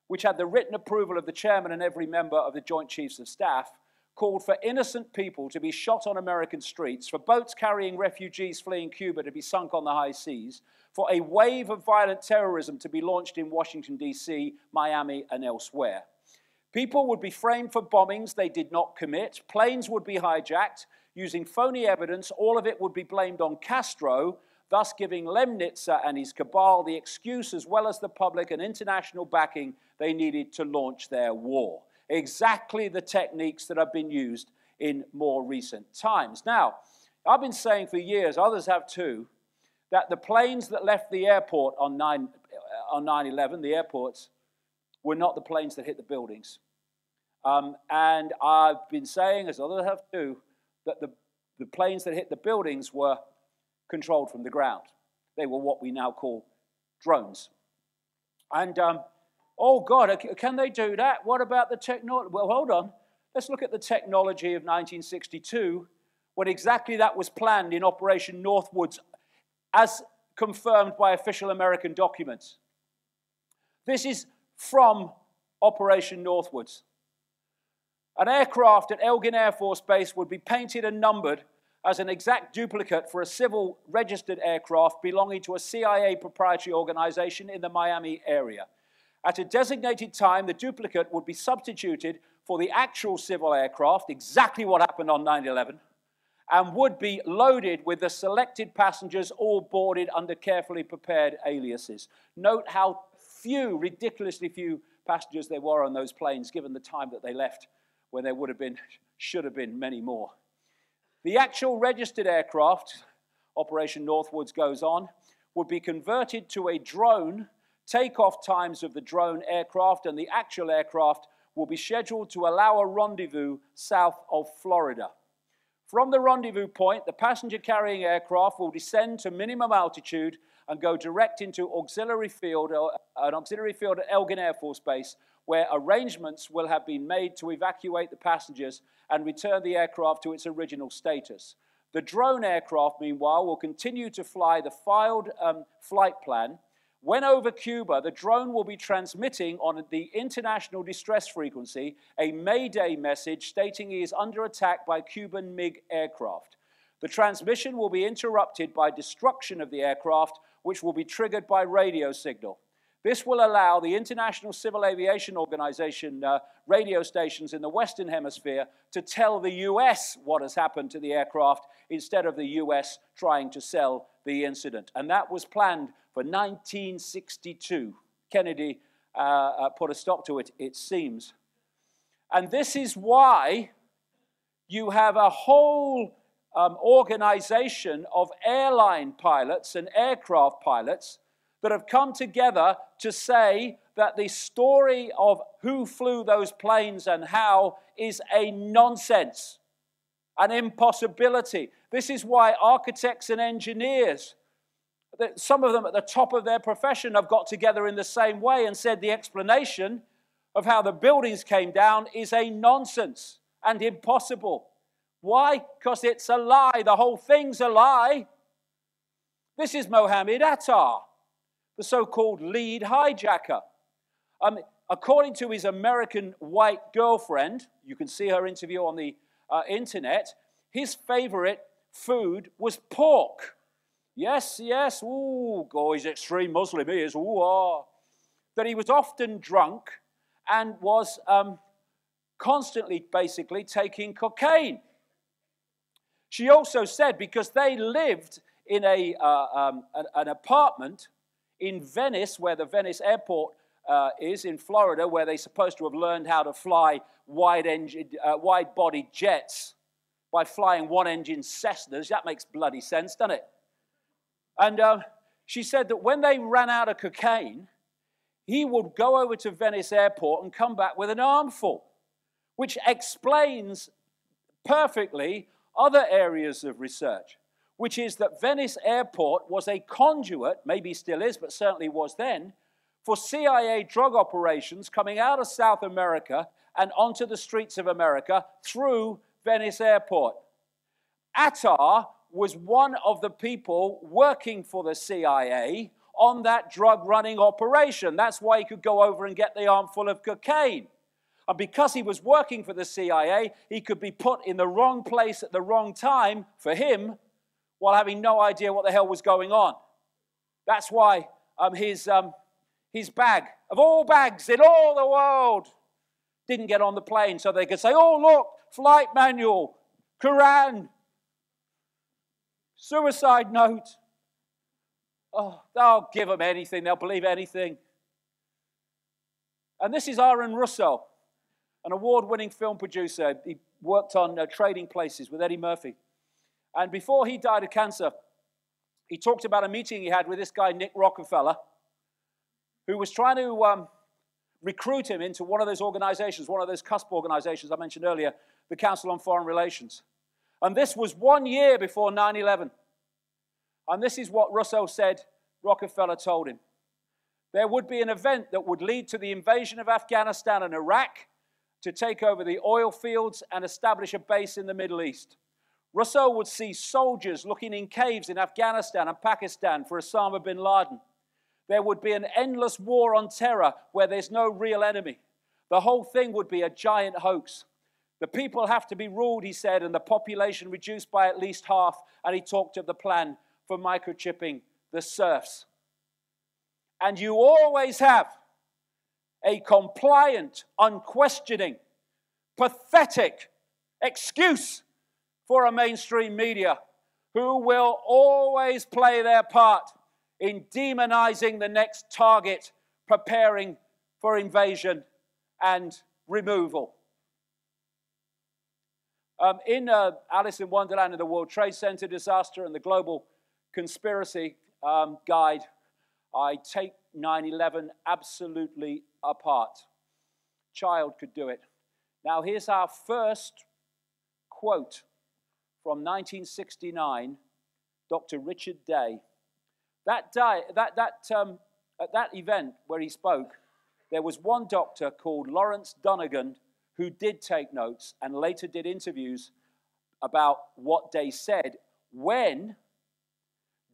which had the written approval of the chairman and every member of the Joint Chiefs of Staff, called for innocent people to be shot on American streets, for boats carrying refugees fleeing Cuba to be sunk on the high seas, for a wave of violent terrorism to be launched in Washington, D.C., Miami, and elsewhere. People would be framed for bombings they did not commit. Planes would be hijacked. Using phony evidence, all of it would be blamed on Castro, thus giving Lemnitzer and his cabal the excuse, as well as the public and international backing they needed to launch their war. Exactly the techniques that have been used in more recent times. Now, I've been saying for years, others have too, that the planes that left the airport on 9/11, the airports, were not the planes that hit the buildings. And I've been saying, as others have too, that the planes that hit the buildings were controlled from the ground. They were what we now call drones. And, oh God, can they do that? What about the technology? Well, hold on. Let's look at the technology of 1962, when exactly that was planned in Operation Northwoods, as confirmed by official American documents. This is from Operation Northwoods. An aircraft at Elgin Air Force Base would be painted and numbered as an exact duplicate for a civil registered aircraft belonging to a CIA proprietary organization in the Miami area. At a designated time, the duplicate would be substituted for the actual civil aircraft, exactly what happened on 9/11, and would be loaded with the selected passengers, all boarded under carefully prepared aliases. Note how few, ridiculously few passengers there were on those planes, given the time that they left, when there would have been, should have been many more. The actual registered aircraft, Operation Northwoods goes on, would be converted to a drone. Takeoff times of the drone aircraft and the actual aircraft will be scheduled to allow a rendezvous south of Florida. From the rendezvous point, the passenger-carrying aircraft will descend to minimum altitude and go direct into an auxiliary field at Elgin Air Force Base, where arrangements will have been made to evacuate the passengers and return the aircraft to its original status. The drone aircraft, meanwhile, will continue to fly the filed flight plan. When over Cuba, the drone will be transmitting on the international distress frequency a Mayday message stating he is under attack by Cuban MiG aircraft. The transmission will be interrupted by destruction of the aircraft, which will be triggered by radio signal. This will allow the International Civil Aviation Organization radio stations in the Western Hemisphere to tell the US what has happened to the aircraft instead of the US trying to sell the incident. And that was planned for 1962. Kennedy put a stop to it, it seems. And this is why you have a whole organization of airline pilots and aircraft pilots that have come together to say that the story of who flew those planes and how is a nonsense, an impossibility. This is why architects and engineers, some of them at the top of their profession, have got together in the same way and said the explanation of how the buildings came down is a nonsense and impossible. Why? Because it's a lie. The whole thing's a lie. This is Mohammed Atta, the so-called lead hijacker. According to his American white girlfriend, you can see her interview on the internet, his favorite food was pork. Yes, yes, ooh, God, he's extreme Muslim, he is, ooh, ah. That he was often drunk and was constantly, basically, taking cocaine. She also said, because they lived in an apartment in Venice, where the Venice airport is, in Florida, where they're supposed to have learned how to fly wide-bodied jets by flying one-engine Cessnas. That makes bloody sense, doesn't it? And she said that when they ran out of cocaine, he would go over to Venice airport and come back with an armful, which explains perfectly other areas of research. which is that Venice Airport was a conduit, maybe still is, but certainly was then, for CIA drug operations coming out of South America and onto the streets of America through Venice Airport. Attar was one of the people working for the CIA on that drug-running operation. That's why he could go over and get the armful of cocaine. And because he was working for the CIA, he could be put in the wrong place at the wrong time for him while having no idea what the hell was going on. That's why his bag, of all bags in all the world, didn't get on the plane so they could say, oh, look, flight manual, Quran, suicide note. Oh, they'll give them anything. They'll believe anything. And this is Aaron Russo, an award-winning film producer. He worked on Trading Places with Eddie Murphy. And before he died of cancer, he talked about a meeting he had with this guy, Nick Rockefeller, who was trying to recruit him into one of those organizations, one of those cusp organizations I mentioned earlier, the Council on Foreign Relations. And this was 1 year before 9/11. And this is what Russo said Rockefeller told him. There would be an event that would lead to the invasion of Afghanistan and Iraq to take over the oil fields and establish a base in the Middle East. Russo would see soldiers looking in caves in Afghanistan and Pakistan for Osama bin Laden. There would be an endless war on terror where there's no real enemy. The whole thing would be a giant hoax. The people have to be ruled, he said, and the population reduced by at least half. And he talked of the plan for microchipping the serfs. And you always have a compliant, unquestioning, pathetic excuse for a mainstream media who will always play their part in demonizing the next target, preparing for invasion and removal. In Alice in Wonderland and the World Trade Center disaster and the Global Conspiracy Guide, I take 9/11 absolutely apart. Child could do it. Now here's our first quote from 1969, Dr. Richard Day. At that event where he spoke, there was one doctor called Lawrence Donegan who did take notes and later did interviews about what Day said when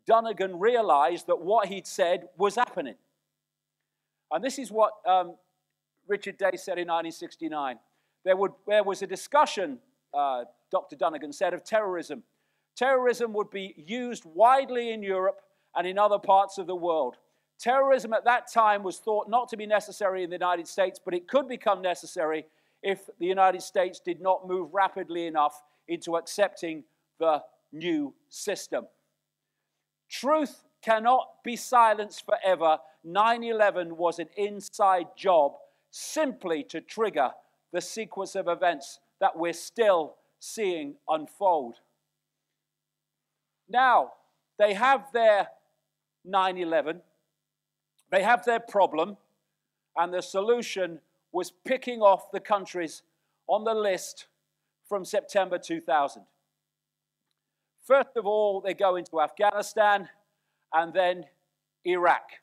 Donegan realized that what he'd said was happening. And this is what Richard Day said in 1969. There was a discussion, Dr. Donegan said, of terrorism. Terrorism would be used widely in Europe and in other parts of the world. Terrorism at that time was thought not to be necessary in the United States, but it could become necessary if the United States did not move rapidly enough into accepting the new system. Truth cannot be silenced forever. 9/11 was an inside job simply to trigger the sequence of events that we're still seeing unfold. Now, they have their 9/11, they have their problem, and the solution was picking off the countries on the list from September 2000. First of all, they go into Afghanistan and then Iraq.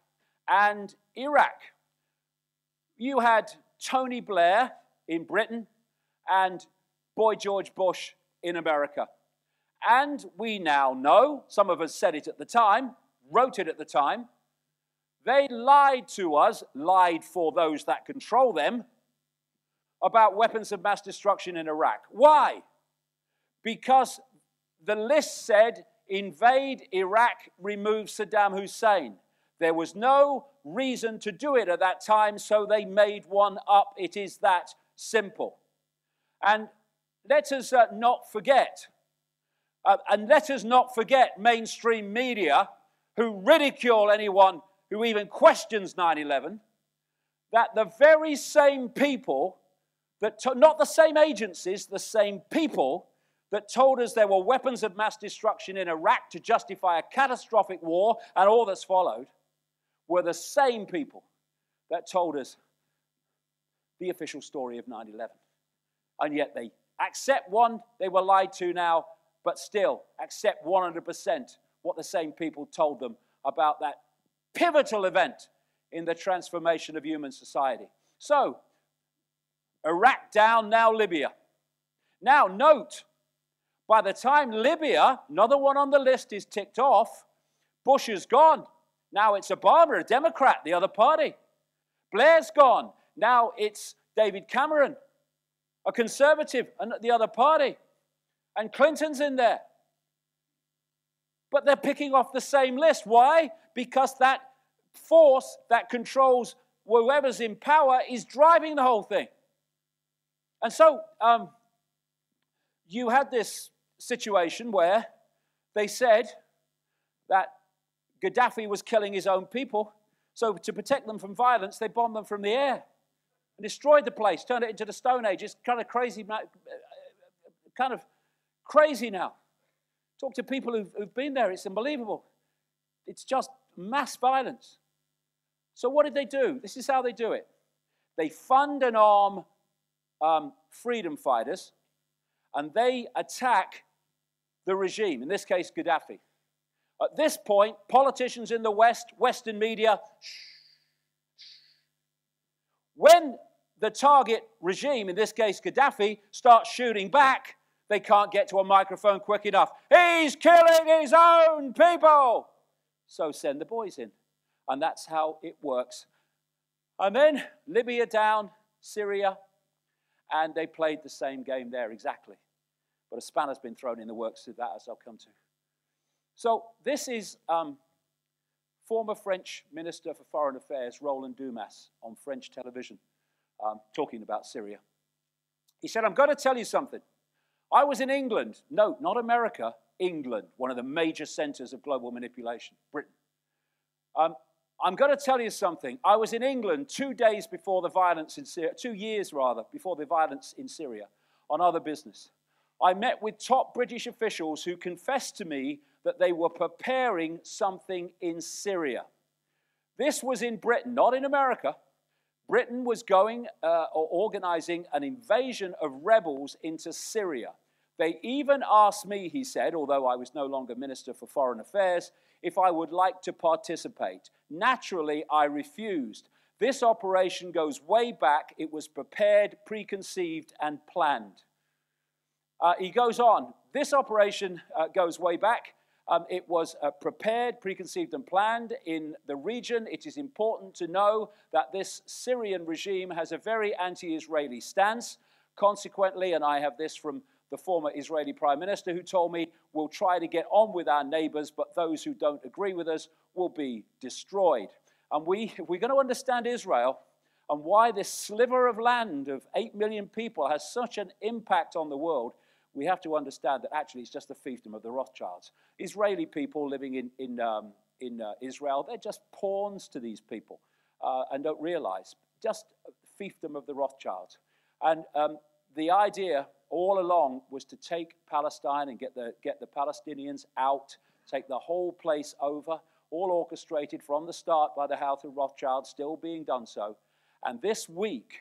And Iraq, you had Tony Blair in Britain and Boy George Bush in America. And we now know, some of us said it at the time, wrote it at the time, they lied to us, lied for those that control them, about weapons of mass destruction in Iraq. Why? Because the list said, invade Iraq, remove Saddam Hussein. There was no reason to do it at that time, so they made one up. It is that simple. And let us not forget, mainstream media who ridicule anyone who even questions 9/11, that the very same people, not the same agencies, the same people that told us there were weapons of mass destruction in Iraq to justify a catastrophic war and all that's followed, were the same people that told us the official story of 9/11. And yet they accept one, they were lied to now, but still accept 100% what the same people told them about that pivotal event in the transformation of human society. So, Iraq down, now Libya. Now, note, by the time Libya, another one on the list, is ticked off, Bush is gone. Now it's Obama, a Democrat, the other party. Blair's gone. Now it's David Cameron, a conservative, and the other party. And Clinton's in there. But they're picking off the same list. Why? Because that force that controls whoever's in power is driving the whole thing. And so you had this situation where they said that Gaddafi was killing his own people, so to protect them from violence, they bombed them from the air and destroyed the place, turned it into the Stone Age. It's kind of crazy now. Talk to people who've been there, it's unbelievable. It's just mass violence. So what did they do? This is how they do it. They fund and arm freedom fighters, and they attack the regime, in this case, Gaddafi. At this point, politicians in the West, Western media, when the target regime, in this case Gaddafi, starts shooting back, they can't get to a microphone quick enough. He's killing his own people! So send the boys in. And that's how it works. And then Libya down, Syria, and they played the same game there exactly. But a spanner's been thrown in the works to that, as I'll come to. So this is former French Minister for Foreign Affairs, Roland Dumas, on French television, talking about Syria. He said, I'm going to tell you something. I was in England, no, not America, England, one of the major centers of global manipulation, Britain. I'm going to tell you something. I was in England 2 days before the violence in Syria, 2 years rather, before the violence in Syria, on other business. I met with top British officials who confessed to me that they were preparing something in Syria. This was in Britain, not in America. Britain was going or organizing an invasion of rebels into Syria. They even asked me, he said, although I was no longer Minister for Foreign Affairs, if I would like to participate. Naturally, I refused. This operation goes way back. It was prepared, preconceived, and planned. He goes on. This operation goes way back. It was prepared, preconceived, and planned in the region. It is important to know that this Syrian regime has a very anti-Israeli stance. Consequently, and I have this from the former Israeli Prime Minister who told me, we'll try to get on with our neighbors, but those who don't agree with us will be destroyed. And we're going to understand Israel and why this sliver of land of 8 million people has such an impact on the world. We have to understand that actually it's just a fiefdom of the Rothschilds. Israeli people living in Israel, they're just pawns to these people and don't realize. Just a fiefdom of the Rothschilds. And the idea all along was to take Palestine and get the Palestinians out, take the whole place over, all orchestrated from the start by the House of Rothschild, still being done so. And this week,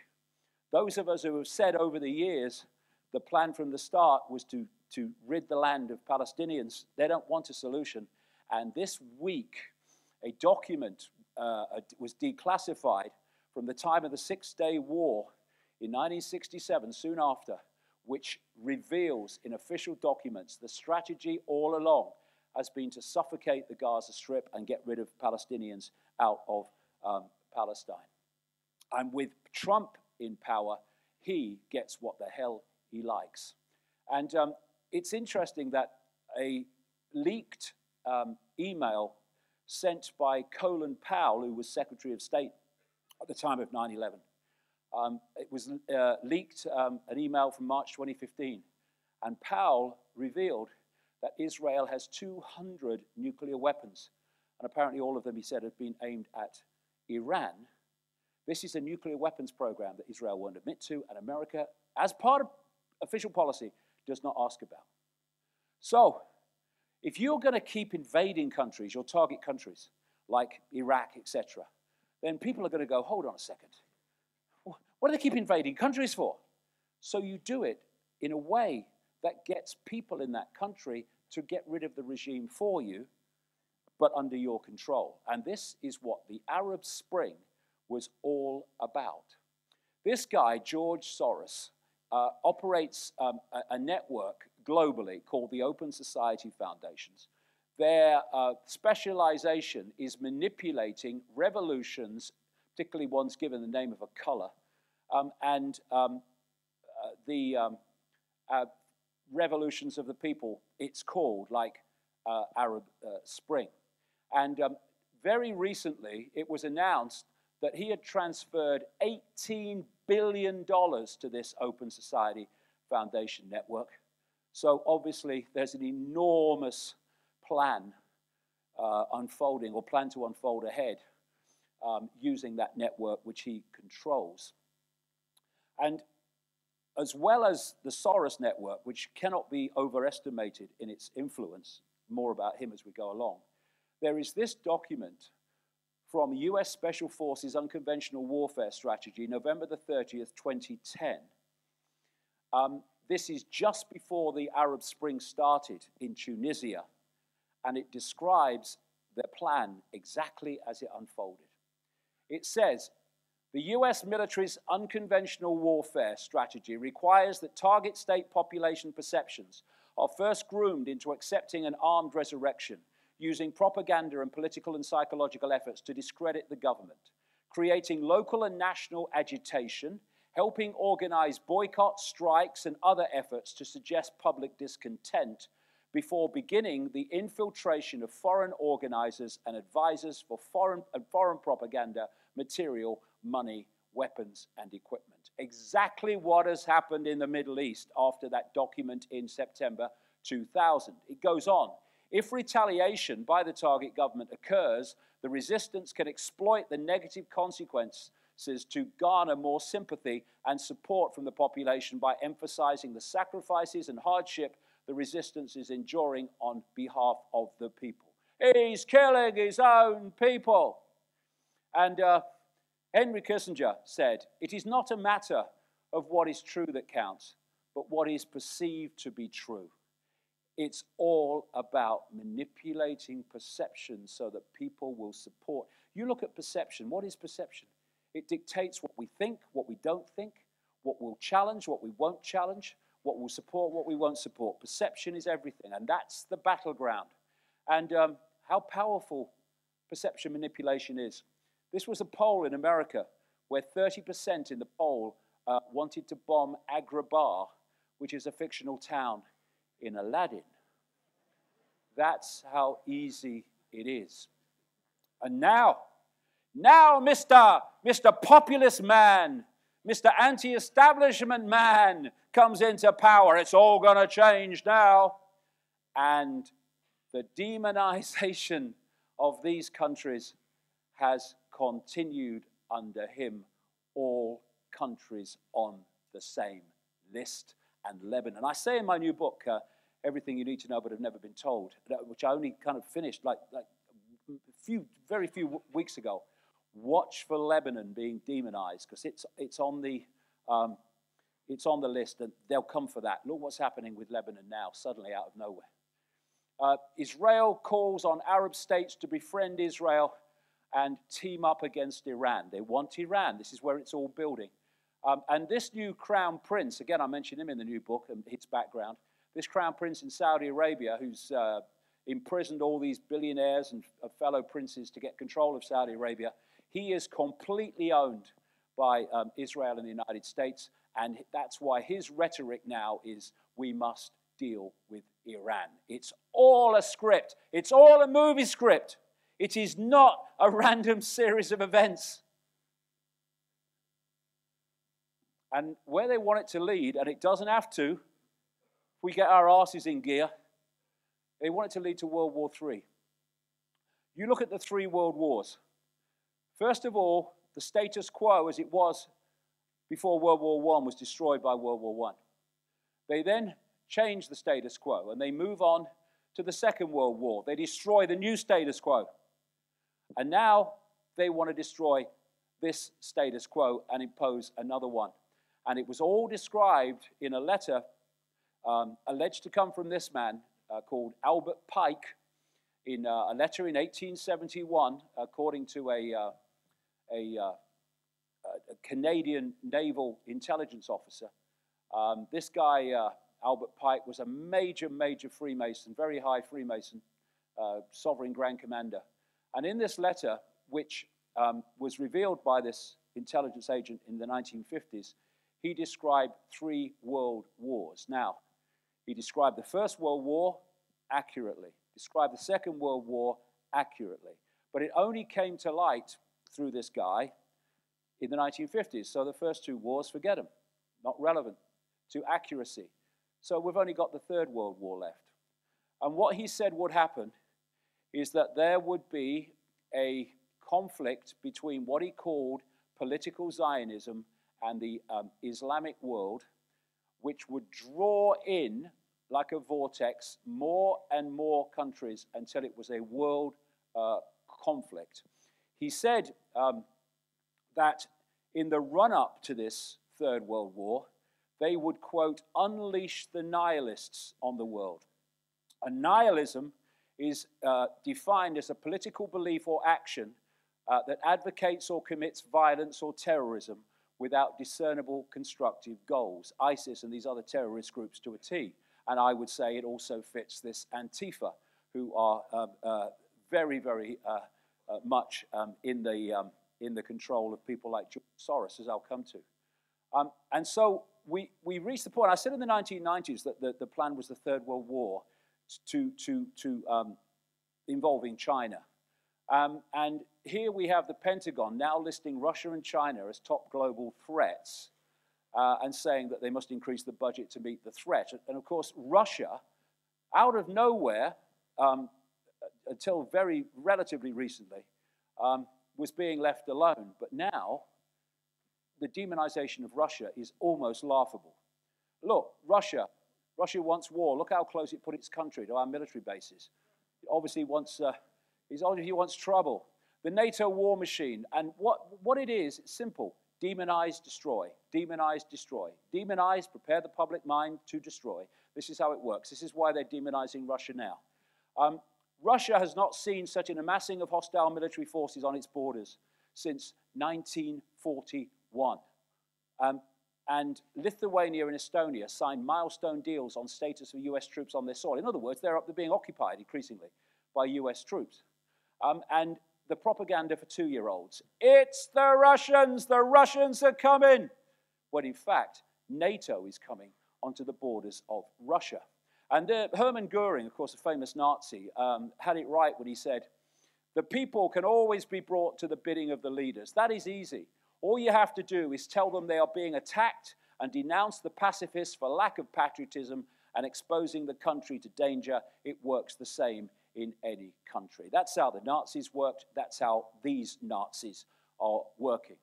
those of us who have said over the years, the plan from the start was to rid the land of Palestinians. They don't want a solution. And this week, a document was declassified from the time of the Six-Day War in 1967, soon after, which reveals in official documents the strategy all along has been to suffocate the Gaza Strip and get rid of Palestinians out of Palestine. And with Trump in power, he gets what the hell he likes. And it's interesting that a leaked email sent by Colin Powell, who was Secretary of State at the time of 9/11, it was leaked, an email from March 2015. And Powell revealed that Israel has 200 nuclear weapons. And apparently all of them, he said, have been aimed at Iran. This is a nuclear weapons program that Israel won't admit to, and America, as part of official policy, does not ask about. So, if you're going to keep invading countries, your target countries, like Iraq, etc., then people are going to go, hold on a second. What do they keep invading countries for? So you do it in a way that gets people in that country to get rid of the regime for you, but under your control. And this is what the Arab Spring was all about. This guy, George Soros, operates a network globally called the Open Society Foundations. Their specialization is manipulating revolutions, particularly ones given the name of a color, and the revolutions of the people, it's called, like Arab Spring. And very recently, it was announced that he had transferred $18 billion to this Open Society Foundation network. So obviously, there's an enormous plan unfolding, or plan to unfold ahead, using that network which he controls. And as well as the Soros network, which cannot be overestimated in its influence, more about him as we go along, there is this document from US Special Forces Unconventional Warfare Strategy, November the 30th, 2010. This is just before the Arab Spring started in Tunisia, and it describes their plan exactly as it unfolded. It says, the US military's unconventional warfare strategy requires that target state population perceptions are first groomed into accepting an armed resurrection, using propaganda and political and psychological efforts to discredit the government, creating local and national agitation, helping organize boycotts, strikes, and other efforts to suggest public discontent before beginning the infiltration of foreign organizers and advisors for foreign propaganda, material, money, weapons, and equipment. Exactly what has happened in the Middle East after that document in September 2000. It goes on. If retaliation by the target government occurs, the resistance can exploit the negative consequences to garner more sympathy and support from the population by emphasizing the sacrifices and hardship the resistance is enduring on behalf of the people. He's killing his own people. And Henry Kissinger said, it is not a matter of what is true that counts, but what is perceived to be true. It's all about manipulating perception so that people will support. You look at perception. What is perception? It dictates what we think, what we don't think, what we'll challenge, what we won't challenge, what we'll support, what we won't support. Perception is everything, and that's the battleground. And how powerful perception manipulation is. This was a poll in America where 30% in the poll wanted to bomb Agrabah, which is a fictional town in Aladdin. That's how easy it is. And now Mr. Populist man, Mr. Anti-Establishment man comes into power. It's all going to change now. And the demonization of these countries has continued under him, all countries on the same list, and Lebanon. I say in my new book, Everything You Need to Know But Have Never Been Told, which I only kind of finished like very few weeks ago. Watch for Lebanon being demonized, because it's on the list, and they'll come for that. Look what's happening with Lebanon now, suddenly out of nowhere. Israel calls on Arab states to befriend Israel and team up against Iran. They want Iran. This is where it's all building. And this new crown prince, again, I mentioned him in the new book and his background, this crown prince in Saudi Arabia who's imprisoned all these billionaires and fellow princes to get control of Saudi Arabia, he is completely owned by Israel and the United States, and that's why his rhetoric now is, we must deal with Iran. It's all a script. It's all a movie script. It is not a random series of events. And where they want it to lead, and it doesn't have to, if we get our asses in gear, they want it to lead to World War III. You look at the 3 world wars. First of all, the status quo as it was before World War I was destroyed by World War I. They then change the status quo, and they move on to the Second World War. They destroy the new status quo. And now they want to destroy this status quo and impose another one. And it was all described in a letter alleged to come from this man called Albert Pike in a letter in 1871, according to a Canadian naval intelligence officer. This guy, Albert Pike, was a major Freemason, very high Freemason, sovereign Grand Commander. And in this letter, which was revealed by this intelligence agent in the 1950s, he described 3 world wars. Now, he described the First World War accurately, described the Second World War accurately, but it only came to light through this guy in the 1950s. So the first 2 wars, forget them, not relevant to accuracy. So we've only got the Third World War left. And what he said would happen is that there would be a conflict between what he called political Zionism and the Islamic world, which would draw in, like a vortex, more and more countries until it was a world conflict. He said that in the run-up to this Third World War, they would, quote, unleash the nihilists on the world. And nihilism is defined as a political belief or action that advocates or commits violence or terrorism without discernible constructive goals. ISIS and these other terrorist groups to a T. And I would say it also fits this Antifa, who are very much in the control of people like George Soros, as I'll come to. And so we reached the point. I said in the 1990s that the plan was the Third World War involving China. And here we have the Pentagon now listing Russia and China as top global threats and saying that they must increase the budget to meet the threat. And of course, Russia, out of nowhere, until very relatively recently, was being left alone. But now, the demonization of Russia is almost laughable. Look, Russia wants war. Look how close it put its country to our military bases. It obviously wants trouble. The NATO war machine, and what it is, it's simple. Demonize, destroy. Demonize, destroy. Demonize, prepare the public mind to destroy. This is how it works. This is why they're demonizing Russia now. Russia has not seen such an amassing of hostile military forces on its borders since 1941. And Lithuania and Estonia signed milestone deals on status of US troops on their soil. In other words, they're being occupied increasingly by US troops. And the propaganda for 2-year-olds, it's the Russians are coming. When in fact, NATO is coming onto the borders of Russia. And Hermann Goering, of course, a famous Nazi, had it right when he said, the people can always be brought to the bidding of the leaders. That is easy. All you have to do is tell them they are being attacked and denounce the pacifists for lack of patriotism and exposing the country to danger. It works the same in any country. That's how the Nazis worked. That's how these Nazis are working.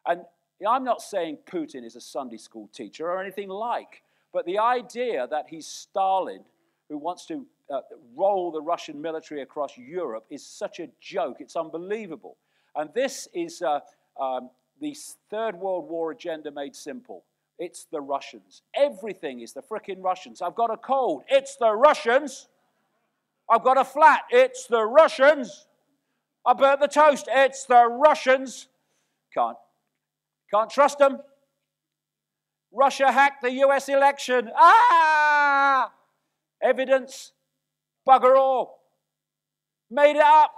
And I'm not saying Putin is a Sunday school teacher or anything like, but the idea that he's Stalin who wants to roll the Russian military across Europe is such a joke. It's unbelievable. And this is the Third World War agenda made simple. It's the Russians. Everything is the frickin' Russians. I've got a cold. It's the Russians. I've got a flat. It's the Russians. I burnt the toast. It's the Russians. Can't trust them. Russia hacked the US election. Ah! Evidence. Bugger all. Made it up.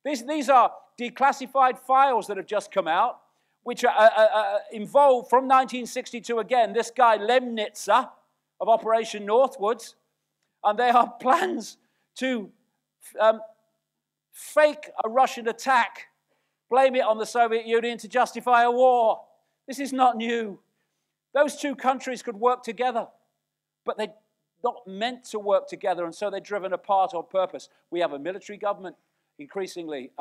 These are declassified files that have just come out, which are involved from 1962 again, this guy Lemnitzer of Operation Northwoods, and they are plans to fake a Russian attack, blame it on the Soviet Union to justify a war. This is not new. Those two countries could work together, but they're not meant to work together, and so they're driven apart on purpose. We have a military government increasingly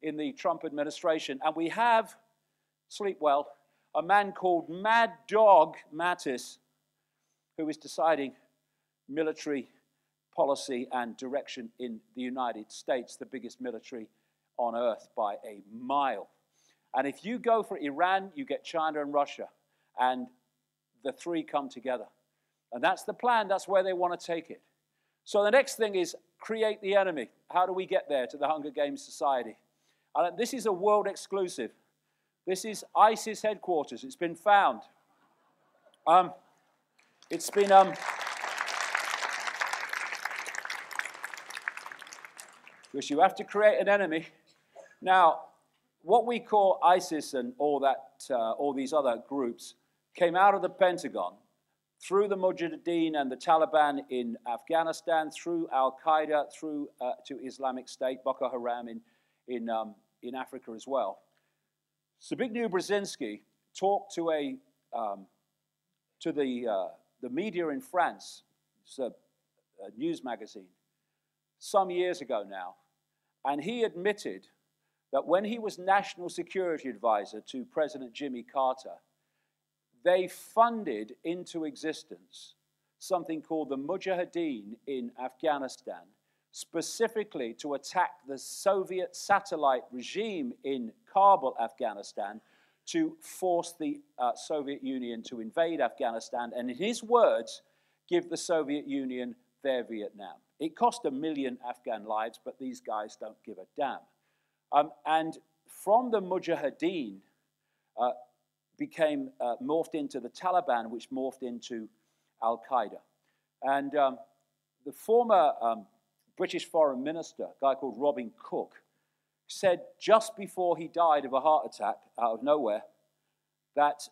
in the Trump administration, and we have, sleep well, a man called Mad Dog Mattis, who is deciding military policy and direction in the United States, the biggest military on earth by a mile. And if you go for Iran, you get China and Russia, and the three come together. And that's the plan. That's where they want to take it. So the next thing is create the enemy. How do we get there to the Hunger Games Society? This is a world exclusive. This is ISIS headquarters. It's been found. It's been... because you have to create an enemy. Now, what we call ISIS and all these other groups came out of the Pentagon through the Mujahideen and the Taliban in Afghanistan, through Al-Qaeda, through to Islamic State, Boko Haram in Africa as well. Zbigniew Brzezinski talked to the media in France, it's a news magazine, some years ago now, and he admitted that when he was National Security Advisor to President Jimmy Carter, they funded into existence something called the Mujahideen in Afghanistan, specifically to attack the Soviet satellite regime in Kabul, Afghanistan, to force the Soviet Union to invade Afghanistan, and in his words, give the Soviet Union their Vietnam. It cost 1 million Afghan lives, but these guys don't give a damn. And from the Mujahideen became morphed into the Taliban, which morphed into Al-Qaeda. And the former British Foreign Minister, a guy called Robin Cook, said just before he died of a heart attack out of nowhere that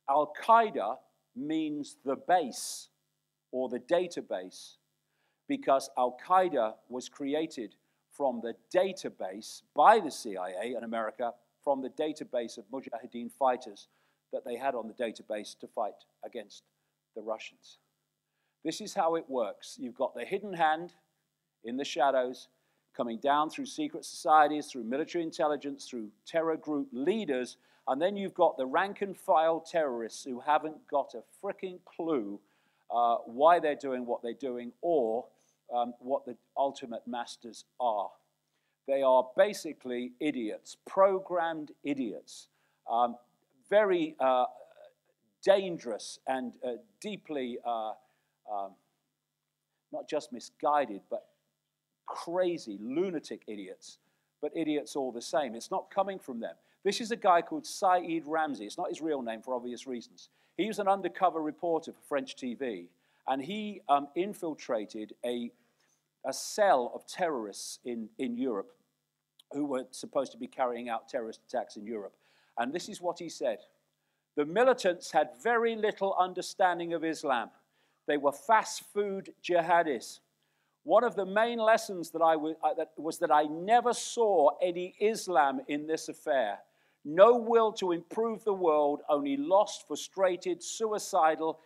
Al-Qaeda means the base or the database, because Al-Qaeda was created from the database by the CIA in America, from the database of Mujahideen fighters that they had on the database to fight against the Russians. This is how it works. You've got the hidden hand in the shadows coming down through secret societies, through military intelligence, through terror group leaders, and then you've got the rank and file terrorists who haven't got a fricking clue why they're doing what they're doing, or what the ultimate masters are. They are basically idiots, programmed idiots, very dangerous and deeply, not just misguided, but crazy, lunatic idiots, but idiots all the same. It's not coming from them. This is a guy called Saeed Ramzi. It's not his real name for obvious reasons. He was an undercover reporter for French TV, and he infiltrated a cell of terrorists in Europe who were supposed to be carrying out terrorist attacks in Europe. And this is what he said. The militants had very little understanding of Islam. They were fast food jihadis. One of the main lessons was that I never saw any Islam in this affair. No will to improve the world, only lost, frustrated, suicidal,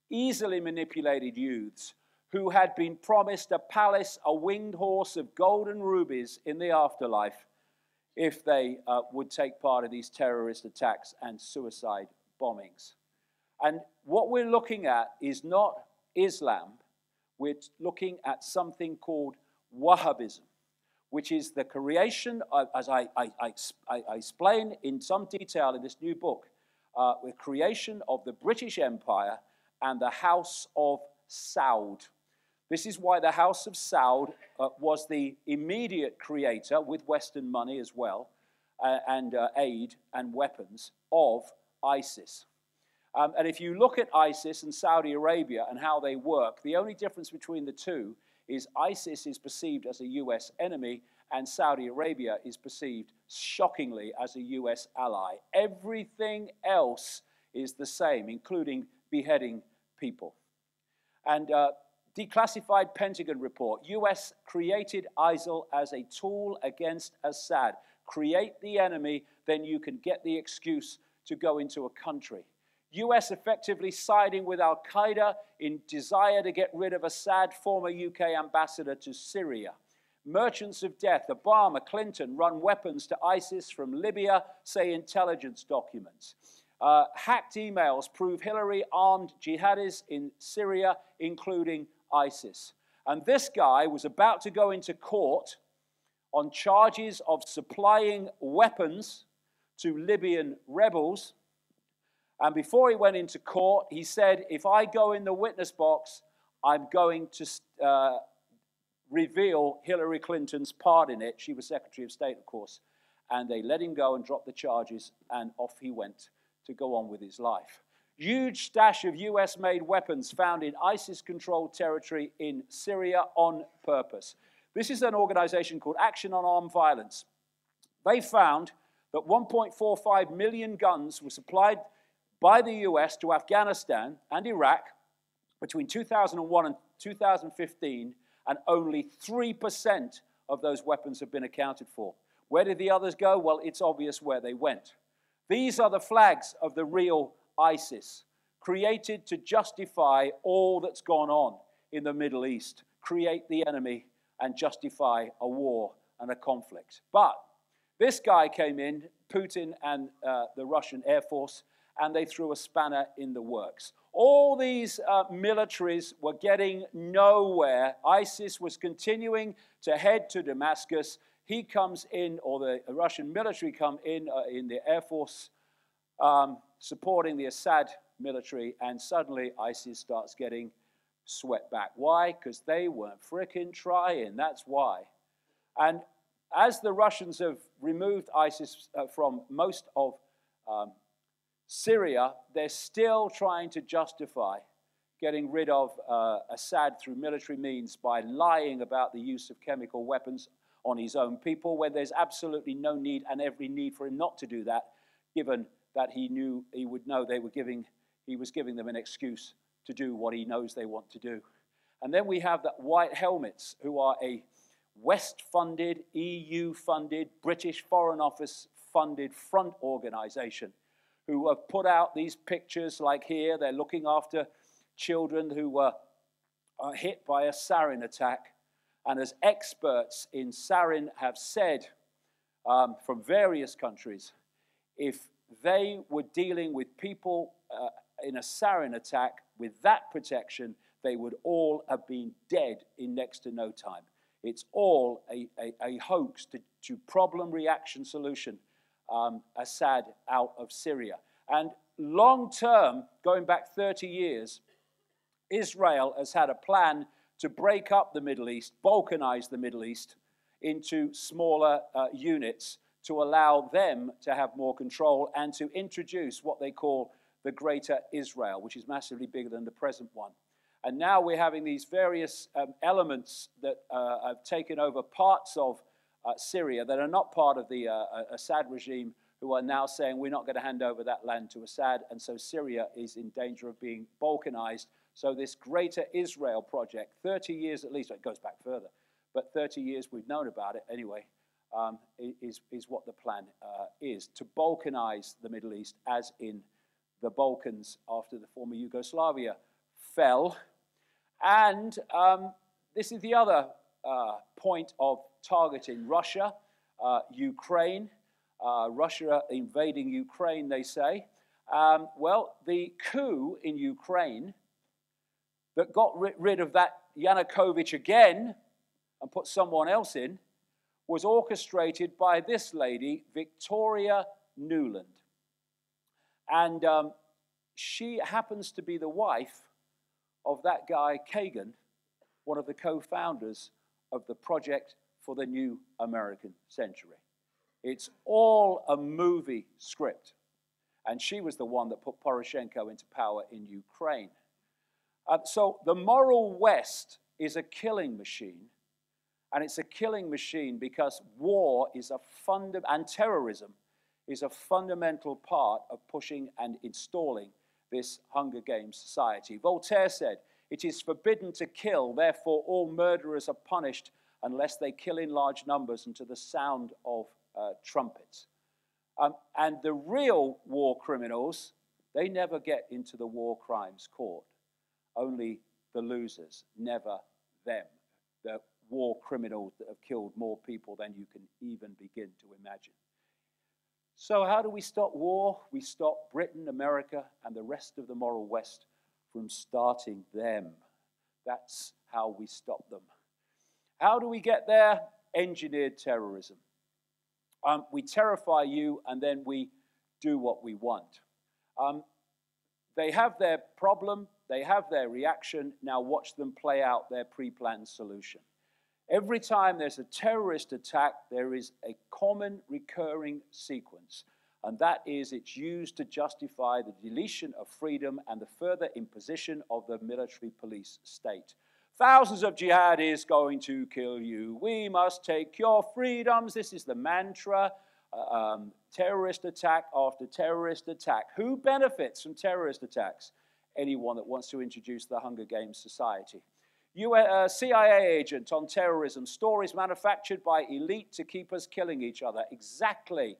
easily manipulated youths who had been promised a palace, a winged horse of gold and rubies in the afterlife if they would take part in these terrorist attacks and suicide bombings. And what we're looking at is not Islam. We're looking at something called Wahhabism, which is the creation of, as I explain in some detail in this new book, the creation of the British Empire and the House of Saud. This is why the House of Saud was the immediate creator, with Western money as well, and aid and weapons, of ISIS. And if you look at ISIS and Saudi Arabia and how they work, the only difference between the two is ISIS is perceived as a US enemy and Saudi Arabia is perceived, shockingly, as a US ally. Everything else is the same, including beheading people. And declassified Pentagon report, US created ISIL as a tool against Assad. Create the enemy, then you can get the excuse to go into a country. US effectively siding with Al-Qaeda in desire to get rid of Assad, former UK ambassador to Syria. Merchants of death, Obama, Clinton run weapons to ISIS from Libya, say intelligence documents. Hacked emails prove Hillary armed jihadis in Syria, including ISIS. And this guy was about to go into court on charges of supplying weapons to Libyan rebels. And before he went into court, he said, if I go in the witness box, I'm going to reveal Hillary Clinton's part in it. She was Secretary of State, of course. And they let him go and drop the charges, and off he went to go on with his life. Huge stash of US-made weapons found in ISIS-controlled territory in Syria on purpose. This is an organization called Action on Armed Violence. They found that 1.45 million guns were supplied by the US to Afghanistan and Iraq between 2001 and 2015, and only 3% of those weapons have been accounted for. Where did the others go? Well, it's obvious where they went. These are the flags of the real ISIS, created to justify all that's gone on in the Middle East, create the enemy and justify a war and a conflict. But this guy came in, Putin and the Russian Air Force, and they threw a spanner in the works. All these militaries were getting nowhere. ISIS was continuing to head to Damascus. He comes in, or the Russian military come in the Air Force, supporting the Assad military, and suddenly ISIS starts getting swept back. Why? Because they weren't frickin' trying, that's why. And as the Russians have removed ISIS from most of Syria, they're still trying to justify getting rid of Assad through military means by lying about the use of chemical weapons on his own people, when there's absolutely no need and every need for him not to do that, given that he would know he was giving them an excuse to do what he knows they want to do. And then we have the White Helmets, who are a West-funded, EU-funded, British Foreign Office-funded front organization who have put out these pictures like here. They're looking after children who were hit by a sarin attack. And as experts in sarin have said from various countries, if they were dealing with people in a sarin attack with that protection, they would all have been dead in next to no time. It's all a hoax to problem, reaction, solution, Assad out of Syria. And long term, going back 30 years, Israel has had a plan to break up the Middle East, balkanize the Middle East into smaller units to allow them to have more control and to introduce what they call the Greater Israel, which is massively bigger than the present one. And now we're having these various elements that have taken over parts of Syria that are not part of the Assad regime, who are now saying we're not going to hand over that land to Assad, and so Syria is in danger of being balkanized. So this Greater Israel project, 30 years at least, it goes back further, but 30 years we've known about it anyway, is what the plan is, to balkanize the Middle East, as in the Balkans after the former Yugoslavia fell. And this is the other point of targeting Russia, Ukraine. Russia invading Ukraine, they say. Well, the coup in Ukraine that got rid of that Yanukovych again and put someone else in was orchestrated by this lady, Victoria Nuland. And she happens to be the wife of that guy, Kagan, one of the co-founders of the Project for the New American Century. It's all a movie script. And she was the one that put Poroshenko into power in Ukraine. So the moral West is a killing machine. And it's a killing machine because war is and terrorism is a fundamental part of pushing and installing this Hunger Games society. Voltaire said, "It is forbidden to kill, therefore all murderers are punished unless they kill in large numbers and to the sound of trumpets." And the real war criminals, they never get into the war crimes court. Only the losers, never them. The war criminals that have killed more people than you can even begin to imagine. So how do we stop war? We stop Britain, America, and the rest of the moral West from starting them. That's how we stop them. How do we get there? Engineered terrorism. We terrify you, and then we do what we want. They have their problem, they have their reaction, now watch them play out their pre-planned solution. Every time there's a terrorist attack, there is a common recurring sequence, and that is it's used to justify the deletion of freedom and the further imposition of the military police state. Thousands of jihadis going to kill you. We must take your freedoms. This is the mantra. Terrorist attack after terrorist attack. Who benefits from terrorist attacks? Anyone that wants to introduce the Hunger Games society. CIA agent on terrorism, stories manufactured by elite to keep us killing each other. Exactly.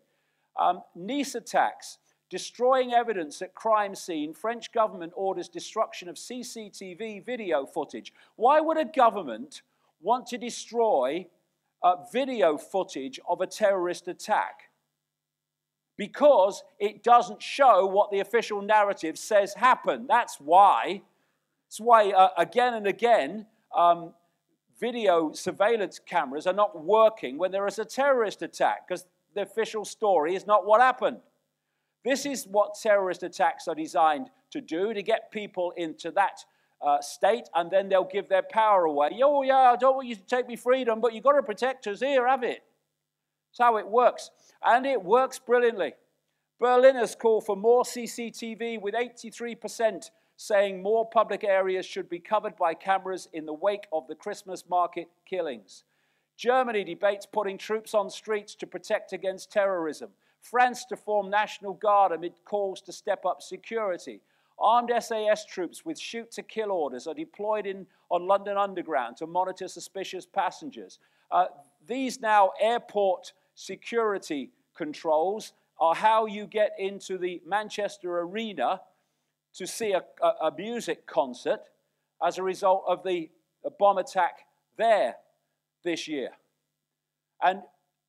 Nice attacks, destroying evidence at crime scene. French government orders destruction of CCTV video footage. Why would a government want to destroy video footage of a terrorist attack? Because it doesn't show what the official narrative says happened. That's why. That's why, again and again, video surveillance cameras are not working when there is a terrorist attack, because the official story is not what happened. This is what terrorist attacks are designed to do, to get people into that state, and then they'll give their power away. Oh, yeah, I don't want you to take me freedom, but you've got to protect us. Here, have it. That's how it works. And it works brilliantly. Berliners call for more CCTV, with 83% saying more public areas should be covered by cameras in the wake of the Christmas market killings. Germany debates putting troops on streets to protect against terrorism. France to form National Guard amid calls to step up security. Armed SAS troops with shoot-to-kill orders are deployed on London Underground to monitor suspicious passengers. These now airport security controls are how you get into the Manchester Arena to see a music concert as a result of the bomb attack there this year. And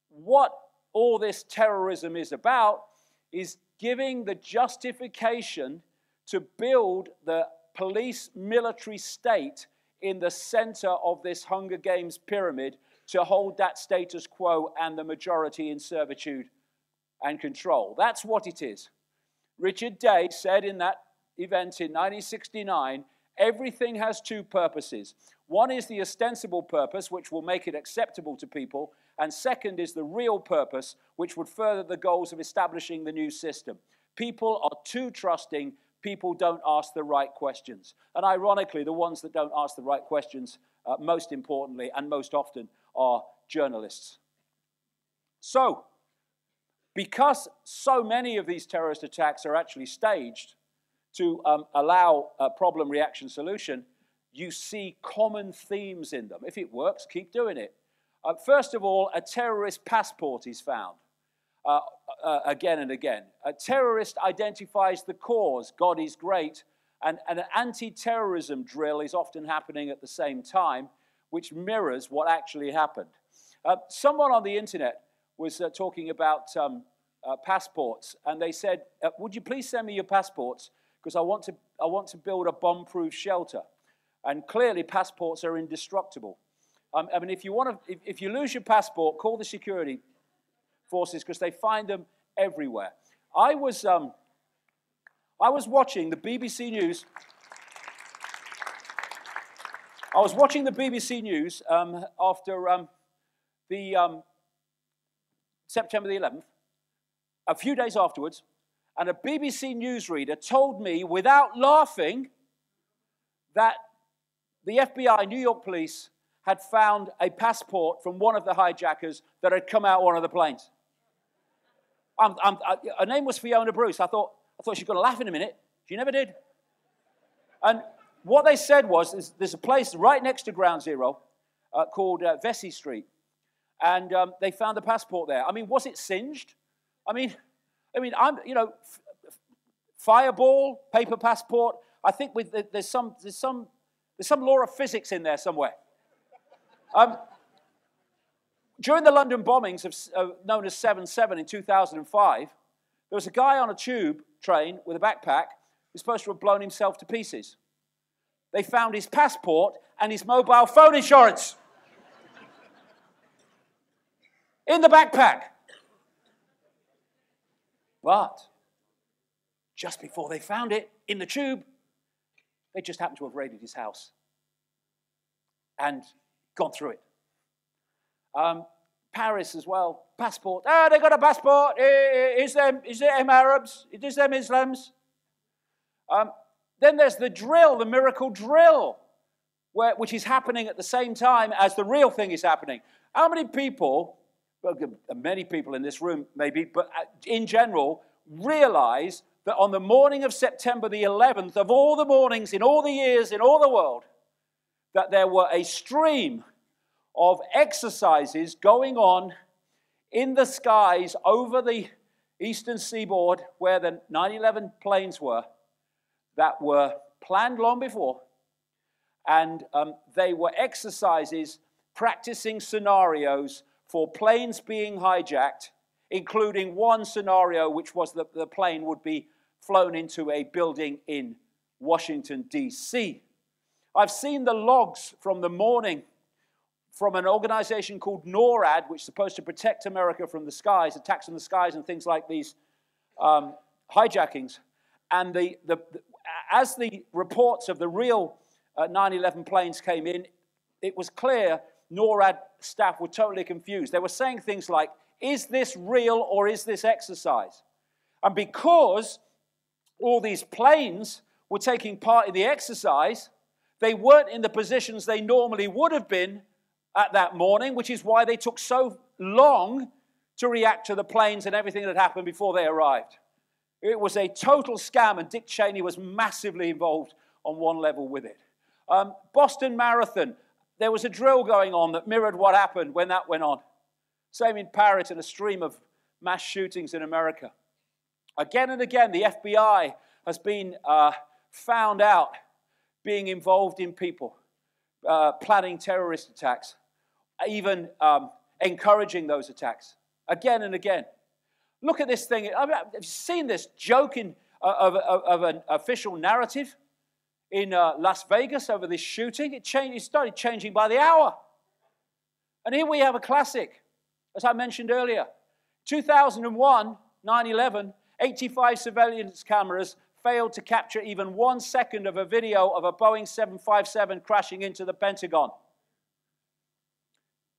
what all this terrorism is about is giving the justification to build the police military state in the center of this Hunger Games pyramid to hold that status quo and the majority in servitude and control. That's what it is. Richard Day said in that event in 1969, everything has two purposes. One is the ostensible purpose, which will make it acceptable to people, and second is the real purpose, which would further the goals of establishing the new system. People are too trusting. People don't ask the right questions. And ironically, the ones that don't ask the right questions, most importantly and most often, are journalists. So, because so many of these terrorist attacks are actually staged to allow a problem, reaction, solution, you see common themes in them. If it works, keep doing it. First of all, a terrorist passport is found again and again. A terrorist identifies the cause, God is great, and an anti-terrorism drill is often happening at the same time, which mirrors what actually happened. Someone on the internet was talking about passports, and they said, would you please send me your passports, because I want to build a bomb-proof shelter. And clearly passports are indestructible. I mean, if you lose your passport, call the security forces, because they find them everywhere. I was watching the BBC News. I was watching the BBC News after the September the 11th, a few days afterwards, and a BBC newsreader told me, without laughing, that the FBI, New York police, had found a passport from one of the hijackers that had come out one of the planes. Her name was Fiona Bruce. I thought she was going to laugh in a minute. She never did. And what they said was, there's a place right next to Ground Zero called Vesey Street, and they found the passport there. I mean, was it singed? I mean, fireball, paper passport. I think there's some law of physics in there somewhere. During the London bombings known as 7/7 in 2005, there was a guy on a tube train with a backpack who's supposed to have blown himself to pieces. They found his passport and his mobile phone insurance in the backpack. But just before they found it in the tube, they just happened to have raided his house and gone through it. Paris as well, passport. Ah, they got a passport. Is them Arabs? Is them Islams? Then there's the drill, the miracle drill, which is happening at the same time as the real thing is happening. How many people, well, many people in this room maybe, but in general, realize that on the morning of September the 11th, of all the mornings in all the years in all the world, that there were a stream of exercises going on in the skies over the eastern seaboard where the 9/11 planes were, that were planned long before, and they were exercises practicing scenarios for planes being hijacked, including one scenario which was that the plane would be flown into a building in Washington, D.C. I've seen the logs from the morning from an organization called NORAD, which is supposed to protect America from the skies, attacks from the skies and things like these hijackings. And as the reports of the real 9/11 planes came in, it was clear NORAD staff were totally confused. They were saying things like, is this real or is this exercise? And because all these planes were taking part in the exercise, they weren't in the positions they normally would have been at that morning, which is why they took so long to react to the planes and everything that happened before they arrived. It was a total scam, and Dick Cheney was massively involved on one level with it. Boston Marathon, there was a drill going on that mirrored what happened when that went on. Same in Paris, and a stream of mass shootings in America. Again and again, the FBI has been found out being involved in people planning terrorist attacks, even encouraging those attacks, again and again. Look at this thing. Have you seen this joke of an official narrative in Las Vegas over this shooting? It started changing by the hour. And here we have a classic, as I mentioned earlier. 2001, 9/11, 85 surveillance cameras failed to capture even 1 second of a video of a Boeing 757 crashing into the Pentagon.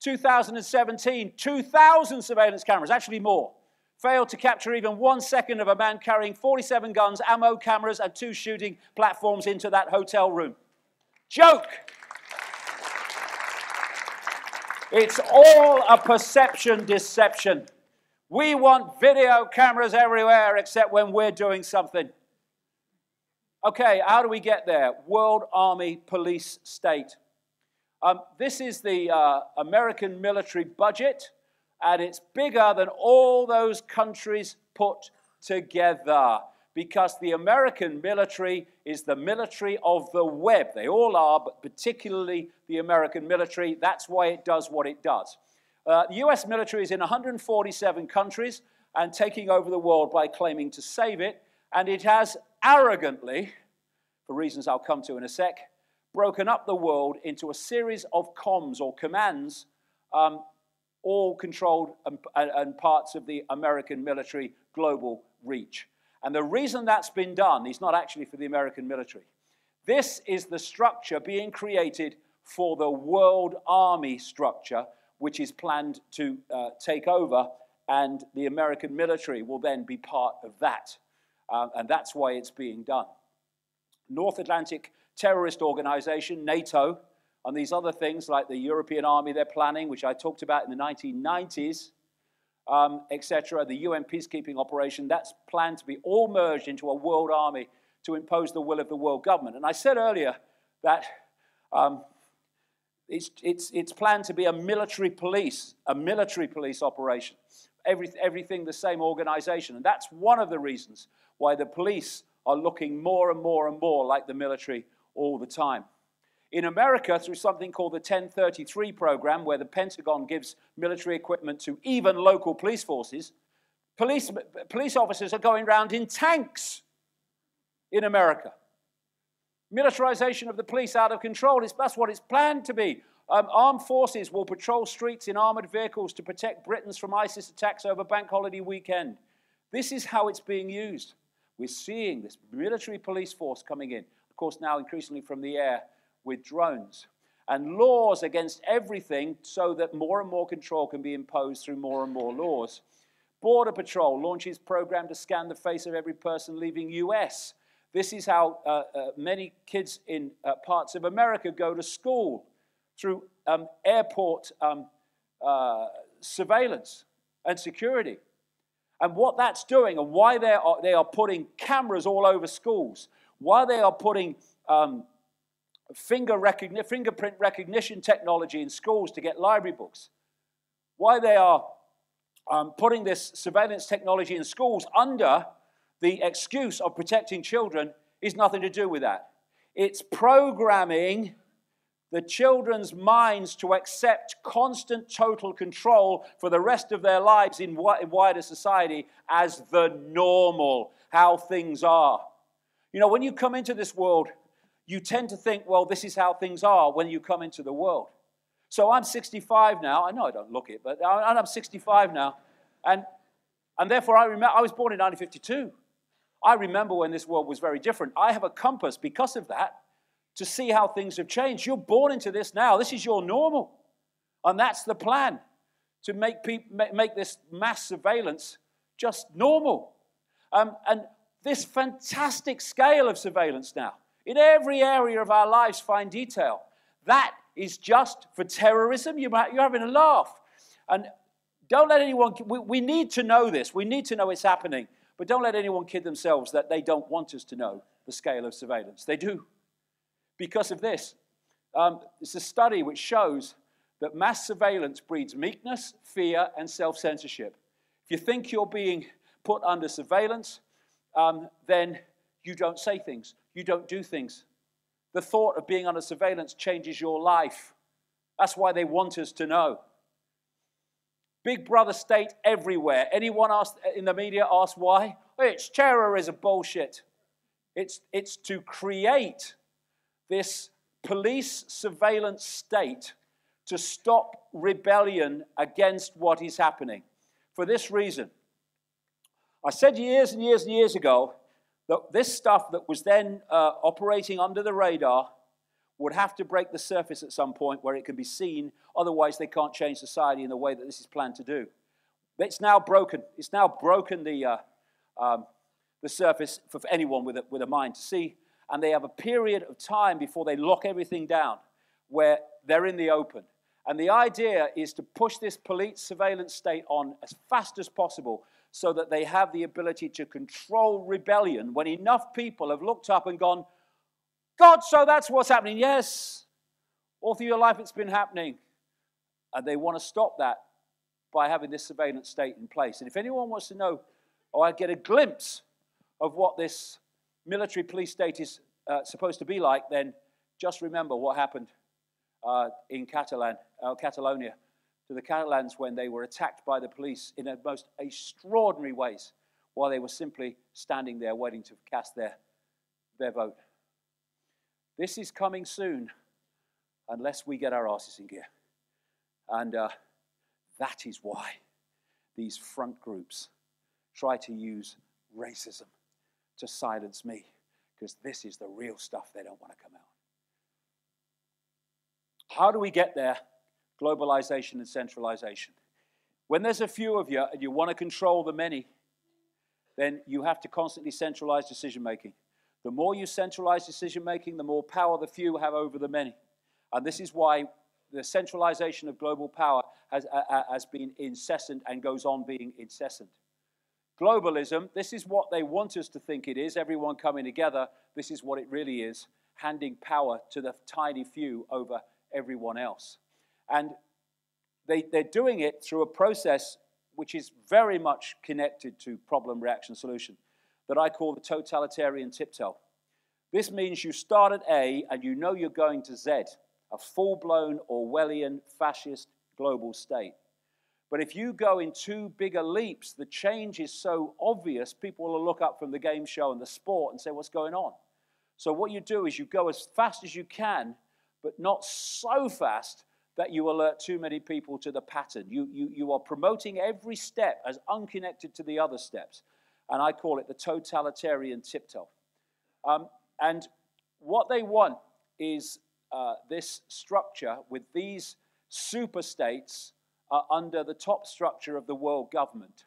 2017, 2,000 surveillance cameras, actually more, failed to capture even 1 second of a man carrying 47 guns, ammo, cameras, and 2 shooting platforms into that hotel room. Joke! It's all a perception deception. We want video cameras everywhere except when we're doing something. Okay, how do we get there? World Army Police State. This is the American military budget, and it's bigger than all those countries put together, because the American military is the military of the web. They all are, but particularly the American military. That's why it does what it does. The US military is in 147 countries and taking over the world by claiming to save it, and it has arrogantly, for reasons I'll come to in a sec, broken up the world into a series of comms or commands, all controlled and parts of the American military global reach. And the reason that's been done is not actually for the American military. This is the structure being created for the World Army structure, which is planned to take over, and the American military will then be part of that. And that's why it's being done. North Atlantic Terrorist Organization, NATO, and these other things like the European Army they're planning, which I talked about in the 1990s, etc., the UN peacekeeping operation, that's planned to be all merged into a world army to impose the will of the world government. And I said earlier that it's planned to be a military police operation. Everything the same organization. And that's one of the reasons why the police are looking more and more and more like the military all the time. In America, through something called the 1033 program, where the Pentagon gives military equipment to even local police forces, police officers are going around in tanks in America. Militarization of the police out of control, that's what it's planned to be. Armed forces will patrol streets in armored vehicles to protect Britons from ISIS attacks over Bank Holiday weekend. This is how it's being used. We're seeing this military police force coming in, of course now increasingly from the air with drones, and laws against everything so that more and more control can be imposed through more and more laws. Border Patrol launches program to scan the face of every person leaving US. This is how many kids in parts of America go to school, through airport surveillance and security. And what that's doing, and why they are putting cameras all over schools, why they are putting fingerprint recognition technology in schools to get library books, why they are putting this surveillance technology in schools under the excuse of protecting children is nothing to do with that. It's programming the children's minds to accept constant total control for the rest of their lives in wider society as the normal, how things are. You know, when you come into this world, you tend to think, well, this is how things are when you come into the world. So I'm 65 now. I know I don't look it, but I'm 65 now. And therefore, I was born in 1952. I remember when this world was very different. I have a compass because of that to see how things have changed. You're born into this now. This is your normal. And that's the plan, to make this mass surveillance just normal. And this fantastic scale of surveillance now, in every area of our lives, fine detail, that is just for terrorism. You're having a laugh. And don't let anyone, we need to know this. We need to know it's happening. But don't let anyone kid themselves that they don't want us to know the scale of surveillance. They do. Because of this. It's a study which shows that mass surveillance breeds meekness, fear, and self-censorship. If you think you're being put under surveillance, then you don't say things. You don't do things. The thought of being under surveillance changes your life. That's why they want us to know. Big brother state everywhere. Anyone in the media asks why? It's terrorism bullshit. It's to create this police surveillance state to stop rebellion against what is happening. For this reason, I said years and years and years ago that this stuff that was then operating under the radar would have to break the surface at some point where it can be seen. Otherwise, they can't change society in the way that this is planned to do. It's now broken. It's now broken the surface for anyone with a mind to see. And they have a period of time before they lock everything down where they're in the open. And the idea is to push this police surveillance state on as fast as possible so that they have the ability to control rebellion when enough people have looked up and gone, God, so that's what's happening. Yes, all through your life it's been happening. And they want to stop that by having this surveillance state in place. And if anyone wants to know, or get a glimpse of what this military police state is supposed to be like, then just remember what happened in Catalonia to the Catalans when they were attacked by the police in the most extraordinary ways while they were simply standing there waiting to cast their vote. This is coming soon unless we get our asses in gear. And that is why these front groups try to use racism to silence me, because this is the real stuff they don't want to come out. How do we get there? Globalization and centralization. When there's a few of you and you want to control the many, then you have to constantly centralize decision-making. The more you centralize decision-making, the more power the few have over the many. And this is why the centralization of global power has been incessant and goes on being incessant. Globalism, this is what they want us to think it is, everyone coming together. This is what it really is, handing power to the tiny few over everyone else. And they're doing it through a process which is very much connected to problem, reaction, solution, that I call the totalitarian tiptoe. This means you start at A and you know you're going to Z, a full-blown Orwellian fascist global state. But if you go in too big a leaps, the change is so obvious, people will look up from the game show and the sport and say, what's going on? So what you do is you go as fast as you can, but not so fast that you alert too many people to the pattern. You are promoting every step as unconnected to the other steps. and I call it the totalitarian tiptoe. And what they want is this structure with these super states under the top structure of the world government.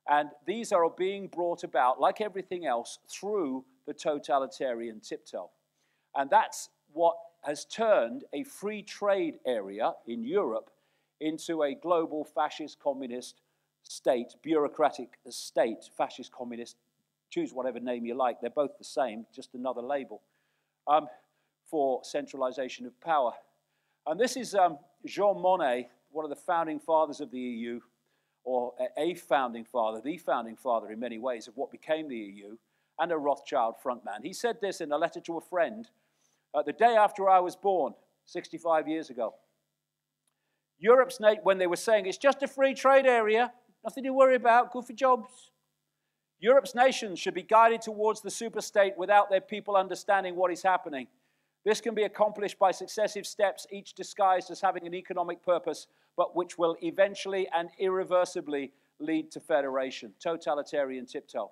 And these are being brought about, like everything else, through the totalitarian tiptoe. And that's what has turned a free trade area in Europe into a global fascist communist state, bureaucratic state, fascist communist, choose whatever name you like, they're both the same, just another label, for centralization of power. And this is Jean Monnet, one of the founding fathers of the EU, or a founding father, the founding father in many ways of what became the EU, and a Rothschild frontman. He said this in a letter to a friend the day after I was born, 65 years ago. Europe's, when they were saying it's just a free trade area, nothing to worry about, good for jobs. Europe's nations should be guided towards the superstate without their people understanding what is happening. This can be accomplished by successive steps, each disguised as having an economic purpose, but which will eventually and irreversibly lead to federation, totalitarian tiptoe.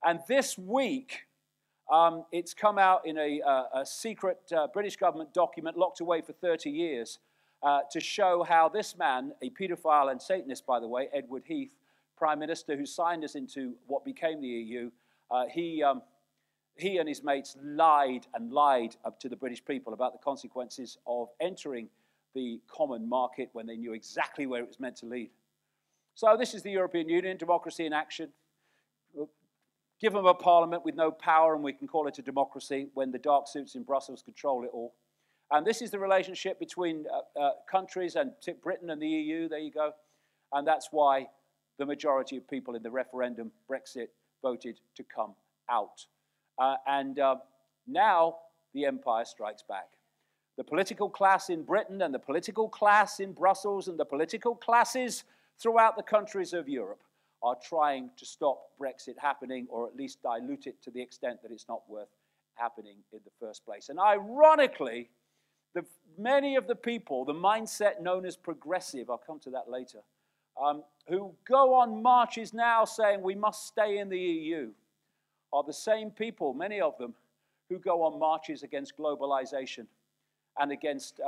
And this week, it's come out in a secret British government document locked away for 30 years to show how this man, a paedophile and Satanist, by the way, Edward Heath, Prime Minister who signed us into what became the EU, he and his mates lied and lied up to the British people about the consequences of entering the common market when they knew exactly where it was meant to lead. So this is the European Union, democracy in action. Give them a parliament with no power and we can call it a democracy when the dark suits in Brussels control it all. And this is the relationship between countries and Britain and the EU, there you go. And that's why the majority of people in the referendum, Brexit, voted to come out. Now the empire strikes back. The political class in Britain and the political class in Brussels and the political classes throughout the countries of Europe are trying to stop Brexit happening, or at least dilute it to the extent that it's not worth happening in the first place. And ironically, many of the people, the mindset known as progressive, I'll come to that later, who go on marches now saying we must stay in the EU, are the same people, many of them, who go on marches against globalization and against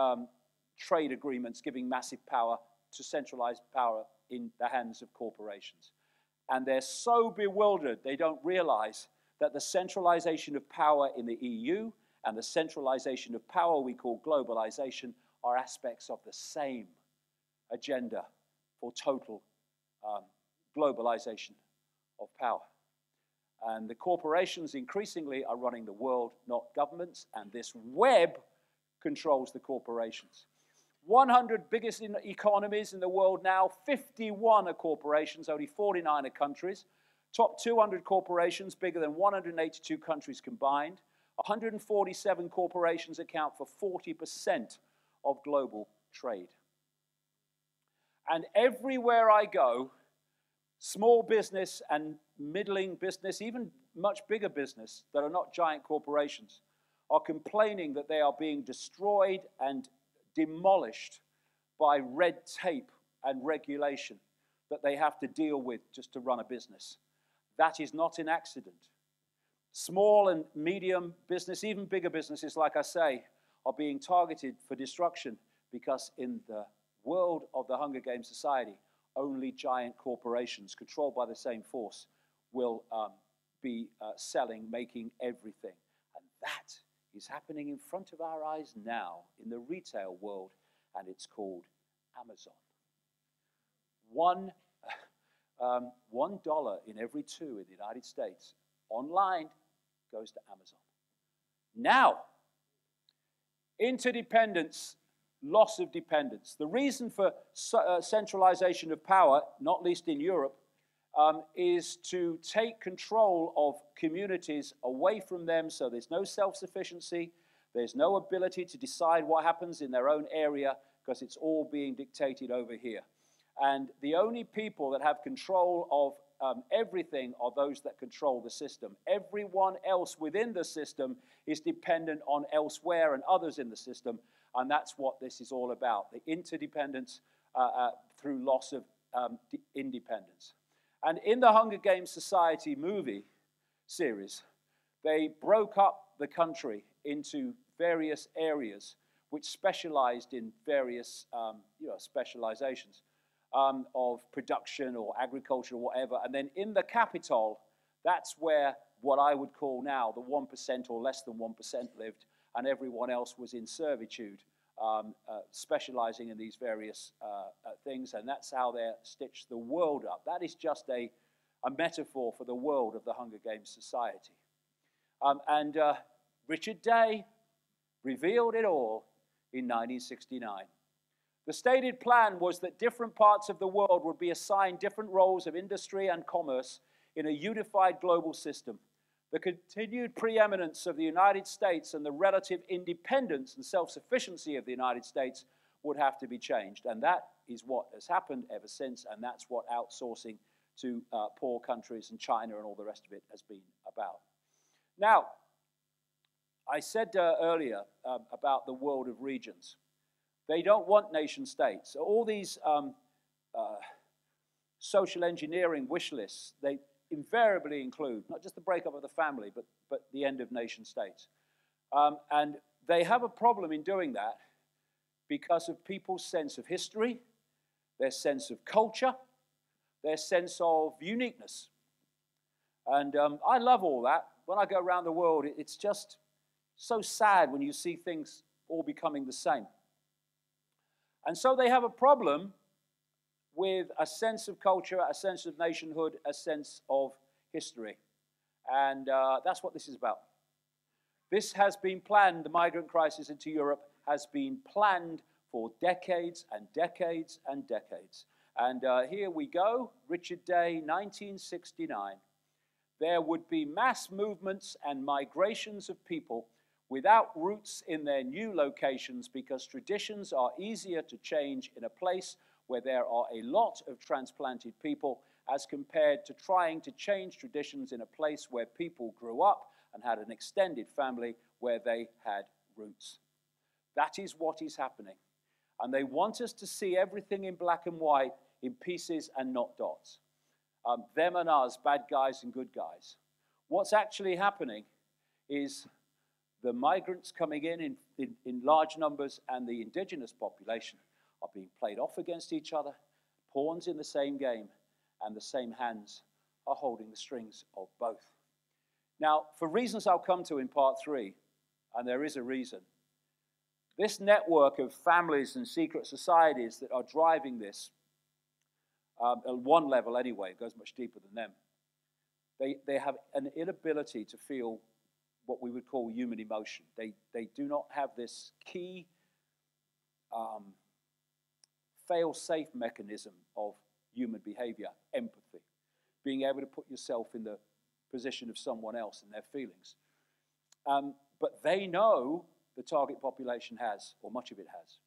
trade agreements giving massive power to centralized power in the hands of corporations. And they're so bewildered, they don't realize that the centralization of power in the EU and the centralization of power we call globalization are aspects of the same agenda for total globalization of power. And the corporations increasingly are running the world, not governments, and this web controls the corporations. 100 biggest economies in the world now, 51 are corporations, only 49 are countries. Top 200 corporations, bigger than 182 countries combined. 147 corporations account for 40% of global trade. And everywhere I go, small business and middling business, even much bigger business that are not giant corporations, are complaining that they are being destroyed and demolished by red tape and regulation that they have to deal with just to run a business. That is not an accident. Small and medium business, even bigger businesses, like I say, are being targeted for destruction because in the world of the Hunger Games society, only giant corporations controlled by the same force will be selling, making everything. And that is happening in front of our eyes now in the retail world, and it's called Amazon. $1 in every 2 in the United States online goes to Amazon. Now, interdependence, loss of dependence. The reason for centralization of power, not least in Europe, is to take control of communities away from them so there's no self-sufficiency, there's no ability to decide what happens in their own area because it's all being dictated over here. And the only people that have control of everything are those that control the system. Everyone else within the system is dependent on elsewhere and others in the system, and that's what this is all about, the interdependence through loss of independence. And in the Hunger Games Society movie series, they broke up the country into various areas which specialized in various specializations of production or agriculture or whatever. And then in the capital, that's where what I would call now the 1% or less than 1% lived, and everyone else was in servitude, specializing in these various things. And that's how they stitched the world up. That is just a metaphor for the world of the Hunger Games Society. Richard Day revealed it all in 1969. The stated plan was that different parts of the world would be assigned different roles of industry and commerce in a unified global system. The continued preeminence of the United States and the relative independence and self-sufficiency of the United States would have to be changed. And that is what has happened ever since, and that's what outsourcing to poor countries and China and all the rest of it has been about. Now, I said earlier about the world of regions. They don't want nation states. All these social engineering wish lists, they invariably include not just the breakup of the family, but the end of nation states. And they have a problem in doing that because of people's sense of history, their sense of culture, their sense of uniqueness. And I love all that. When I go around the world, it's just so sad when you see things all becoming the same. And so they have a problem with a sense of culture, a sense of nationhood, a sense of history. And that's what this is about. This has been planned, the migrant crisis into Europe has been planned for decades and decades and decades. And here we go, Richard Day, 1969. There would be mass movements and migrations of people without roots in their new locations because traditions are easier to change in a place where there are a lot of transplanted people as compared to trying to change traditions in a place where people grew up and had an extended family where they had roots. That is what is happening. And they want us to see everything in black and white, in pieces and not dots. Them and us, bad guys and good guys. What's actually happening is the migrants coming in large numbers and the indigenous population are being played off against each other, pawns in the same game, and the same hands are holding the strings of both. Now, for reasons I'll come to in part 3, and there is a reason, this network of families and secret societies that are driving this, at one level anyway, it goes much deeper than them, they have an inability to feel what we would call human emotion. They do not have this key fail-safe mechanism of human behavior, empathy, being able to put yourself in the position of someone else and their feelings. But they know the target population has, or much of it has,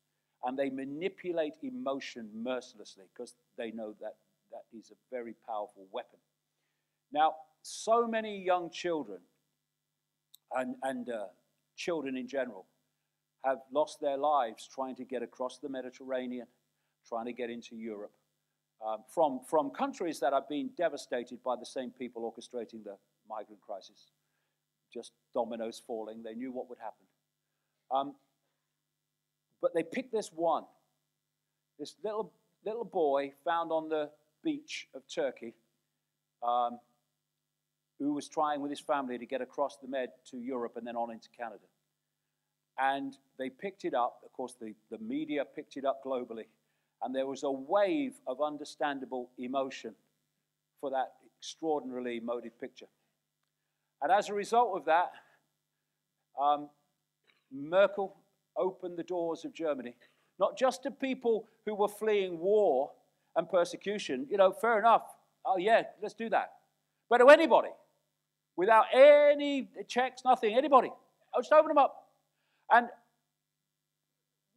and they manipulate emotion mercilessly because they know that that is a very powerful weapon. Now, so many young children and children in general have lost their lives trying to get across the Mediterranean, trying to get into Europe, from countries that have been devastated by the same people orchestrating the migrant crisis. Just dominoes falling, they knew what would happen. But they picked this one, this little boy found on the beach of Turkey, who was trying with his family to get across the Med to Europe and then on into Canada. And they picked it up, of course the media picked it up globally, and there was a wave of understandable emotion for that extraordinarily emotive picture. And as a result of that, Merkel opened the doors of Germany, not just to people who were fleeing war and persecution, you know, fair enough, oh yeah, let's do that, but to anybody, without any checks, nothing, anybody, I'll just open them up. And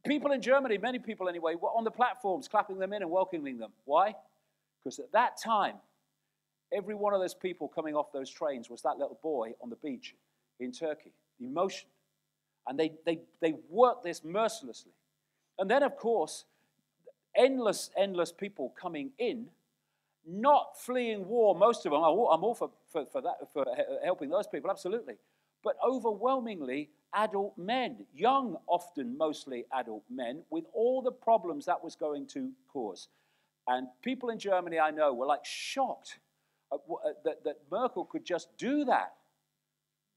people in Germany, many people anyway, were on the platforms clapping them in and welcoming them. Why? Because at that time, every one of those people coming off those trains was that little boy on the beach in Turkey. Emotion. And they worked this mercilessly. And then, of course, endless people coming in not fleeing war, most of them. I'm all for that, for helping those people, absolutely. But overwhelmingly adult men, young, often mostly adult men, with all the problems that was going to cause. And people in Germany I know were like shocked that Merkel could just do that.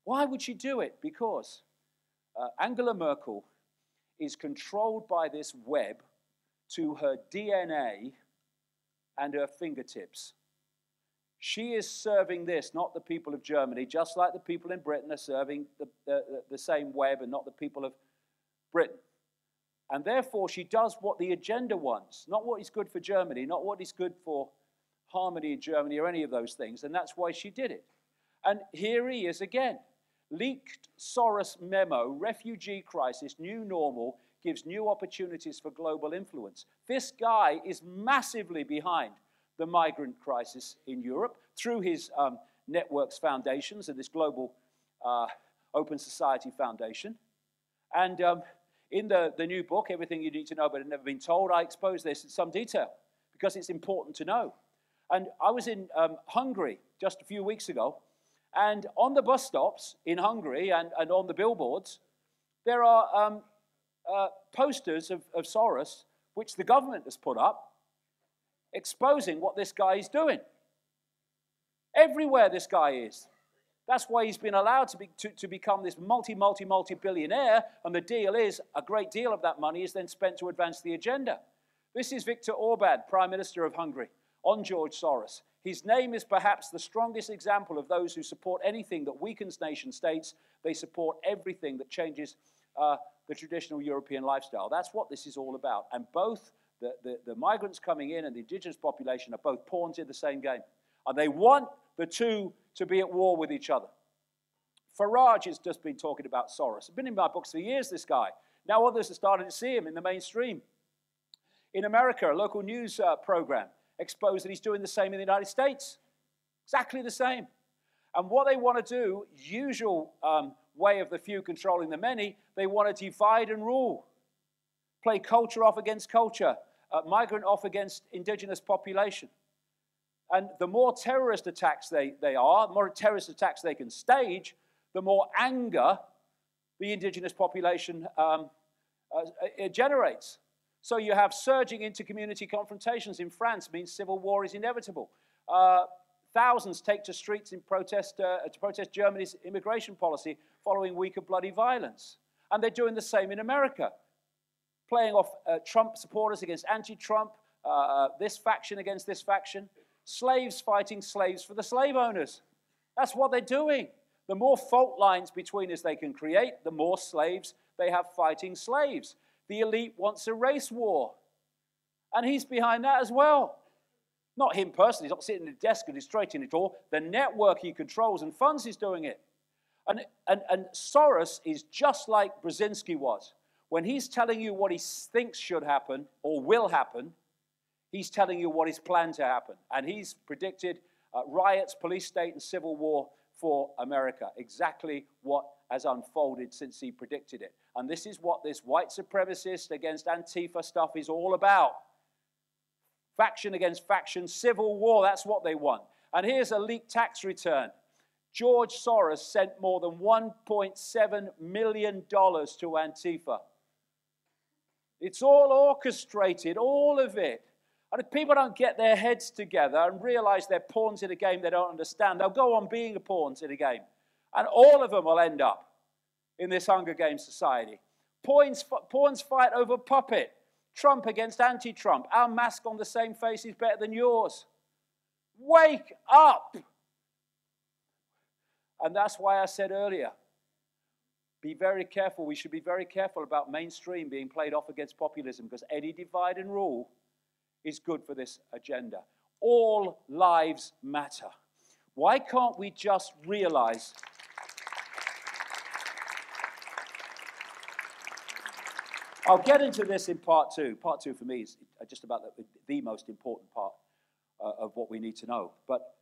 Why would she do it? Because Angela Merkel is controlled by this web to her DNA and her fingertips. She is serving this, not the people of Germany, just like the people in Britain are serving the same web and not the people of Britain. And therefore, she does what the agenda wants, not what is good for Germany, not what is good for harmony in Germany or any of those things. And that's why she did it. And here he is again. Leaked Soros memo, refugee crisis, new normal, gives new opportunities for global influence. This guy is massively behind the migrant crisis in Europe through his networks foundations and this global Open Society Foundation. And in the new book, Everything You Need to Know But Have Never Been Told, I expose this in some detail because it's important to know. And I was in Hungary just a few weeks ago, and on the bus stops in Hungary and on the billboards, there are posters of Soros, which the government has put up, exposing what this guy is doing. Everywhere this guy is. That's why he's been allowed to become this multi-billionaire, and the deal is a great deal of that money is then spent to advance the agenda. This is Viktor Orban, Prime Minister of Hungary, on George Soros. His name is perhaps the strongest example of those who support anything that weakens nation states. They support everything that changes the traditional European lifestyle. That's what this is all about. And both the migrants coming in and the indigenous population are both pawns in the same game. And they want the two to be at war with each other. Farage has just been talking about Soros. It's been in my books for years, this guy. Now others are starting to see him in the mainstream. In America, a local news program exposed that he's doing the same in the United States. Exactly the same. And what they want to do, usual way of the few controlling the many, they want to divide and rule. Play culture off against culture, migrant off against indigenous population. And the more terrorist attacks they are, the more terrorist attacks they can stage, the more anger the indigenous population it generates. So you have surging inter-community confrontations in France, means civil war is inevitable. Thousands take to streets in protest, to protest Germany's immigration policy following week of bloody violence. And they're doing the same in America, playing off Trump supporters against anti-Trump, this faction against this faction, slaves fighting slaves for the slave owners. That's what they're doing. The more fault lines between us they can create, the more slaves they have fighting slaves. The elite wants a race war. And he's behind that as well. Not him personally, he's not sitting at a desk and illustrating it all. The network he controls and funds is doing it. And Soros is just like Brzezinski was. When he's telling you what he thinks should happen or will happen, he's telling you what is planned to happen. And he's predicted riots, police state, and civil war for America. Exactly what has unfolded since he predicted it. And this is what this white supremacist against Antifa stuff is all about. Faction against faction, civil war, that's what they want. And here's a leaked tax return. George Soros sent more than $1.7 million to Antifa. It's all orchestrated, all of it. And if people don't get their heads together and realize they're pawns in a game they don't understand, they'll go on being pawns in a game. And all of them will end up in this Hunger Games society. Pawns fight over puppet. Trump against anti-Trump. Our mask on the same face is better than yours. Wake up! And that's why I said earlier, be very careful. We should be very careful about mainstream being played off against populism, because any divide and rule is good for this agenda. All lives matter. Why can't we just realize I'll get into this in part two. Part two for me is just about the most important part of what we need to know. But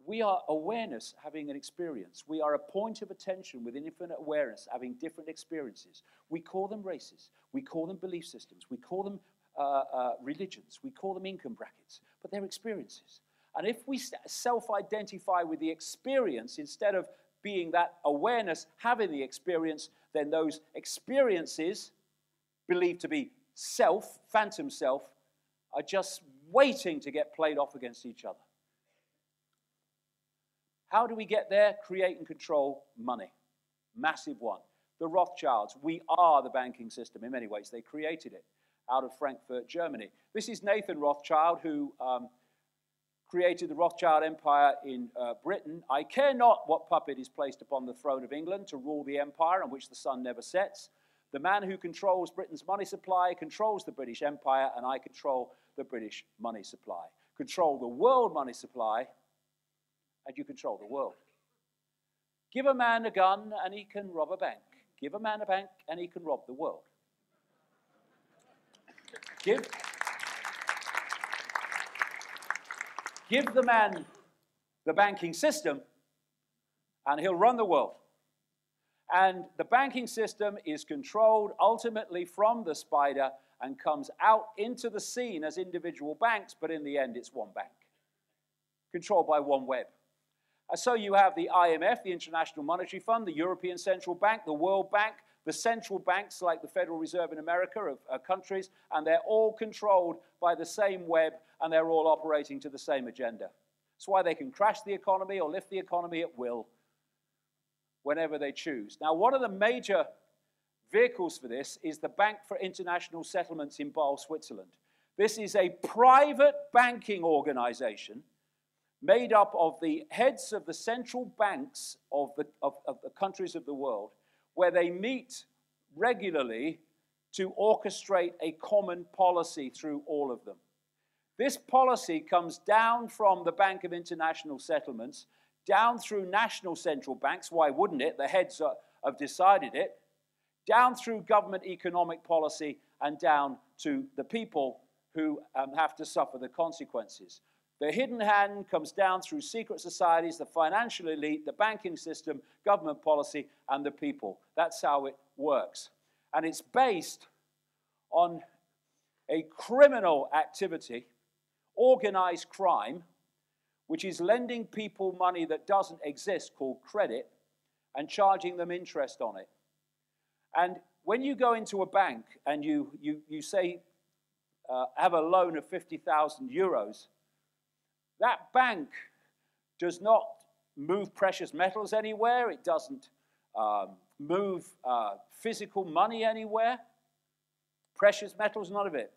we are awareness having an experience. We are a point of attention with infinite awareness having different experiences. We call them races. We call them belief systems. We call them religions. We call them income brackets, but they're experiences. And if we self-identify with the experience instead of being that awareness, having the experience, then those experiences, believed to be self, phantom self, are just waiting to get played off against each other. How do we get there? Create and control money. Massive one. The Rothschilds, we are the banking system in many ways. They created it out of Frankfurt, Germany. This is Nathan Rothschild, who created the Rothschild Empire in Britain. I care not what puppet is placed upon the throne of England to rule the empire on which the sun never sets. The man who controls Britain's money supply controls the British Empire, and I control the British money supply. Control the world money supply, and you control the world. Give a man a gun, and he can rob a bank. Give a man a bank, and he can rob the world. Give the man the banking system, and he'll run the world. And the banking system is controlled ultimately from the spider and comes out into the scene as individual banks, but in the end it's one bank, controlled by one web. And so you have the IMF, the International Monetary Fund, the European Central Bank, the World Bank, the central banks like the Federal Reserve in America of countries, and they're all controlled by the same web, and they're all operating to the same agenda. That's why they can crash the economy or lift the economy at will, whenever they choose. Now, one of the major vehicles for this is the Bank for International Settlements in Basel, Switzerland. This is a private banking organization made up of the heads of the central banks of the countries of the world, where they meet regularly to orchestrate a common policy through all of them. This policy comes down from the Bank of International Settlements, down through national central banks, why wouldn't it? The heads have decided it, down through government economic policy, and down to the people who have to suffer the consequences. The hidden hand comes down through secret societies, the financial elite, the banking system, government policy, and the people. That's how it works. And it's based on a criminal activity, organized crime, which is lending people money that doesn't exist, called credit, and charging them interest on it. And when you go into a bank and you say, have a loan of 50,000 euros, that bank does not move precious metals anywhere. It doesn't move physical money anywhere. Precious metals, none of it.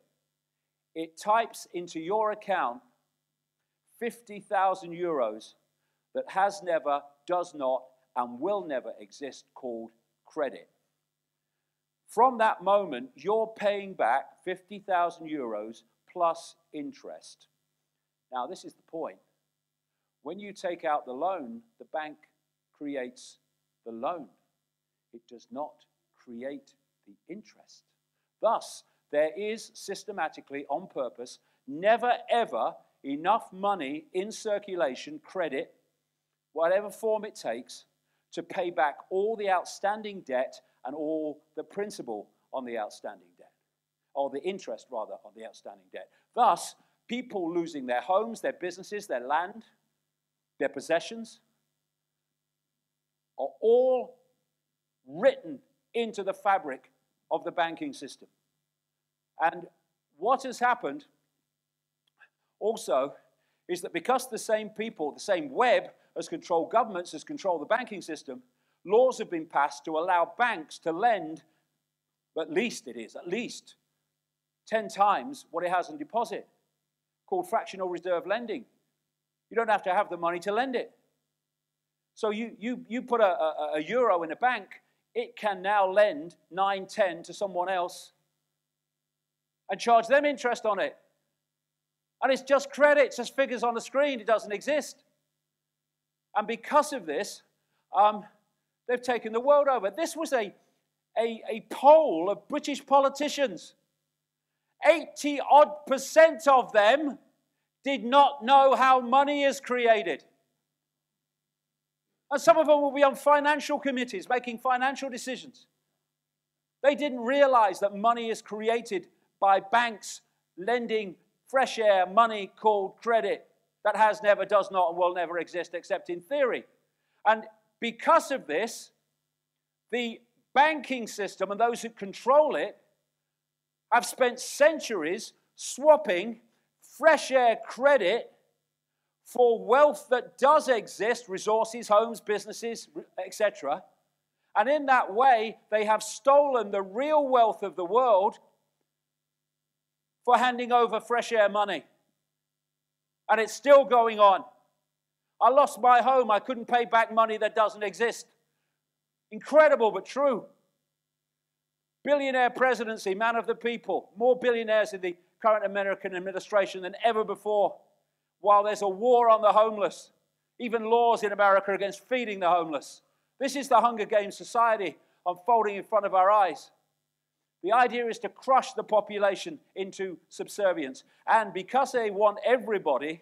It types into your account 50,000 euros that has never, does not, and will never exist, called credit. From that moment, you're paying back 50,000 euros plus interest. Now, this is the point. When you take out the loan, the bank creates the loan. It does not create the interest. Thus, there is systematically, on purpose, never ever enough money in circulation, credit, whatever form it takes, to pay back all the outstanding debt and all the principal on the outstanding debt, or the interest, rather, on the outstanding debt. Thus, people losing their homes, their businesses, their land, their possessions, are all written into the fabric of the banking system. And what has happened also is that because the same people, the same web has controlled governments, has controlled the banking system, laws have been passed to allow banks to lend, at least 10 times what it has in deposit, called fractional reserve lending. You don't have to have the money to lend it. So you put a euro in a bank, it can now lend 9, 10 to someone else and charge them interest on it. And it's just credit, it's just figures on the screen, it doesn't exist. And because of this, they've taken the world over. This was a poll of British politicians. 80-odd% of them did not know how money is created. And some of them will be on financial committees making financial decisions. They didn't realize that money is created by banks lending fresh air money called credit that has never, does not, and will never exist except in theory. And because of this, the banking system and those who control it have spent centuries swapping fresh air credit for wealth that does exist, resources, homes, businesses, etc. And in that way, they have stolen the real wealth of the world for handing over fresh air money. And it's still going on. I lost my home. I couldn't pay back money that doesn't exist. Incredible, but true. Billionaire presidency, man of the people. More billionaires in the current American administration than ever before. While there's a war on the homeless. Even laws in America against feeding the homeless. This is the Hunger Games society unfolding in front of our eyes. The idea is to crush the population into subservience. And because they want everybody,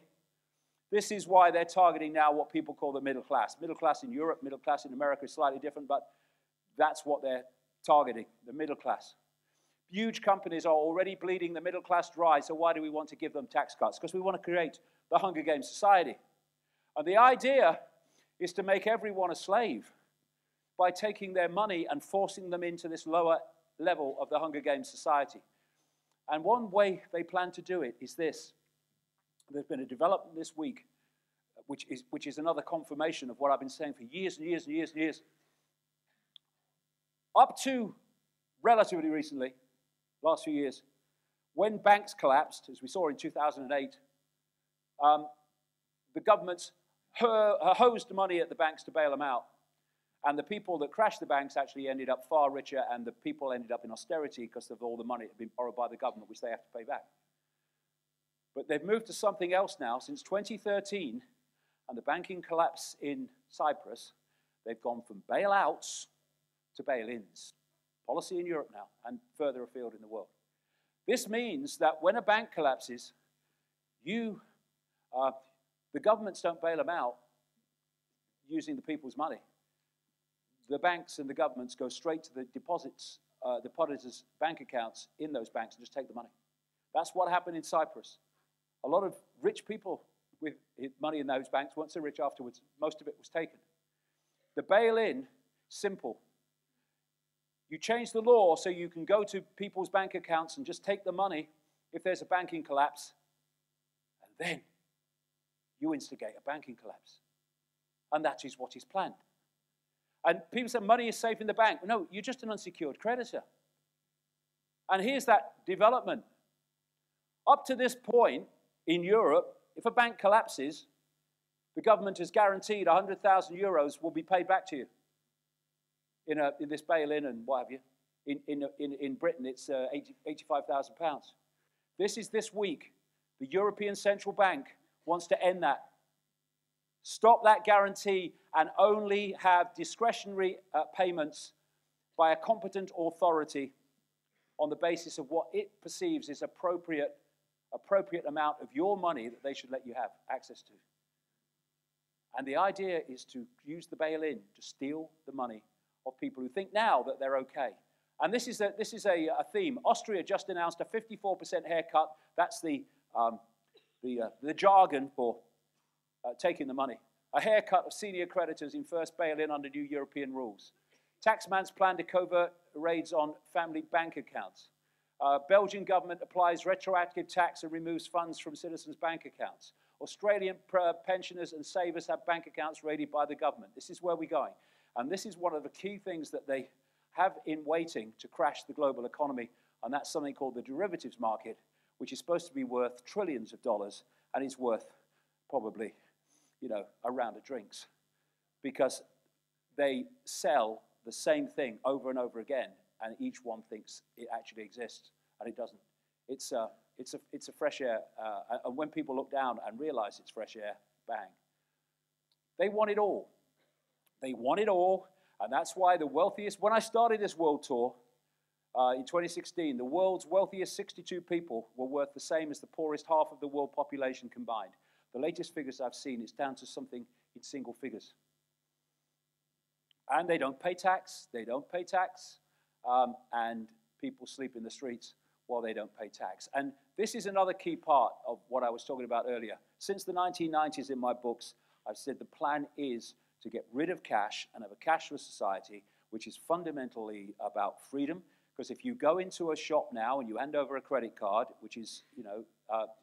this is why they're targeting now what people call the middle class. Middle class in Europe, middle class in America is slightly different, but that's what they're targeting, the middle class. Huge companies are already bleeding the middle class dry, so why do we want to give them tax cuts? Because we want to create the Hunger Games society. And the idea is to make everyone a slave by taking their money and forcing them into this lower level of the Hunger Games society. And one way they plan to do it is this. There's been a development this week, which is another confirmation of what I've been saying for years and years and years and years. Up to relatively recently, last few years, when banks collapsed, as we saw in 2008, the governments hosed money at the banks to bail them out. And the people that crashed the banks actually ended up far richer, and the people ended up in austerity because of all the money that had been borrowed by the government, which they have to pay back. But they've moved to something else now. Since 2013, and the banking collapse in Cyprus, they've gone from bailouts to bail-ins. Policy in Europe now, and further afield in the world. This means that when a bank collapses, the governments don't bail them out using the people's money. The banks and the governments go straight to the depositors' bank accounts in those banks and just take the money. That's what happened in Cyprus. A lot of rich people with money in those banks weren't so rich afterwards. Most of it was taken. The bail-in, simple. You change the law so you can go to people's bank accounts and just take the money if there's a banking collapse, and then you instigate a banking collapse. And that is what is planned. And people say money is safe in the bank. No, you're just an unsecured creditor. And here's that development. Up to this point in Europe, if a bank collapses, the government has guaranteed 100,000 euros will be paid back to you in this bail-in and what have you. In Britain, it's 85,000 pounds. This week. The European Central Bank wants to end that. Stop that guarantee and only have discretionary payments by a competent authority on the basis of what it perceives is appropriate amount of your money that they should let you have access to. And the idea is to use the bail-in to steal the money of people who think now that they're okay. And this is a theme. Austria just announced a 54% haircut. That's the jargon for taking the money. A haircut of senior creditors in first bail-in under new European rules. Taxman's plan to covert raids on family bank accounts. Belgian government applies retroactive tax and removes funds from citizens' bank accounts. Australian pensioners and savers have bank accounts raided by the government. This is where we're going. And this is one of the key things that they have in waiting to crash the global economy, and that's something called the derivatives market, which is supposed to be worth trillions of dollars, and is worth probably, a round of drinks, because they sell the same thing over and over again, and each one thinks it actually exists, and it doesn't. It's a fresh air, and when people look down and realize it's fresh air, bang. They want it all. They want it all, and that's why the wealthiest, when I started this world tour in 2016, the world's wealthiest 62 people were worth the same as the poorest half of the world population combined. The latest figures I've seen is down to something in single figures. And they don't pay tax, and people sleep in the streets while they don't pay tax. And this is another key part of what I was talking about earlier. Since the 1990s in my books, I've said the plan is to get rid of cash and have a cashless society, which is fundamentally about freedom. Because if you go into a shop now and you hand over a credit card, which is,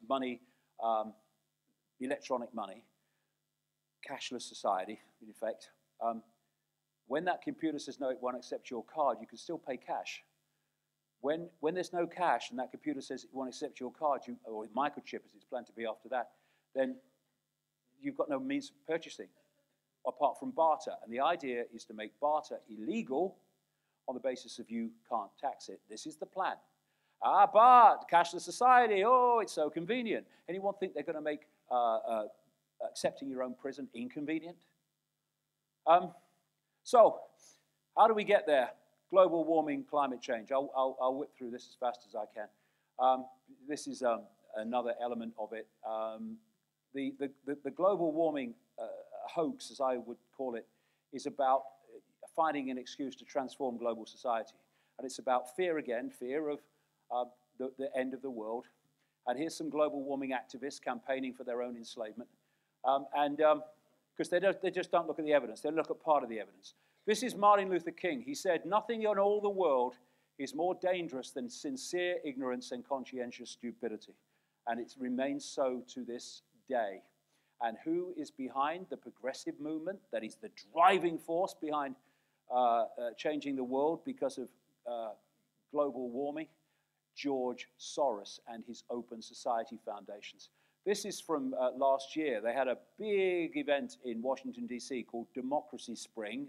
money, electronic money, cashless society, in effect, when that computer says, no, it won't accept your card, you can still pay cash. When there's no cash and that computer says it won't accept your card, or microchip as it's planned to be after that, then you've got no means of purchasing apart from barter. And the idea is to make barter illegal on the basis of you can't tax it. This is the plan. But cashless society, oh, it's so convenient. Anyone think they're going to make accepting your own prison inconvenient? So, how do we get there? Global warming, climate change. I'll whip through this as fast as I can. This is another element of it. The global warming hoax, as I would call it, is about finding an excuse to transform global society. And it's about fear again, fear of the end of the world. And here's some global warming activists campaigning for their own enslavement. Because they just don't look at the evidence. They look at part of the evidence. This is Martin Luther King. He said, nothing in all the world is more dangerous than sincere ignorance and conscientious stupidity. And it remains so to this day. And who is behind the progressive movement that is the driving force behind changing the world because of global warming? George Soros and his Open Society Foundations. This is from last year. They had a big event in Washington, D.C. called Democracy Spring,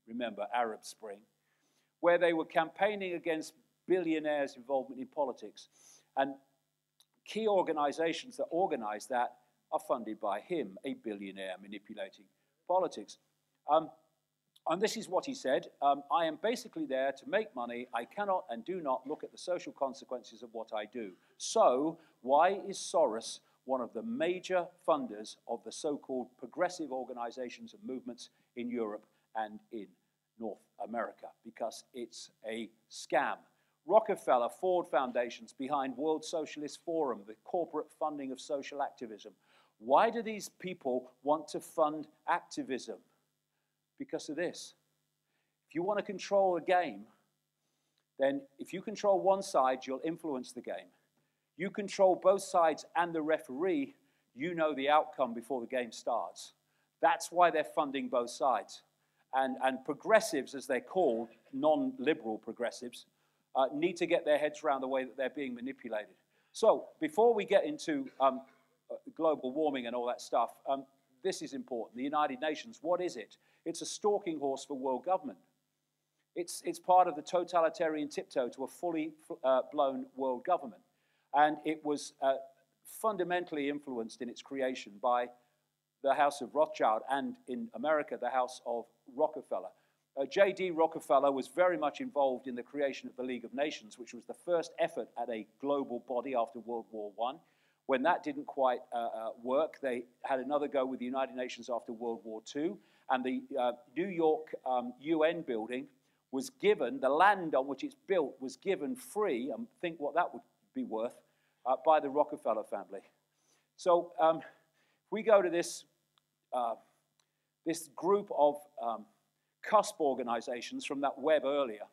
remember, Arab Spring, where they were campaigning against billionaires' involvement in politics. And key organizations that organize that are funded by him, a billionaire manipulating politics. And this is what he said, I am basically there to make money. I cannot and do not look at the social consequences of what I do. So why is Soros one of the major funders of the so-called progressive organizations and movements in Europe and in North America? Because it's a scam. Rockefeller, Ford Foundations behind World Socialist Forum, the corporate funding of social activism. Why do these people want to fund activism? Because of this. If you want to control a game, then if you control one side, you'll influence the game. You control both sides and the referee, you know the outcome before the game starts. That's why they're funding both sides. And progressives, as they're called, non-liberal progressives, need to get their heads around the way that they're being manipulated. So before we get into global warming and all that stuff, this is important. The United Nations, what is it? It's a stalking horse for world government. It's part of the totalitarian tiptoe to a fully blown world government. And it was fundamentally influenced in its creation by the House of Rothschild and in America, the House of Rockefeller. J.D. Rockefeller was very much involved in the creation of the League of Nations, which was the first effort at a global body after World War I. When that didn't quite work, they had another go with the United Nations after World War II. And the New York UN building was given, the land on which it's built was given free, and think what that would be worth, by the Rockefeller family. So if we go to this, this group of cusp organizations from that web earlier,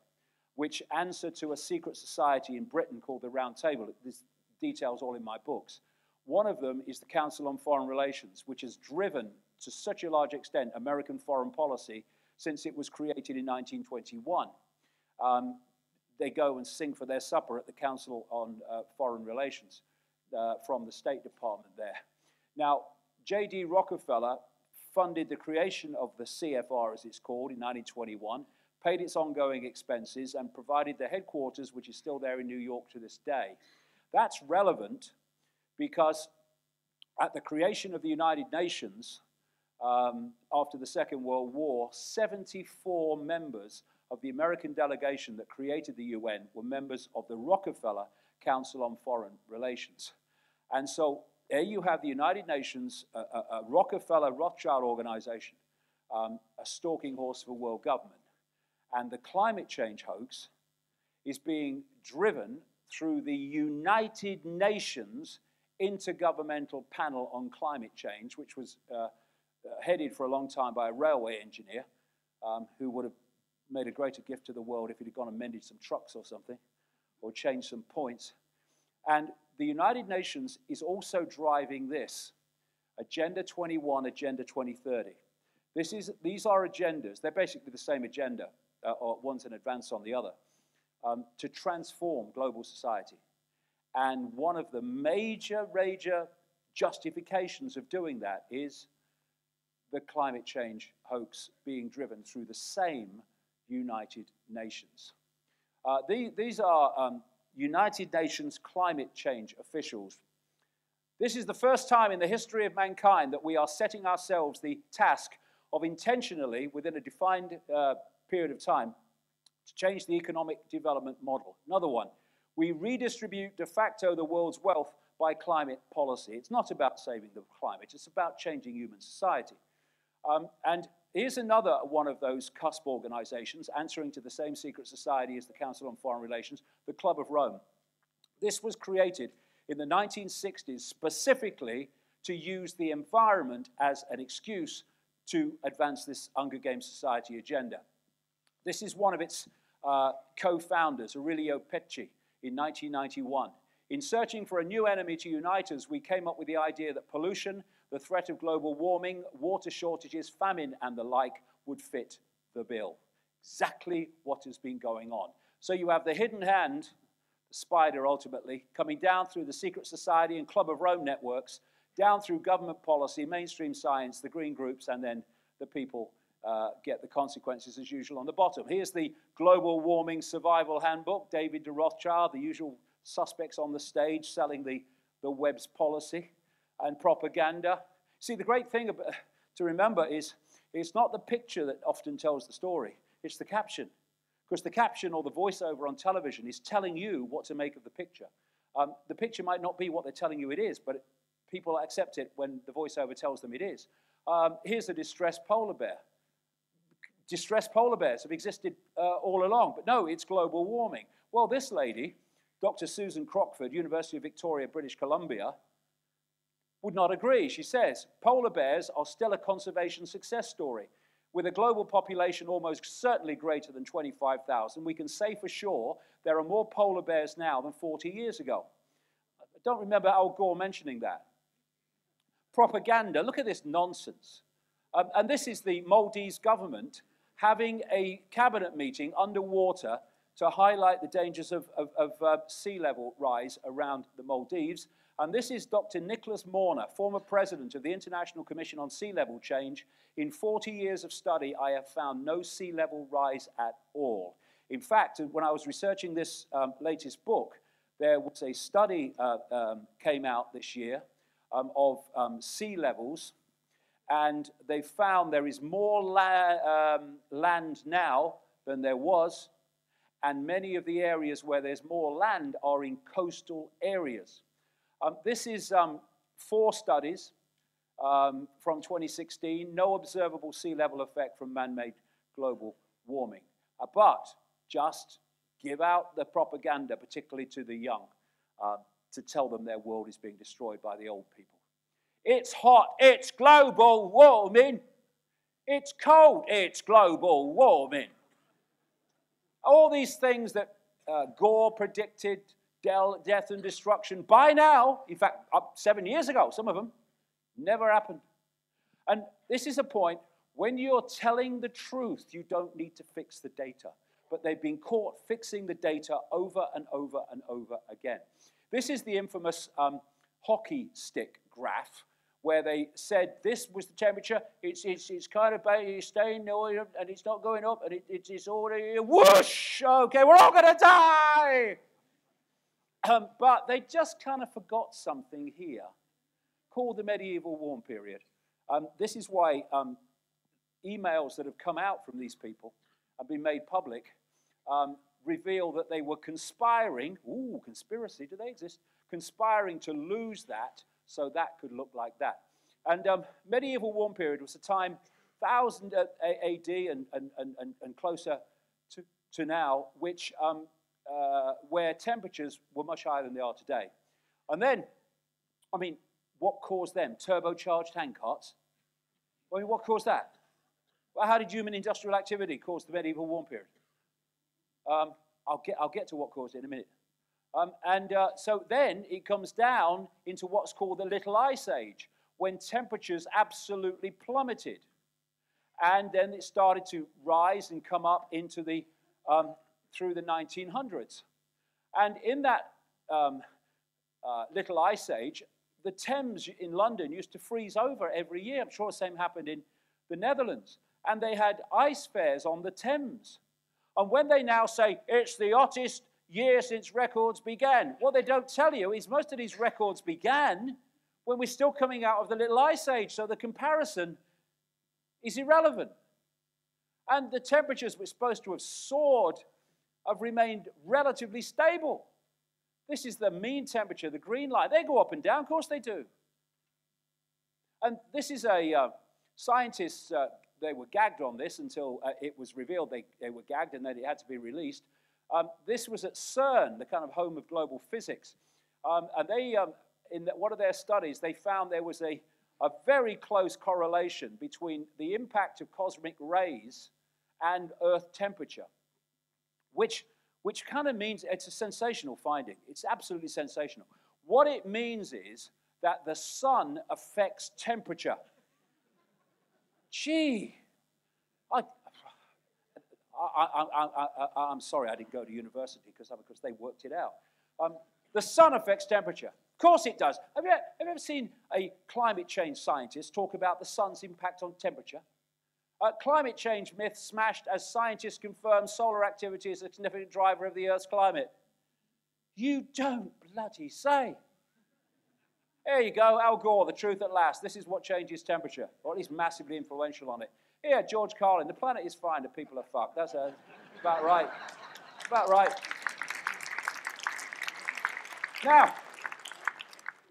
which answer to a secret society in Britain called the Round Table. This details all in my books. One of them is the Council on Foreign Relations, which has driven to such a large extent American foreign policy since it was created in 1921. They go and sing for their supper at the Council on Foreign Relations from the State Department there. Now, J.D. Rockefeller funded the creation of the CFR, as it's called, in 1921, paid its ongoing expenses, and provided the headquarters, which is still there in New York to this day. That's relevant because at the creation of the United Nations, after the Second World War, 74 members of the American delegation that created the UN were members of the Rockefeller Council on Foreign Relations. And so there you have the United Nations, a Rockefeller-Rothschild organization, a stalking horse for world government. And the climate change hoax is being driven through the United Nations Intergovernmental Panel on Climate Change, which was headed for a long time by a railway engineer who would have made a greater gift to the world if he'd have gone and mended some trucks or something, or changed some points. And the United Nations is also driving this, Agenda 21, Agenda 2030. These are agendas, they're basically the same agenda, or one's in advance on the other, to transform global society. And one of the major justifications of doing that is the climate change hoax being driven through the same United Nations. These are United Nations climate change officials. This is the first time in the history of mankind that we are setting ourselves the task of intentionally, within a defined period of time, to change the economic development model. Another one, we redistribute de facto the world's wealth by climate policy. It's not about saving the climate, it's about changing human society. And here's another one of those cusp organizations answering to the same secret society as the Council on Foreign Relations, the Club of Rome. This was created in the 1960s specifically to use the environment as an excuse to advance this Hunger Games society agenda. This is one of its co-founders, Aurelio Pecci, in 1991. In searching for a new enemy to unite us, we came up with the idea that pollution, the threat of global warming, water shortages, famine, and the like would fit the bill. Exactly what has been going on. So you have the hidden hand, the spider ultimately, coming down through the secret society and Club of Rome networks, down through government policy, mainstream science, the green groups, and then the people get the consequences as usual on the bottom. Here's the Global Warming Survival Handbook, David de Rothschild, the usual suspects on the stage selling the Webb's policy and propaganda. See, the great thing to remember is it's not the picture that often tells the story, it's the caption. Because the caption or the voiceover on television is telling you what to make of the picture. The picture might not be what they're telling you it is, but people accept it when the voiceover tells them it is. Here's a distressed polar bear. Distressed polar bears have existed all along, but no, it's global warming. Well, this lady, Dr. Susan Crockford, University of Victoria, British Columbia, would not agree. She says, polar bears are still a conservation success story. With a global population almost certainly greater than 25,000, we can say for sure there are more polar bears now than 40 years ago. I don't remember Al Gore mentioning that. Propaganda, look at this nonsense. And this is the Maldives government having a cabinet meeting underwater to highlight the dangers of sea level rise around the Maldives. And this is Dr. Nicholas Morner, former president of the International Commission on Sea Level Change. In 40 years of study, I have found no sea level rise at all. In fact, when I was researching this latest book, there was a study came out this year of sea levels, and they found there is more land now than there was, and many of the areas where there's more land are in coastal areas. This is 4 studies from 2016, no observable sea level effect from man-made global warming. But just give out the propaganda, particularly to the young, to tell them their world is being destroyed by the old people. It's hot, it's global warming. It's cold, it's global warming. All these things that Gore predicted, death and destruction, by now, in fact, up 7 years ago, some of them, never happened. And this is a point, when you're telling the truth, you don't need to fix the data. But they've been caught fixing the data over and over and over again. This is the infamous hockey stick graph, where they said this was the temperature, it's kind of it's staying there, and it's not going up, and it's all, whoosh, okay, we're all gonna die! But they just kind of forgot something here, called the medieval warm period. This is why emails that have come out from these people have been made public, reveal that they were conspiring, conspiracy, do they exist? Conspiring to lose that, so that could look like that. And medieval warm period was a time, 1000 AD and closer to now, which where temperatures were much higher than they are today. And then, I mean, what caused them? Turbocharged handcarts? I mean, what caused that? Well, how did human industrial activity cause the medieval warm period? I'll get to what caused it in a minute. So then it comes down into what's called the Little Ice Age, when temperatures absolutely plummeted. And then it started to rise and come up into the, through the 1900s. And in that Little Ice Age, the Thames in London used to freeze over every year. I'm sure the same happened in the Netherlands. And they had ice fairs on the Thames. And when they now say, it's the hottest year since records began, what they don't tell you is most of these records began when we're still coming out of the Little Ice Age, so the comparison is irrelevant. And the temperatures which are supposed to have soared have remained relatively stable. This is the mean temperature, the green line. They go up and down, of course they do. And this is a scientists, they were gagged on this until it was revealed they were gagged and then it had to be released. This was at CERN, the kind of home of global physics. And they, in one of their studies, they found there was a very close correlation between the impact of cosmic rays and Earth temperature, which kind of means it's a sensational finding. It's absolutely sensational. What it means is that the sun affects temperature. Gee, I'm sorry I didn't go to university because they worked it out. The sun affects temperature. Of course it does. Have you ever seen a climate change scientist talk about the sun's impact on temperature? Climate change myth smashed as scientists confirm solar activity is a significant driver of the Earth's climate. You don't bloody say. There you go, Al Gore, the truth at last. This is what changes temperature, or at least massively influential on it. Here, George Carlin, the planet is fine, the people are fucked. That's about right. About right. Now,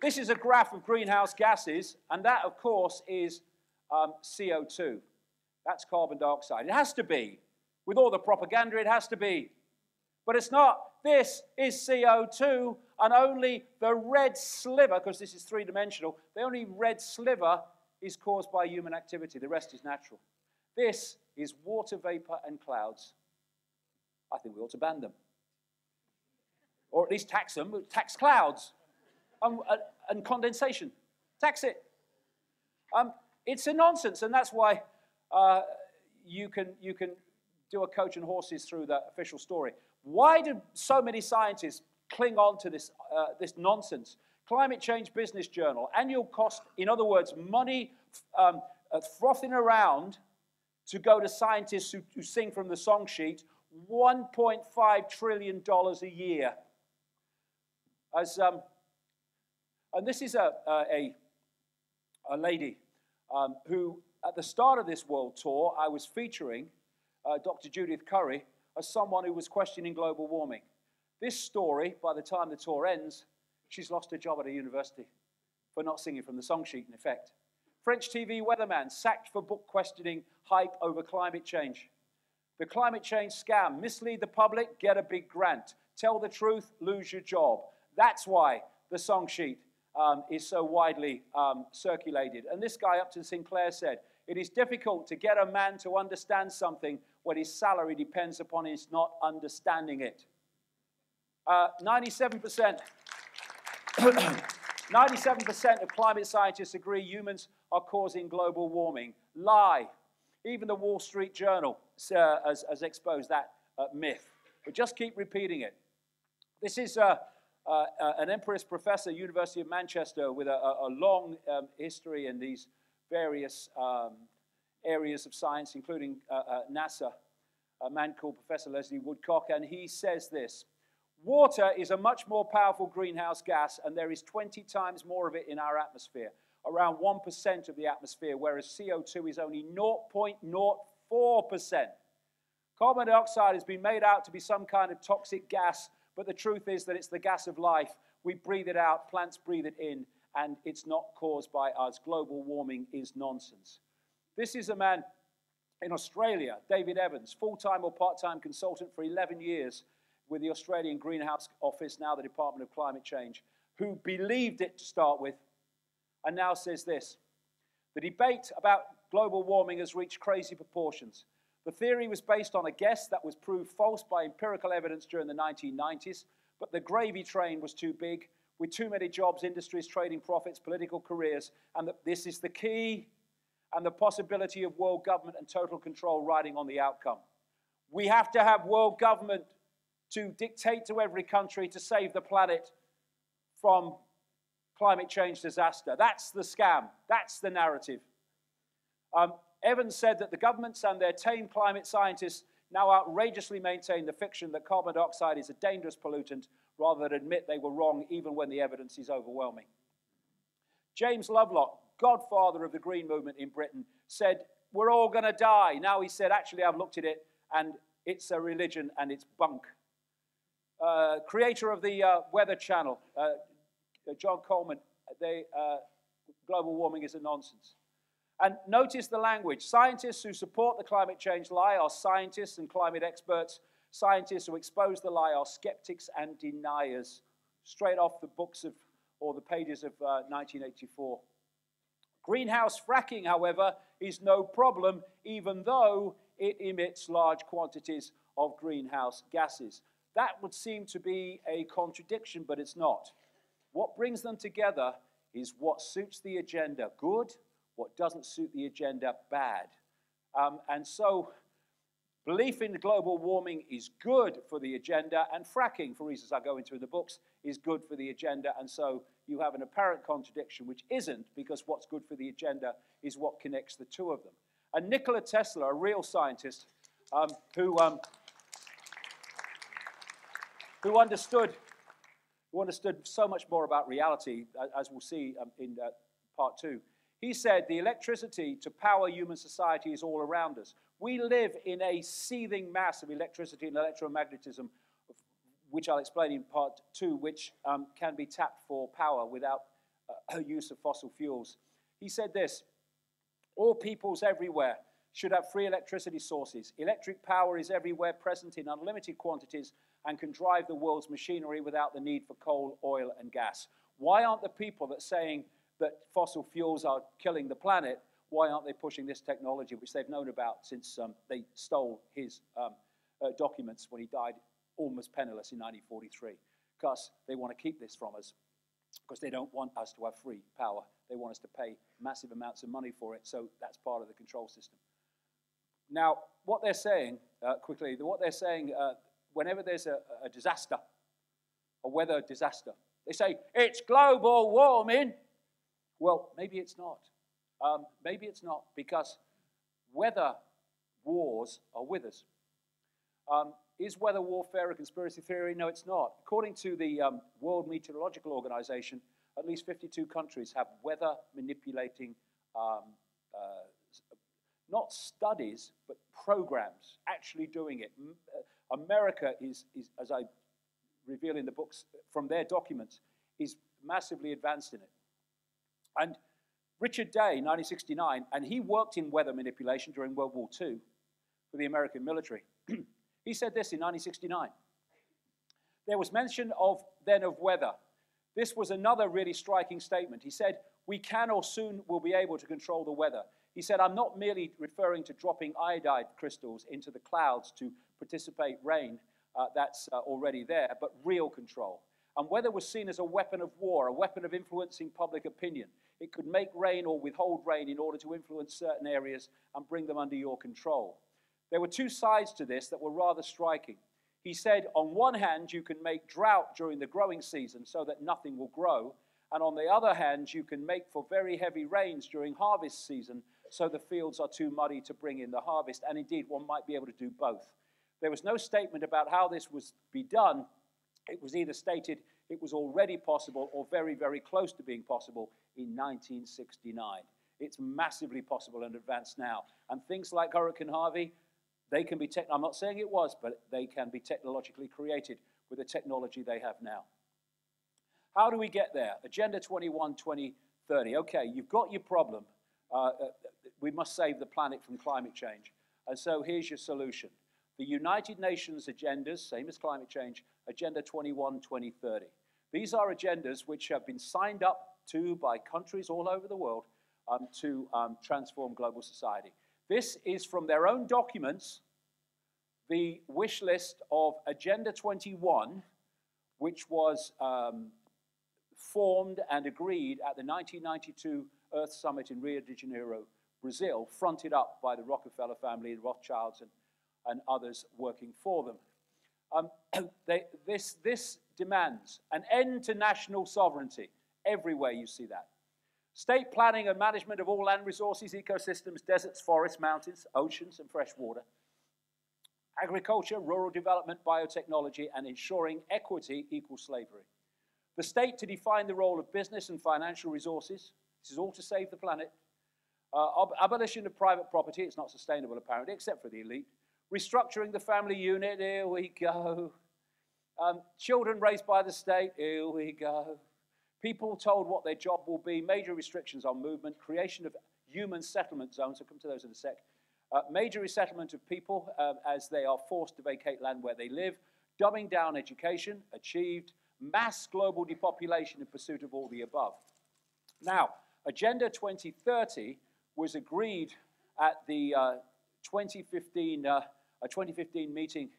this is a graph of greenhouse gases, and that, of course, is CO2. That's carbon dioxide. It has to be. With all the propaganda, it has to be. But it's not. This is CO2, and only the red sliver, because this is three-dimensional, the only red sliver is caused by human activity. The rest is natural. This is water vapor and clouds. I think we ought to ban them. Or at least tax them. Tax clouds and condensation. Tax it. It's a nonsense, and that's why you can do a coach and horses through the official story. Why do so many scientists cling on to this, this nonsense? Climate Change Business Journal, annual cost, in other words, money frothing around to go to scientists who sing from the song sheet, $1.5 trillion a year. And this is a lady who, at the start of this world tour, I was featuring Dr. Judith Curry as someone who was questioning global warming. This story, by the time the tour ends, she's lost her job at a university for not singing from the song sheet, in effect. French TV weatherman sacked for book questioning hype over climate change. The climate change scam: mislead the public, get a big grant. Tell the truth, lose your job. That's why the song sheet is so widely circulated. And this guy, Upton Sinclair, said, it is difficult to get a man to understand something when his salary depends upon his not understanding it. 97% of climate scientists agree humans are causing global warming. Lie. Even the Wall Street Journal has exposed that myth. But just keep repeating it. This is an Empress professor, University of Manchester, with a long history in these various areas of science, including NASA, a man called Professor Leslie Woodcock, and he says this: water is a much more powerful greenhouse gas, and there is 20 times more of it in our atmosphere, around 1% of the atmosphere, whereas CO2 is only 0.04%. Carbon dioxide has been made out to be some kind of toxic gas, but the truth is that it's the gas of life. We breathe it out, plants breathe it in, and it's not caused by us. Global warming is nonsense. This is a man in Australia, David Evans, full-time or part-time consultant for 11 years, with the Australian Greenhouse Office, now the Department of Climate Change, who believed it to start with, and now says this: the debate about global warming has reached crazy proportions. The theory was based on a guess that was proved false by empirical evidence during the 1990s, but the gravy train was too big, with too many jobs, industries, trading profits, political careers, and that this is the key, and the possibility of world government and total control riding on the outcome. We have to have world government to dictate to every country to save the planet from climate change disaster. That's the scam. That's the narrative. Evans said that the governments and their tame climate scientists now outrageously maintain the fiction that carbon dioxide is a dangerous pollutant, rather than admit they were wrong even when the evidence is overwhelming. James Lovelock, godfather of the Green movement in Britain, said, we're all going to die. Now he said, actually, I've looked at it, and it's a religion, and it's bunk. Creator of the Weather Channel, John Coleman, global warming is a nonsense. And notice the language. Scientists who support the climate change lie are scientists and climate experts. Scientists who expose the lie are skeptics and deniers. Straight off the books of, or the pages of 1984. Greenhouse fracking, however, is no problem, even though it emits large quantities of greenhouse gases. That would seem to be a contradiction, but it's not. What brings them together is what suits the agenda good, what doesn't suit the agenda bad. And so belief in global warming is good for the agenda, and fracking, for reasons I go into in the books, is good for the agenda. And so you have an apparent contradiction, which isn't, because what's good for the agenda is what connects the two of them. And Nikola Tesla, a real scientist, who understood so much more about reality, as we'll see in part 2. He said, the electricity to power human society is all around us. We live in a seething mass of electricity and electromagnetism, which I'll explain in part 2, which can be tapped for power without use of fossil fuels. He said this: all peoples everywhere should have free electricity sources. Electric power is everywhere present in unlimited quantities and can drive the world's machinery without the need for coal, oil, and gas. Why aren't the people that saying that fossil fuels are killing the planet, why aren't they pushing this technology, which they've known about since they stole his documents when he died almost penniless in 1943? Because they want to keep this from us, because they don't want us to have free power. They want us to pay massive amounts of money for it, so that's part of the control system. Now, what they're saying, quickly, what they're saying, whenever there's a disaster, a weather disaster, they say, it's global warming. Well, maybe it's not. Maybe it's not, because weather wars are with us. Is weather warfare a conspiracy theory? No, it's not. According to the World Meteorological Organization, at least 52 countries have weather manipulating, not studies, but programs actually doing it. America is, as I reveal in the books from their documents, is massively advanced in it. And Richard Day, 1969, and he worked in weather manipulation during World War II for the American military. He said this in 1969. There was mention then of weather. This was another really striking statement. He said, we can or soon will be able to control the weather. He said, I'm not merely referring to dropping iodide crystals into the clouds to precipitate rain that's already there, but real control. And weather was seen as a weapon of war, a weapon of influencing public opinion. It could make rain or withhold rain in order to influence certain areas and bring them under your control. There were two sides to this that were rather striking. He said, on one hand, you can make drought during the growing season so that nothing will grow. And on the other hand, you can make for very heavy rains during harvest season so the fields are too muddy to bring in the harvest. And indeed, one might be able to do both. There was no statement about how this was be done. It was either stated it was already possible or very, very close to being possible in 1969. It's massively possible and advanced now. And things like Hurricane Harvey, they can be, I'm not saying it was, but they can be technologically created with the technology they have now. How do we get there? Agenda 21, 2030. Okay, you've got your problem. We must save the planet from climate change. And so here's your solution. the United Nations agendas, same as climate change, Agenda 21, 2030. These are agendas which have been signed up to by countries all over the world to transform global society. This is from their own documents, the wish list of Agenda 21, which was formed and agreed at the 1992 Earth Summit in Rio de Janeiro, Brazil, fronted up by the Rockefeller family, the Rothschilds, and others working for them. This demands an end to national sovereignty. Everywhere you see that. State planning and management of all land resources, ecosystems, deserts, forests, mountains, oceans, and fresh water. Agriculture, rural development, biotechnology, and ensuring equity equals slavery. The state to define the role of business and financial resources. This is all to save the planet. Abolition of private property. It's not sustainable, apparently, except for the elite. Restructuring the family unit. Here we go. Children raised by the state. Here we go. People told what their job will be. Major restrictions on movement. Creation of human settlement zones. I'll come to those in a sec. Major resettlement of people as they are forced to vacate land where they live. Dumbing down education. Achieved. Mass global depopulation in pursuit of all the above. Now, Agenda 2030 was agreed at the 2015 meeting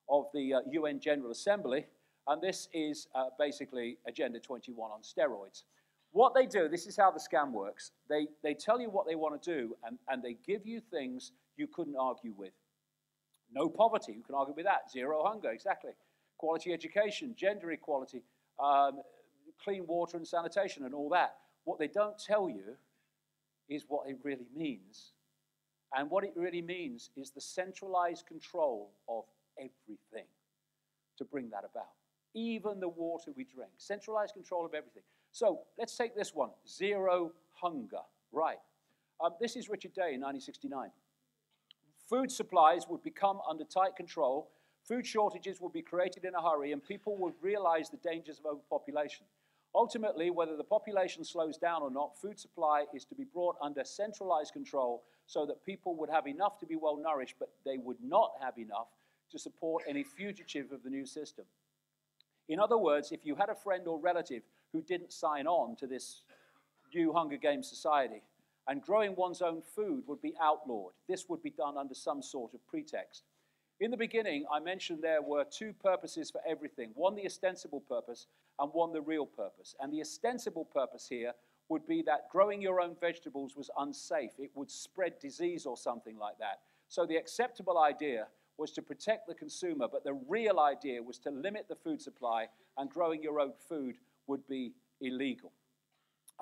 of the UN General Assembly, and this is basically Agenda 21 on steroids. What they do, this is how the scam works. They tell you what they want to do, and they give you things you couldn't argue with. No poverty, you can argue with that. Zero hunger, exactly. Quality education, gender equality, clean water and sanitation and all that. What they don't tell you is what it really means. And what it really means is the centralized control of everything to bring that about. Even the water we drink. Centralized control of everything. So let's take this one, zero hunger. Right. This is Richard Day in 1969. Food supplies would become under tight control. Food shortages will be created in a hurry, and people will realize the dangers of overpopulation. Ultimately, whether the population slows down or not, food supply is to be brought under centralized control so that people would have enough to be well nourished, but they would not have enough to support any fugitive of the new system. In other words, if you had a friend or relative who didn't sign on to this new Hunger Games society, and growing one's own food would be outlawed, this would be done under some sort of pretext. In the beginning, I mentioned there were two purposes for everything. One, the ostensible purpose, and one, the real purpose. And the ostensible purpose here would be that growing your own vegetables was unsafe. It would spread disease or something like that. So the acceptable idea was to protect the consumer, but the real idea was to limit the food supply, and growing your own food would be illegal.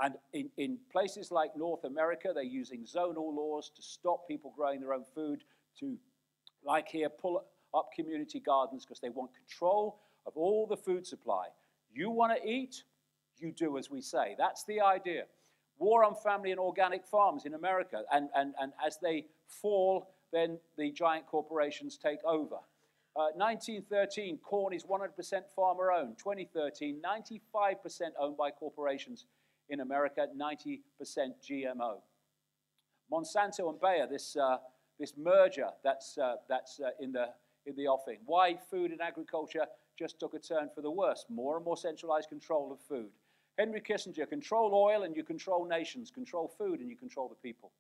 And in places like North America, they're using zonal laws to stop people growing their own food, to, like here, pull up community gardens because they want control of all the food supply. You want to eat, you do as we say. That's the idea. War on family and organic farms in America, and as they fall, then the giant corporations take over. 1913, corn is 100% farmer-owned. 2013, 95% owned by corporations in America, 90% GMO. Monsanto and Bayer, this merger that's in the offing. Why food and agriculture just took a turn for the worse. More and more centralized control of food. Henry Kissinger, control oil and you control nations. Control food and you control the people.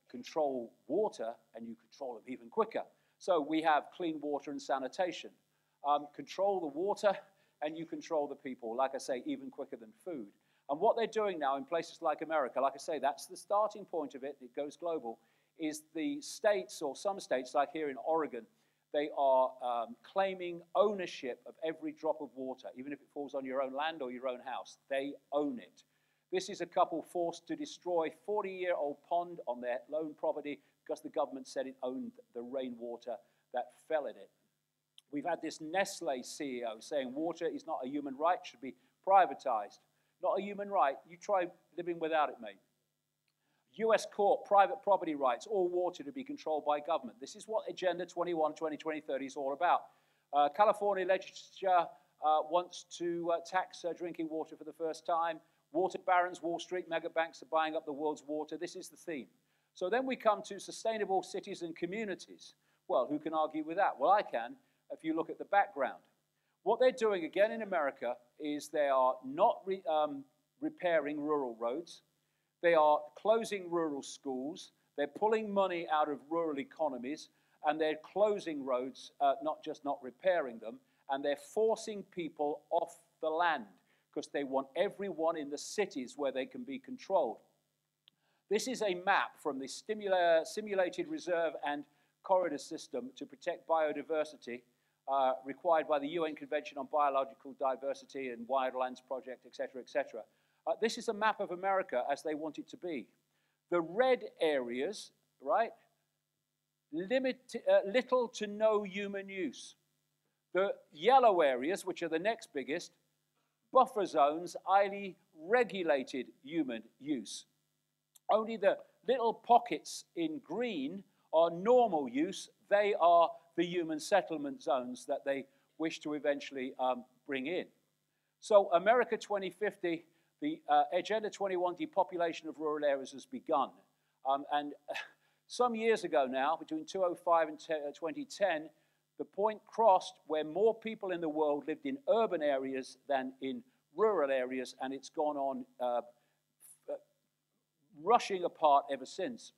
Control water and you control them even quicker. So we have clean water and sanitation. Control the water and you control the people, like I say, even quicker than food. And what they're doing now in places like America, like I say, that's the starting point of it, it goes global, is the states, or some states, like here in Oregon, they are claiming ownership of every drop of water, even if it falls on your own land or your own house. They own it. This is a couple forced to destroy a 40-year-old pond on their lone property because the government said it owned the rainwater that fell in it. We've had this Nestle CEO saying water is not a human right, should be privatized. Not a human right. You try living without it, mate. US court, private property rights, all water to be controlled by government. This is what Agenda 21, 2030 is all about. California legislature wants to tax drinking water for the first time. Water barons, Wall Street, mega banks are buying up the world's water. This is the theme. So then we come to sustainable cities and communities. Well, who can argue with that? Well, I can, if you look at the background. What they're doing, again, in America, is they are not repairing rural roads. They are closing rural schools. They're pulling money out of rural economies, and they're closing roads, not just not repairing them, and they're forcing people off the land because they want everyone in the cities where they can be controlled. This is a map from the Simulated Reserve and Corridor System to protect biodiversity required by the UN Convention on Biological Diversity and Wildlands Project, etc., etc. This is a map of America as they want it to be. The red areas, right, little to no human use. The yellow areas, which are the next biggest, buffer zones, highly regulated human use. Only the little pockets in green are normal use. They are the human settlement zones that they wish to eventually bring in. So America 2050, the Agenda 21 depopulation of rural areas has begun. And some years ago now, between 2005 and 2010, the point crossed where more people in the world lived in urban areas than in rural areas, and it's gone on rushing apart ever since.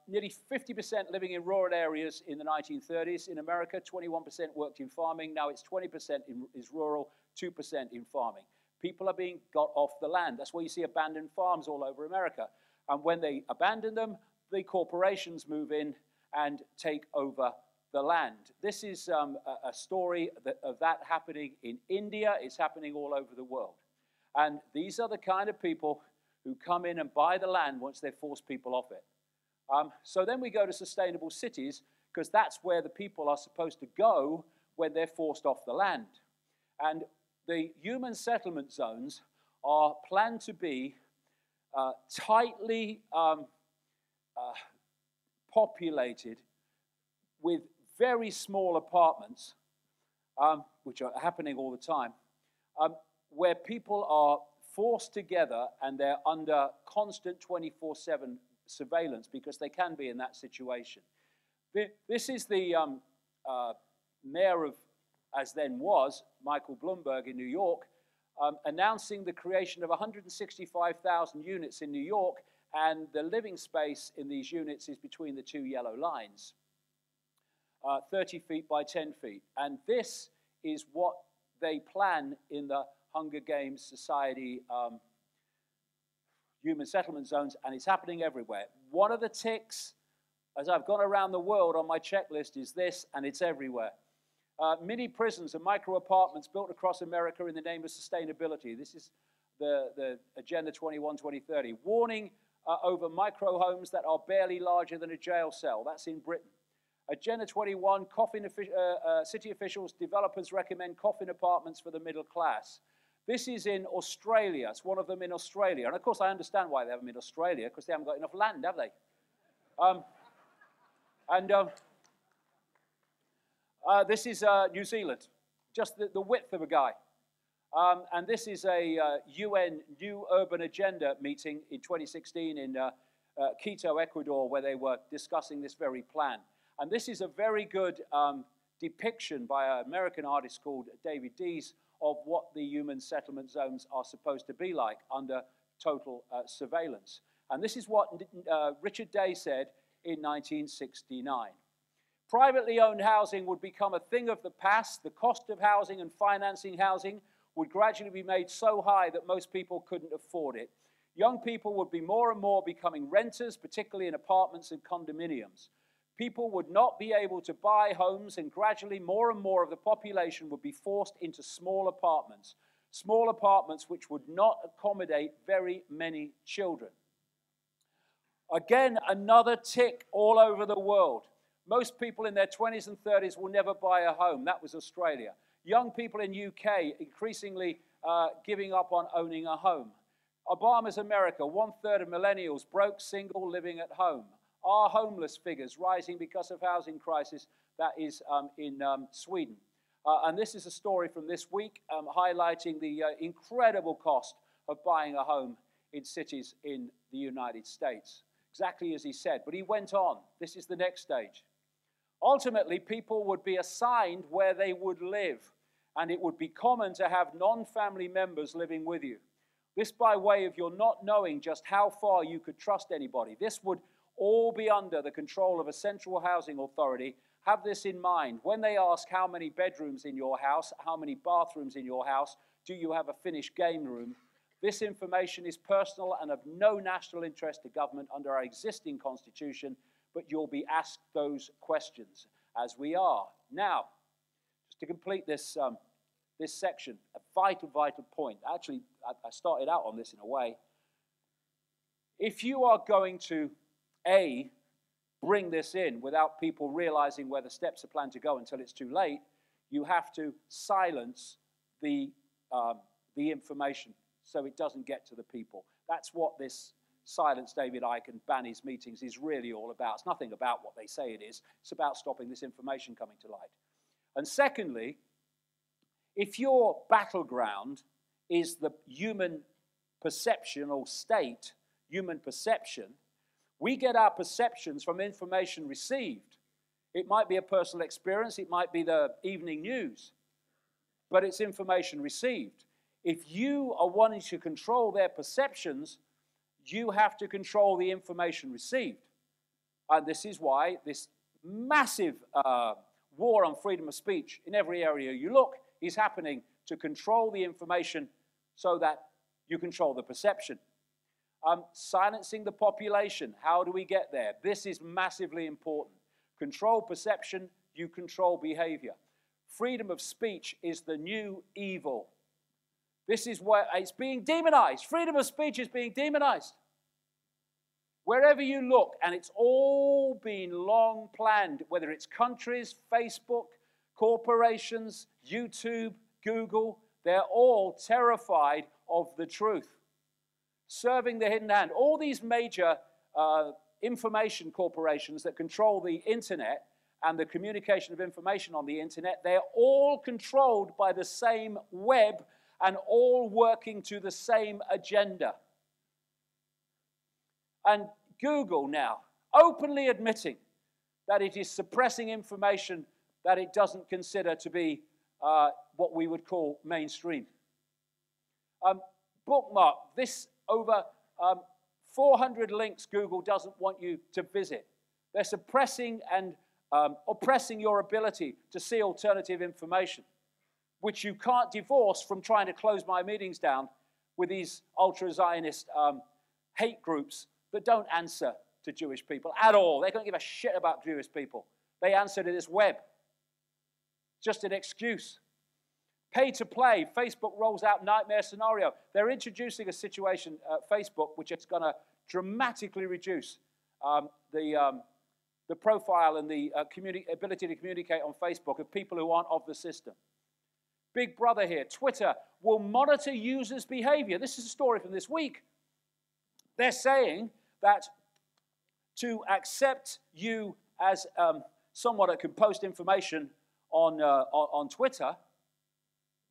Nearly 50% living in rural areas in the 1930s. In America, 21% worked in farming. Now it's 20% is rural, 2% in farming. People are being got off the land. That's why you see abandoned farms all over America. And when they abandon them, the corporations move in and take over the land. This is a story of that happening in India. It's happening all over the world. And these are the kind of people who come in and buy the land once they force people off it. So then we go to sustainable cities, because that's where the people are supposed to go when they're forced off the land. And the human settlement zones are planned to be tightly populated with very small apartments, which are happening all the time, where people are forced together and they're under constant 24/7 surveillance because they can be in that situation. This is the mayor of, as then was, Michael Bloomberg in New York, announcing the creation of 165,000 units in New York, and the living space in these units is between the two yellow lines, 30 feet by 10 feet. And this is what they plan in the Hunger Games Society human settlement zones, and it's happening everywhere. One of the ticks, as I've gone around the world on my checklist, is this, and it's everywhere. Mini prisons and micro apartments built across America in the name of sustainability. This is the Agenda 21-2030. Warning over micro homes that are barely larger than a jail cell. That's in Britain. Agenda 21, city officials, developers recommend coffin apartments for the middle class. This is in Australia. It's one of them in Australia. And of course, I understand why they have them in Australia, because they haven't got enough land, have they? This is New Zealand, just the width of a guy. And this is a UN New Urban Agenda meeting in 2016 in Quito, Ecuador, where they were discussing this very plan. And this is a very good depiction by an American artist called David Dees of what the human settlement zones are supposed to be like under total surveillance. And this is what Richard Day said in 1969. Privately owned housing would become a thing of the past. The cost of housing and financing housing would gradually be made so high that most people couldn't afford it. Young people would be more and more becoming renters, particularly in apartments and condominiums. People would not be able to buy homes, and gradually more and more of the population would be forced into small apartments which would not accommodate very many children. Again, another tick all over the world. Most people in their 20s and 30s will never buy a home. That was Australia. Young people in UK increasingly giving up on owning a home. Obama's America, 1/3 of millennials broke, single, living at home. Our homeless figures rising because of housing crisis. That is in Sweden. And this is a story from this week highlighting the incredible cost of buying a home in cities in the United States. Exactly as he said. But he went on. This is the next stage. Ultimately, people would be assigned where they would live, and it would be common to have non-family members living with you. This by way of your not knowing just how far you could trust anybody. This would all be under the control of a central housing authority. Have this in mind. When they ask how many bedrooms in your house, how many bathrooms in your house, do you have a finished game room? This information is personal and of no national interest to government under our existing constitution, but you'll be asked those questions, as we are. Now, just to complete this, this section, a vital, vital point. Actually, I started out on this in a way. If you are going to, A, bring this in without people realizing where the steps are planned to go until it's too late, you have to silence the information so it doesn't get to the people. That's what this silence David Icke and ban his meetings is really all about. It's nothing about what they say it is. It's about stopping this information coming to light. And secondly, if your battleground is the human perceptional state, human perception, we get our perceptions from information received. It might be a personal experience, it might be the evening news, but it's information received. If you are wanting to control their perceptions, you have to control the information received. And this is why this massive war on freedom of speech in every area you look is happening to control the information so that you control the perception. Silencing the population, how do we get there? This is massively important. Control perception, you control behavior. Freedom of speech is the new evil. This is where it's being demonized. Freedom of speech is being demonized. Wherever you look, and it's all been long planned, whether it's countries, Facebook, corporations, YouTube, Google, they're all terrified of the truth. Serving the hidden hand. All these major information corporations that control the internet and the communication of information on the internet, they're all controlled by the same web and all working to the same agenda. And Google now openly admitting that it is suppressing information that it doesn't consider to be what we would call mainstream. Bookmark this over 400 links Google doesn't want you to visit. They're suppressing and oppressing your ability to see alternative information, which you can't divorce from trying to close my meetings down with these ultra-Zionist hate groups that don't answer to Jewish people at all. They don't give a shit about Jewish people. They answer to this web. Just an excuse. Pay to play. Facebook rolls out nightmare scenario. They're introducing a situation at Facebook which is going to dramatically reduce the profile and the ability to communicate on Facebook of people who aren't of the system. Big Brother here. Twitter will monitor users' behavior. This is a story from this week. They're saying that to accept you as someone that can post information on Twitter,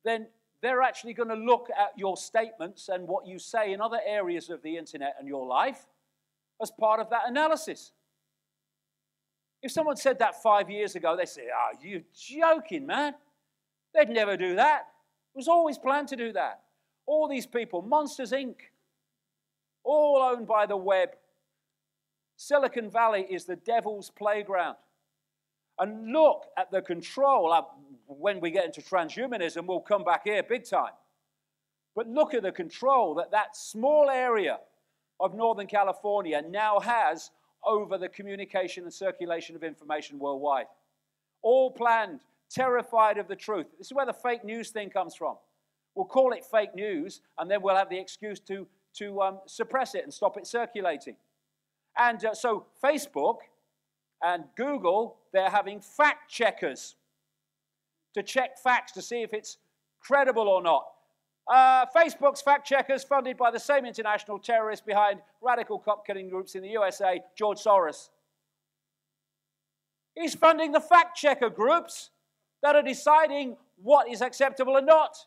then they're actually going to look at your statements and what you say in other areas of the internet and your life as part of that analysis. If someone said that 5 years ago, they'd say, "Oh, you're joking, man." They'd never do that. It was always planned to do that. All these people, Monsters, Inc., all owned by the web. Silicon Valley is the devil's playground. And look at the control. When we get into transhumanism, we'll come back here big time. But look at the control that that small area of Northern California now has over the communication and circulation of information worldwide. All planned, terrified of the truth. This is where the fake news thing comes from. We'll call it fake news, and then we'll have the excuse to suppress it and stop it circulating. And so Facebook and Google, they're having fact checkers to check facts to see if it's credible or not. Facebook's fact checkers, funded by the same international terrorist behind radical cop-killing groups in the USA, George Soros. He's funding the fact checker groups that are deciding what is acceptable and not.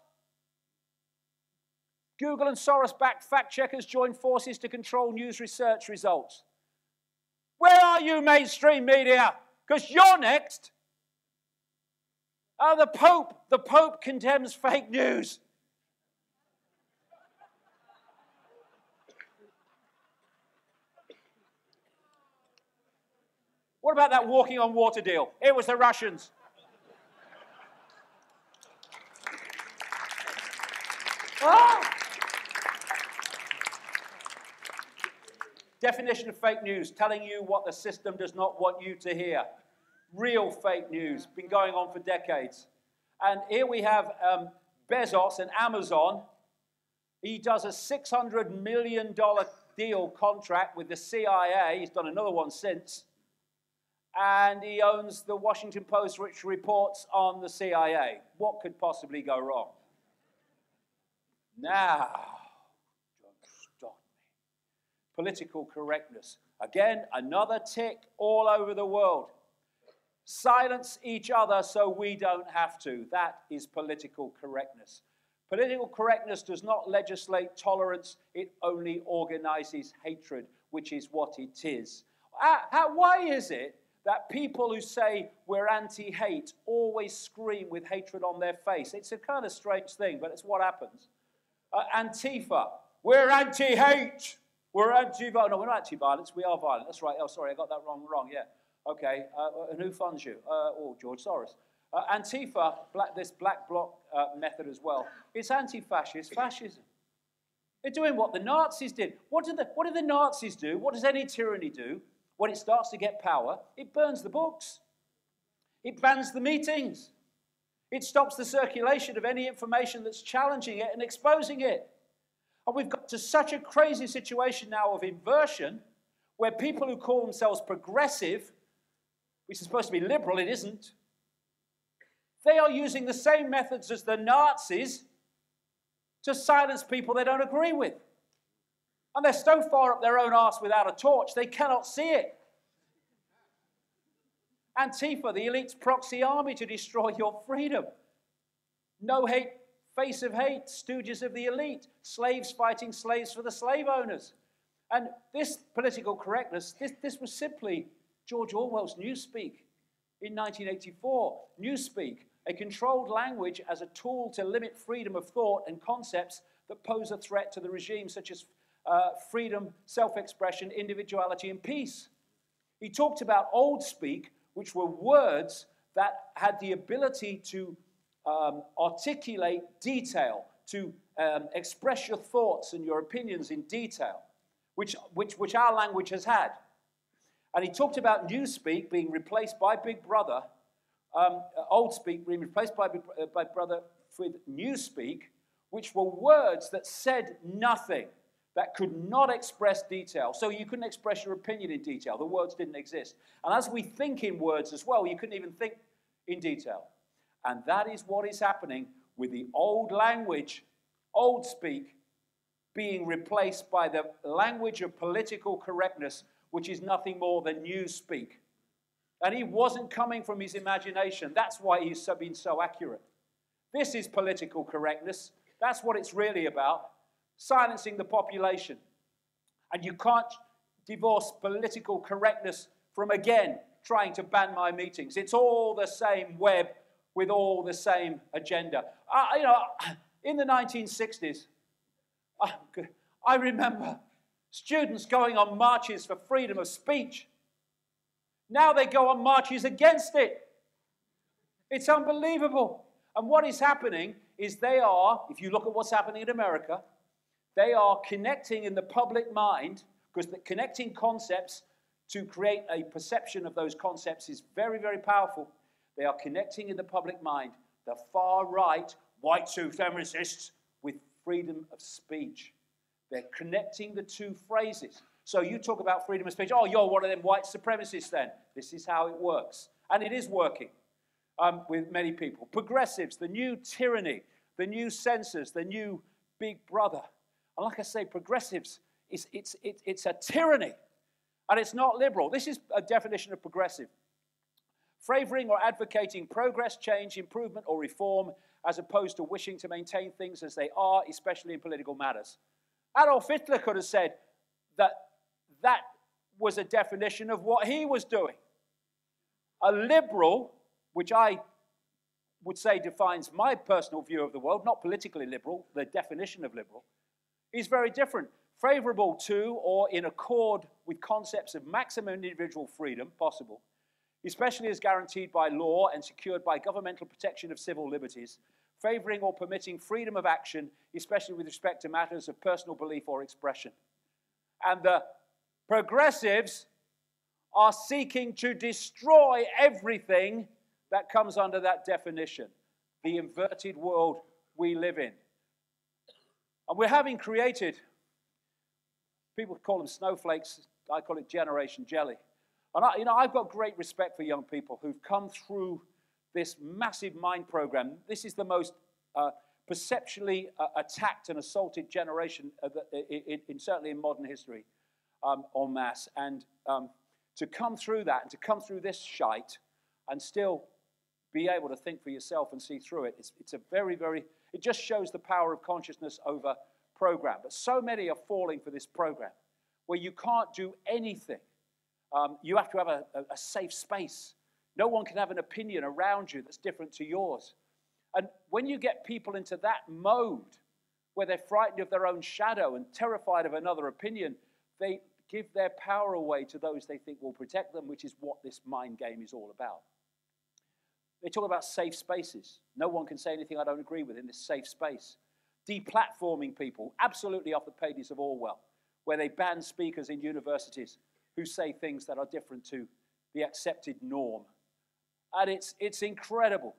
Google and Soros-backed fact checkers join forces to control news research results. Where are you, mainstream media? because you're next. Oh, the Pope condemns fake news. What about that walking on water deal? It was the Russians. Ah! Definition of fake news, telling you what the system does not want you to hear. Real fake news, been going on for decades. And here we have Bezos and Amazon. He does a $600 million deal contract with the CIA. He's done another one since. And he owns the Washington Post, which reports on the CIA. What could possibly go wrong? Now, don't stop me. Political correctness. Again, another tick all over the world. Silence each other so we don't have to. That is political correctness. Political correctness does not legislate tolerance. It only organizes hatred, which is what it is. Why is it that people who say we're anti-hate always scream with hatred on their face? It's a kind of strange thing, but it's what happens. Antifa, we're anti-hate. We're anti-violence. No, we're not anti-violence. We are violent. That's right. Oh, sorry, I got that wrong. Yeah. Okay. And who funds you? Oh, George Soros. Antifa, this black bloc method as well. It's anti-fascist fascism. They're doing what the Nazis did. What did the Nazis do? What does any tyranny do? When it starts to get power, it burns the books. It bans the meetings. It stops the circulation of any information that's challenging it and exposing it. And we've got to such a crazy situation now of inversion, where people who call themselves progressive, which is supposed to be liberal, it isn't, they are using the same methods as the Nazis to silence people they don't agree with. And they're so far up their own arse without a torch, they cannot see it. Antifa, the elite's proxy army to destroy your freedom. No hate, face of hate, stooges of the elite, slaves fighting slaves for the slave owners. And this political correctness, this was simply George Orwell's Newspeak in 1984. Newspeak, a controlled language as a tool to limit freedom of thought and concepts that pose a threat to the regime, such as freedom, self-expression, individuality, and peace. He talked about old speak, which were words that had the ability to articulate detail, to express your thoughts and your opinions in detail, which our language has had. And he talked about Newspeak being replaced by Big Brother, Old Speak being replaced by Brother with Newspeak, which were words that said nothing, that could not express detail. So you couldn't express your opinion in detail. The words didn't exist. And as we think in words as well, you couldn't even think in detail. And that is what is happening with the old language, Old Speak, being replaced by the language of political correctness, which is nothing more than Newspeak. And he wasn't coming from his imagination. That's why he's been so accurate. This is political correctness. That's what it's really about. Silencing the population. And you can't divorce political correctness from, again, trying to ban my meetings. It's all the same web with all the same agenda. In the 1960s, I remember students going on marches for freedom of speech. Now they go on marches against it. It's unbelievable. And what is happening is they are, if you look at what's happening in America, they are connecting in the public mind, because connecting concepts to create a perception of those concepts is very, very powerful. They are connecting in the public mind the far right, white supremacists with freedom of speech. They're connecting the two phrases. So you talk about freedom of speech. Oh, you're one of them white supremacists then. This is how it works. And it is working with many people. Progressives, the new tyranny, the new censors, the new big brother. And like I say, progressives, it's a tyranny. And it's not liberal. This is a definition of progressive. Favoring or advocating progress, change, improvement, or reform, as opposed to wishing to maintain things as they are, especially in political matters. Adolf Hitler could have said that that was a definition of what he was doing. A liberal, which I would say defines my personal view of the world, not politically liberal, the definition of liberal, is very different. Favorable to or in accord with concepts of maximum individual freedom possible, especially as guaranteed by law and secured by governmental protection of civil liberties, favoring or permitting freedom of action, especially with respect to matters of personal belief or expression. And the progressives are seeking to destroy everything that comes under that definition, the inverted world we live in. And we're having created, people call them snowflakes, I call it generation jelly. And I've got great respect for young people who've come through this massive mind program. This is the most perceptually attacked and assaulted generation certainly in modern history en masse. And to come through that and to come through this shite and still be able to think for yourself and see through it, it's a very, very, it just shows the power of consciousness over program. But so many are falling for this program where you can't do anything. You have to have a safe space. No one can have an opinion around you that's different to yours. And when you get people into that mode where they're frightened of their own shadow and terrified of another opinion, they give their power away to those they think will protect them, which is what this mind game is all about. They talk about safe spaces. No one can say anything I don't agree with in this safe space. Deplatforming people, absolutely off the pages of Orwell, where they ban speakers in universities who say things that are different to the accepted norm. And it's incredible.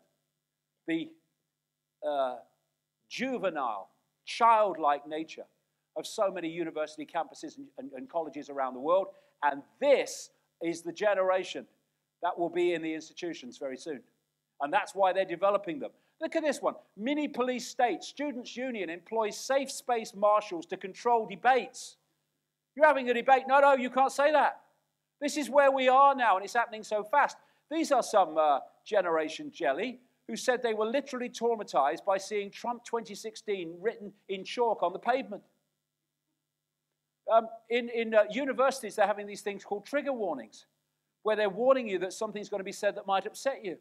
The juvenile, childlike nature of so many university campuses and colleges around the world. And this is the generation that will be in the institutions very soon. And that's why they're developing them. Look at this one. Mini police state, students' union employs safe space marshals to control debates. You're having a debate. No, you can't say that. This is where we are now, and it's happening so fast. These are some generation jelly who said they were literally traumatized by seeing Trump 2016 written in chalk on the pavement. In universities, they're having these things called trigger warnings, where they're warning you that something's going to be said that might upset you.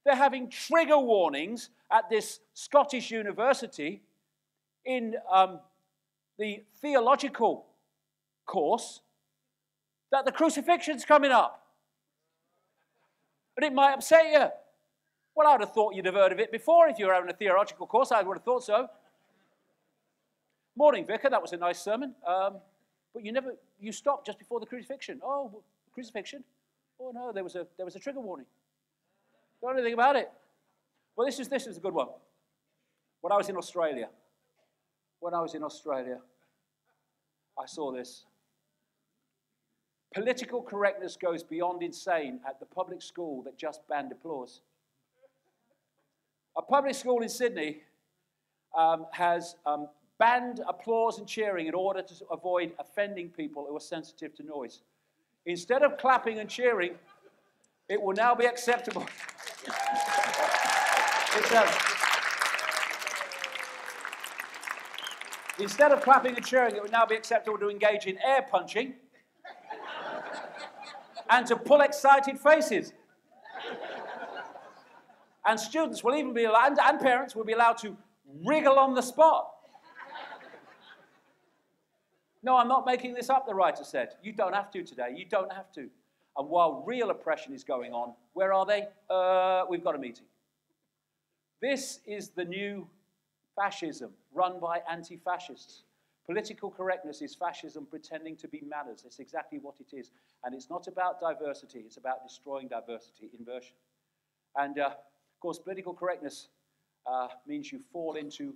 They're having trigger warnings at this Scottish university in the theological course that the crucifixion's coming up. But it might upset you. Well, I would have thought you'd have heard of it before if you were having a theological course. I would have thought so. Morning, Vicar. That was a nice sermon. But you stopped just before the crucifixion. Oh, crucifixion? Oh, no, there was a trigger warning. Don't know anything about it. Well, this is a good one. When I was in Australia, I saw this. Political correctness goes beyond insane at the public school that just banned applause. A public school in Sydney has banned applause and cheering in order to avoid offending people who are sensitive to noise. Instead of clapping and cheering, it will now be acceptable. Instead of clapping and cheering, it would now be acceptable to engage in air punching and to pull excited faces. And students will even be allowed, and parents will be allowed to wriggle on the spot. No, I'm not making this up, the writer said. You don't have to today. You don't have to. And while real oppression is going on, where are they? We've got a meeting. This is the new fascism run by anti-fascists. Political correctness is fascism pretending to be manners. That's exactly what it is. And it's not about diversity. It's about destroying diversity, inversion. And, of course, political correctness means you fall into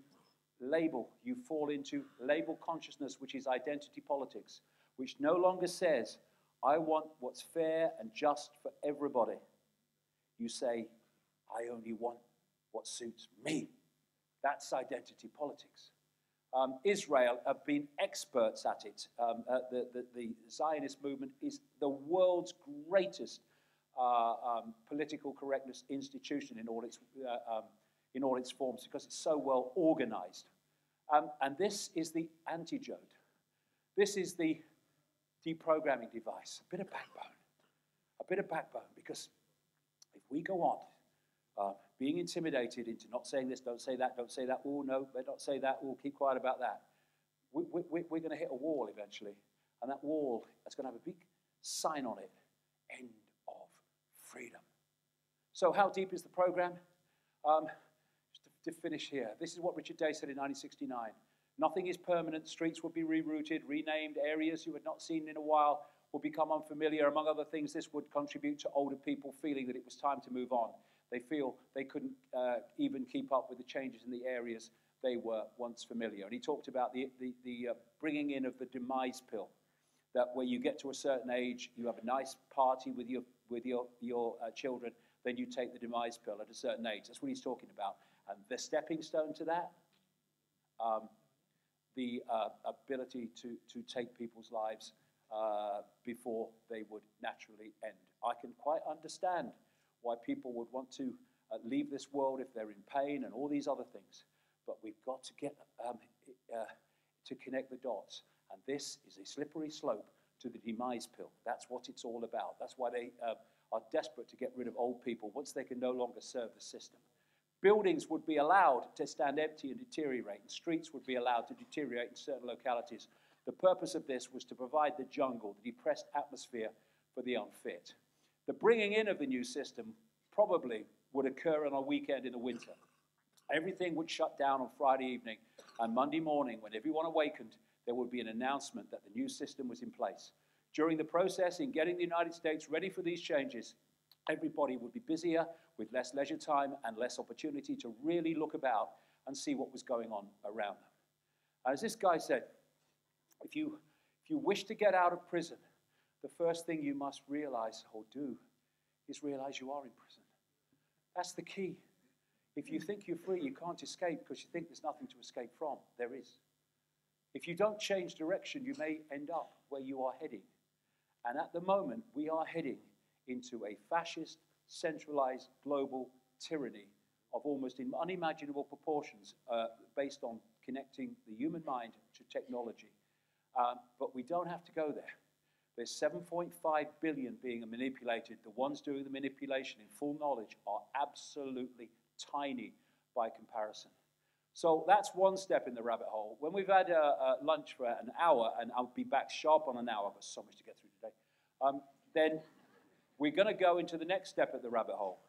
label. You fall into label consciousness, which is identity politics, which no longer says, I want what's fair and just for everybody. You say, I only want what suits me. That's identity politics. Israel have been experts at it. The Zionist movement is the world's greatest political correctness institution in all its forms because it's so well organized. And this is the antidote. This is the deprogramming device. A bit of backbone, because we go on being intimidated into not saying this, don't say that, oh no, better not say that, oh keep quiet about that, we're going to hit a wall eventually. And that wall is going to have a big sign on it, end of freedom. So how deep is the program? Just to finish here, this is what Richard Day said in 1969. Nothing is permanent. Streets will be rerouted, renamed. Areas you had not seen in a while will become unfamiliar. Among other things, this would contribute to older people feeling that it was time to move on. They feel they couldn't even keep up with the changes in the areas they were once familiar. And he talked about the bringing in of the demise pill, that where you get to a certain age, you have a nice party with your children, then you take the demise pill at a certain age. That's what he's talking about. And the stepping stone to that, the ability to take people's lives before they would naturally end. I can quite understand why people would want to leave this world if they're in pain and all these other things. But we've got to get to connect the dots. And this is a slippery slope to the demise pill. That's what it's all about. That's why they are desperate to get rid of old people once they can no longer serve the system. Buildings would be allowed to stand empty and deteriorate, and streets would be allowed to deteriorate in certain localities. The purpose of this was to provide the jungle, the depressed atmosphere for the unfit. The bringing in of the new system probably would occur on a weekend in the winter. Everything would shut down on Friday evening, and Monday morning, when everyone awakened, there would be an announcement that the new system was in place. During the process in getting the United States ready for these changes, everybody would be busier with less leisure time and less opportunity to really look about and see what was going on around them. And as this guy said, if you wish to get out of prison, the first thing you must realize or do is realize you are in prison. That's the key. If you think you're free, you can't escape because you think there's nothing to escape from. There is. If you don't change direction, you may end up where you are heading. And at the moment, we are heading into a fascist, centralized global tyranny of almost unimaginable proportions based on connecting the human mind to technology. But we don't have to go there. There's 7.5 billion being manipulated. The ones doing the manipulation in full knowledge are absolutely tiny by comparison. So that's one step in the rabbit hole. When we've had lunch for an hour, and I'll be back sharp on an hour, I've got so much to get through today, then we're going to go into the next step of the rabbit hole.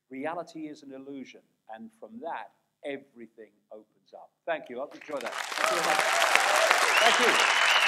Reality is an illusion, and from that, everything opens up. Thank you. I hope you enjoy that. Thank you very much. Thank you.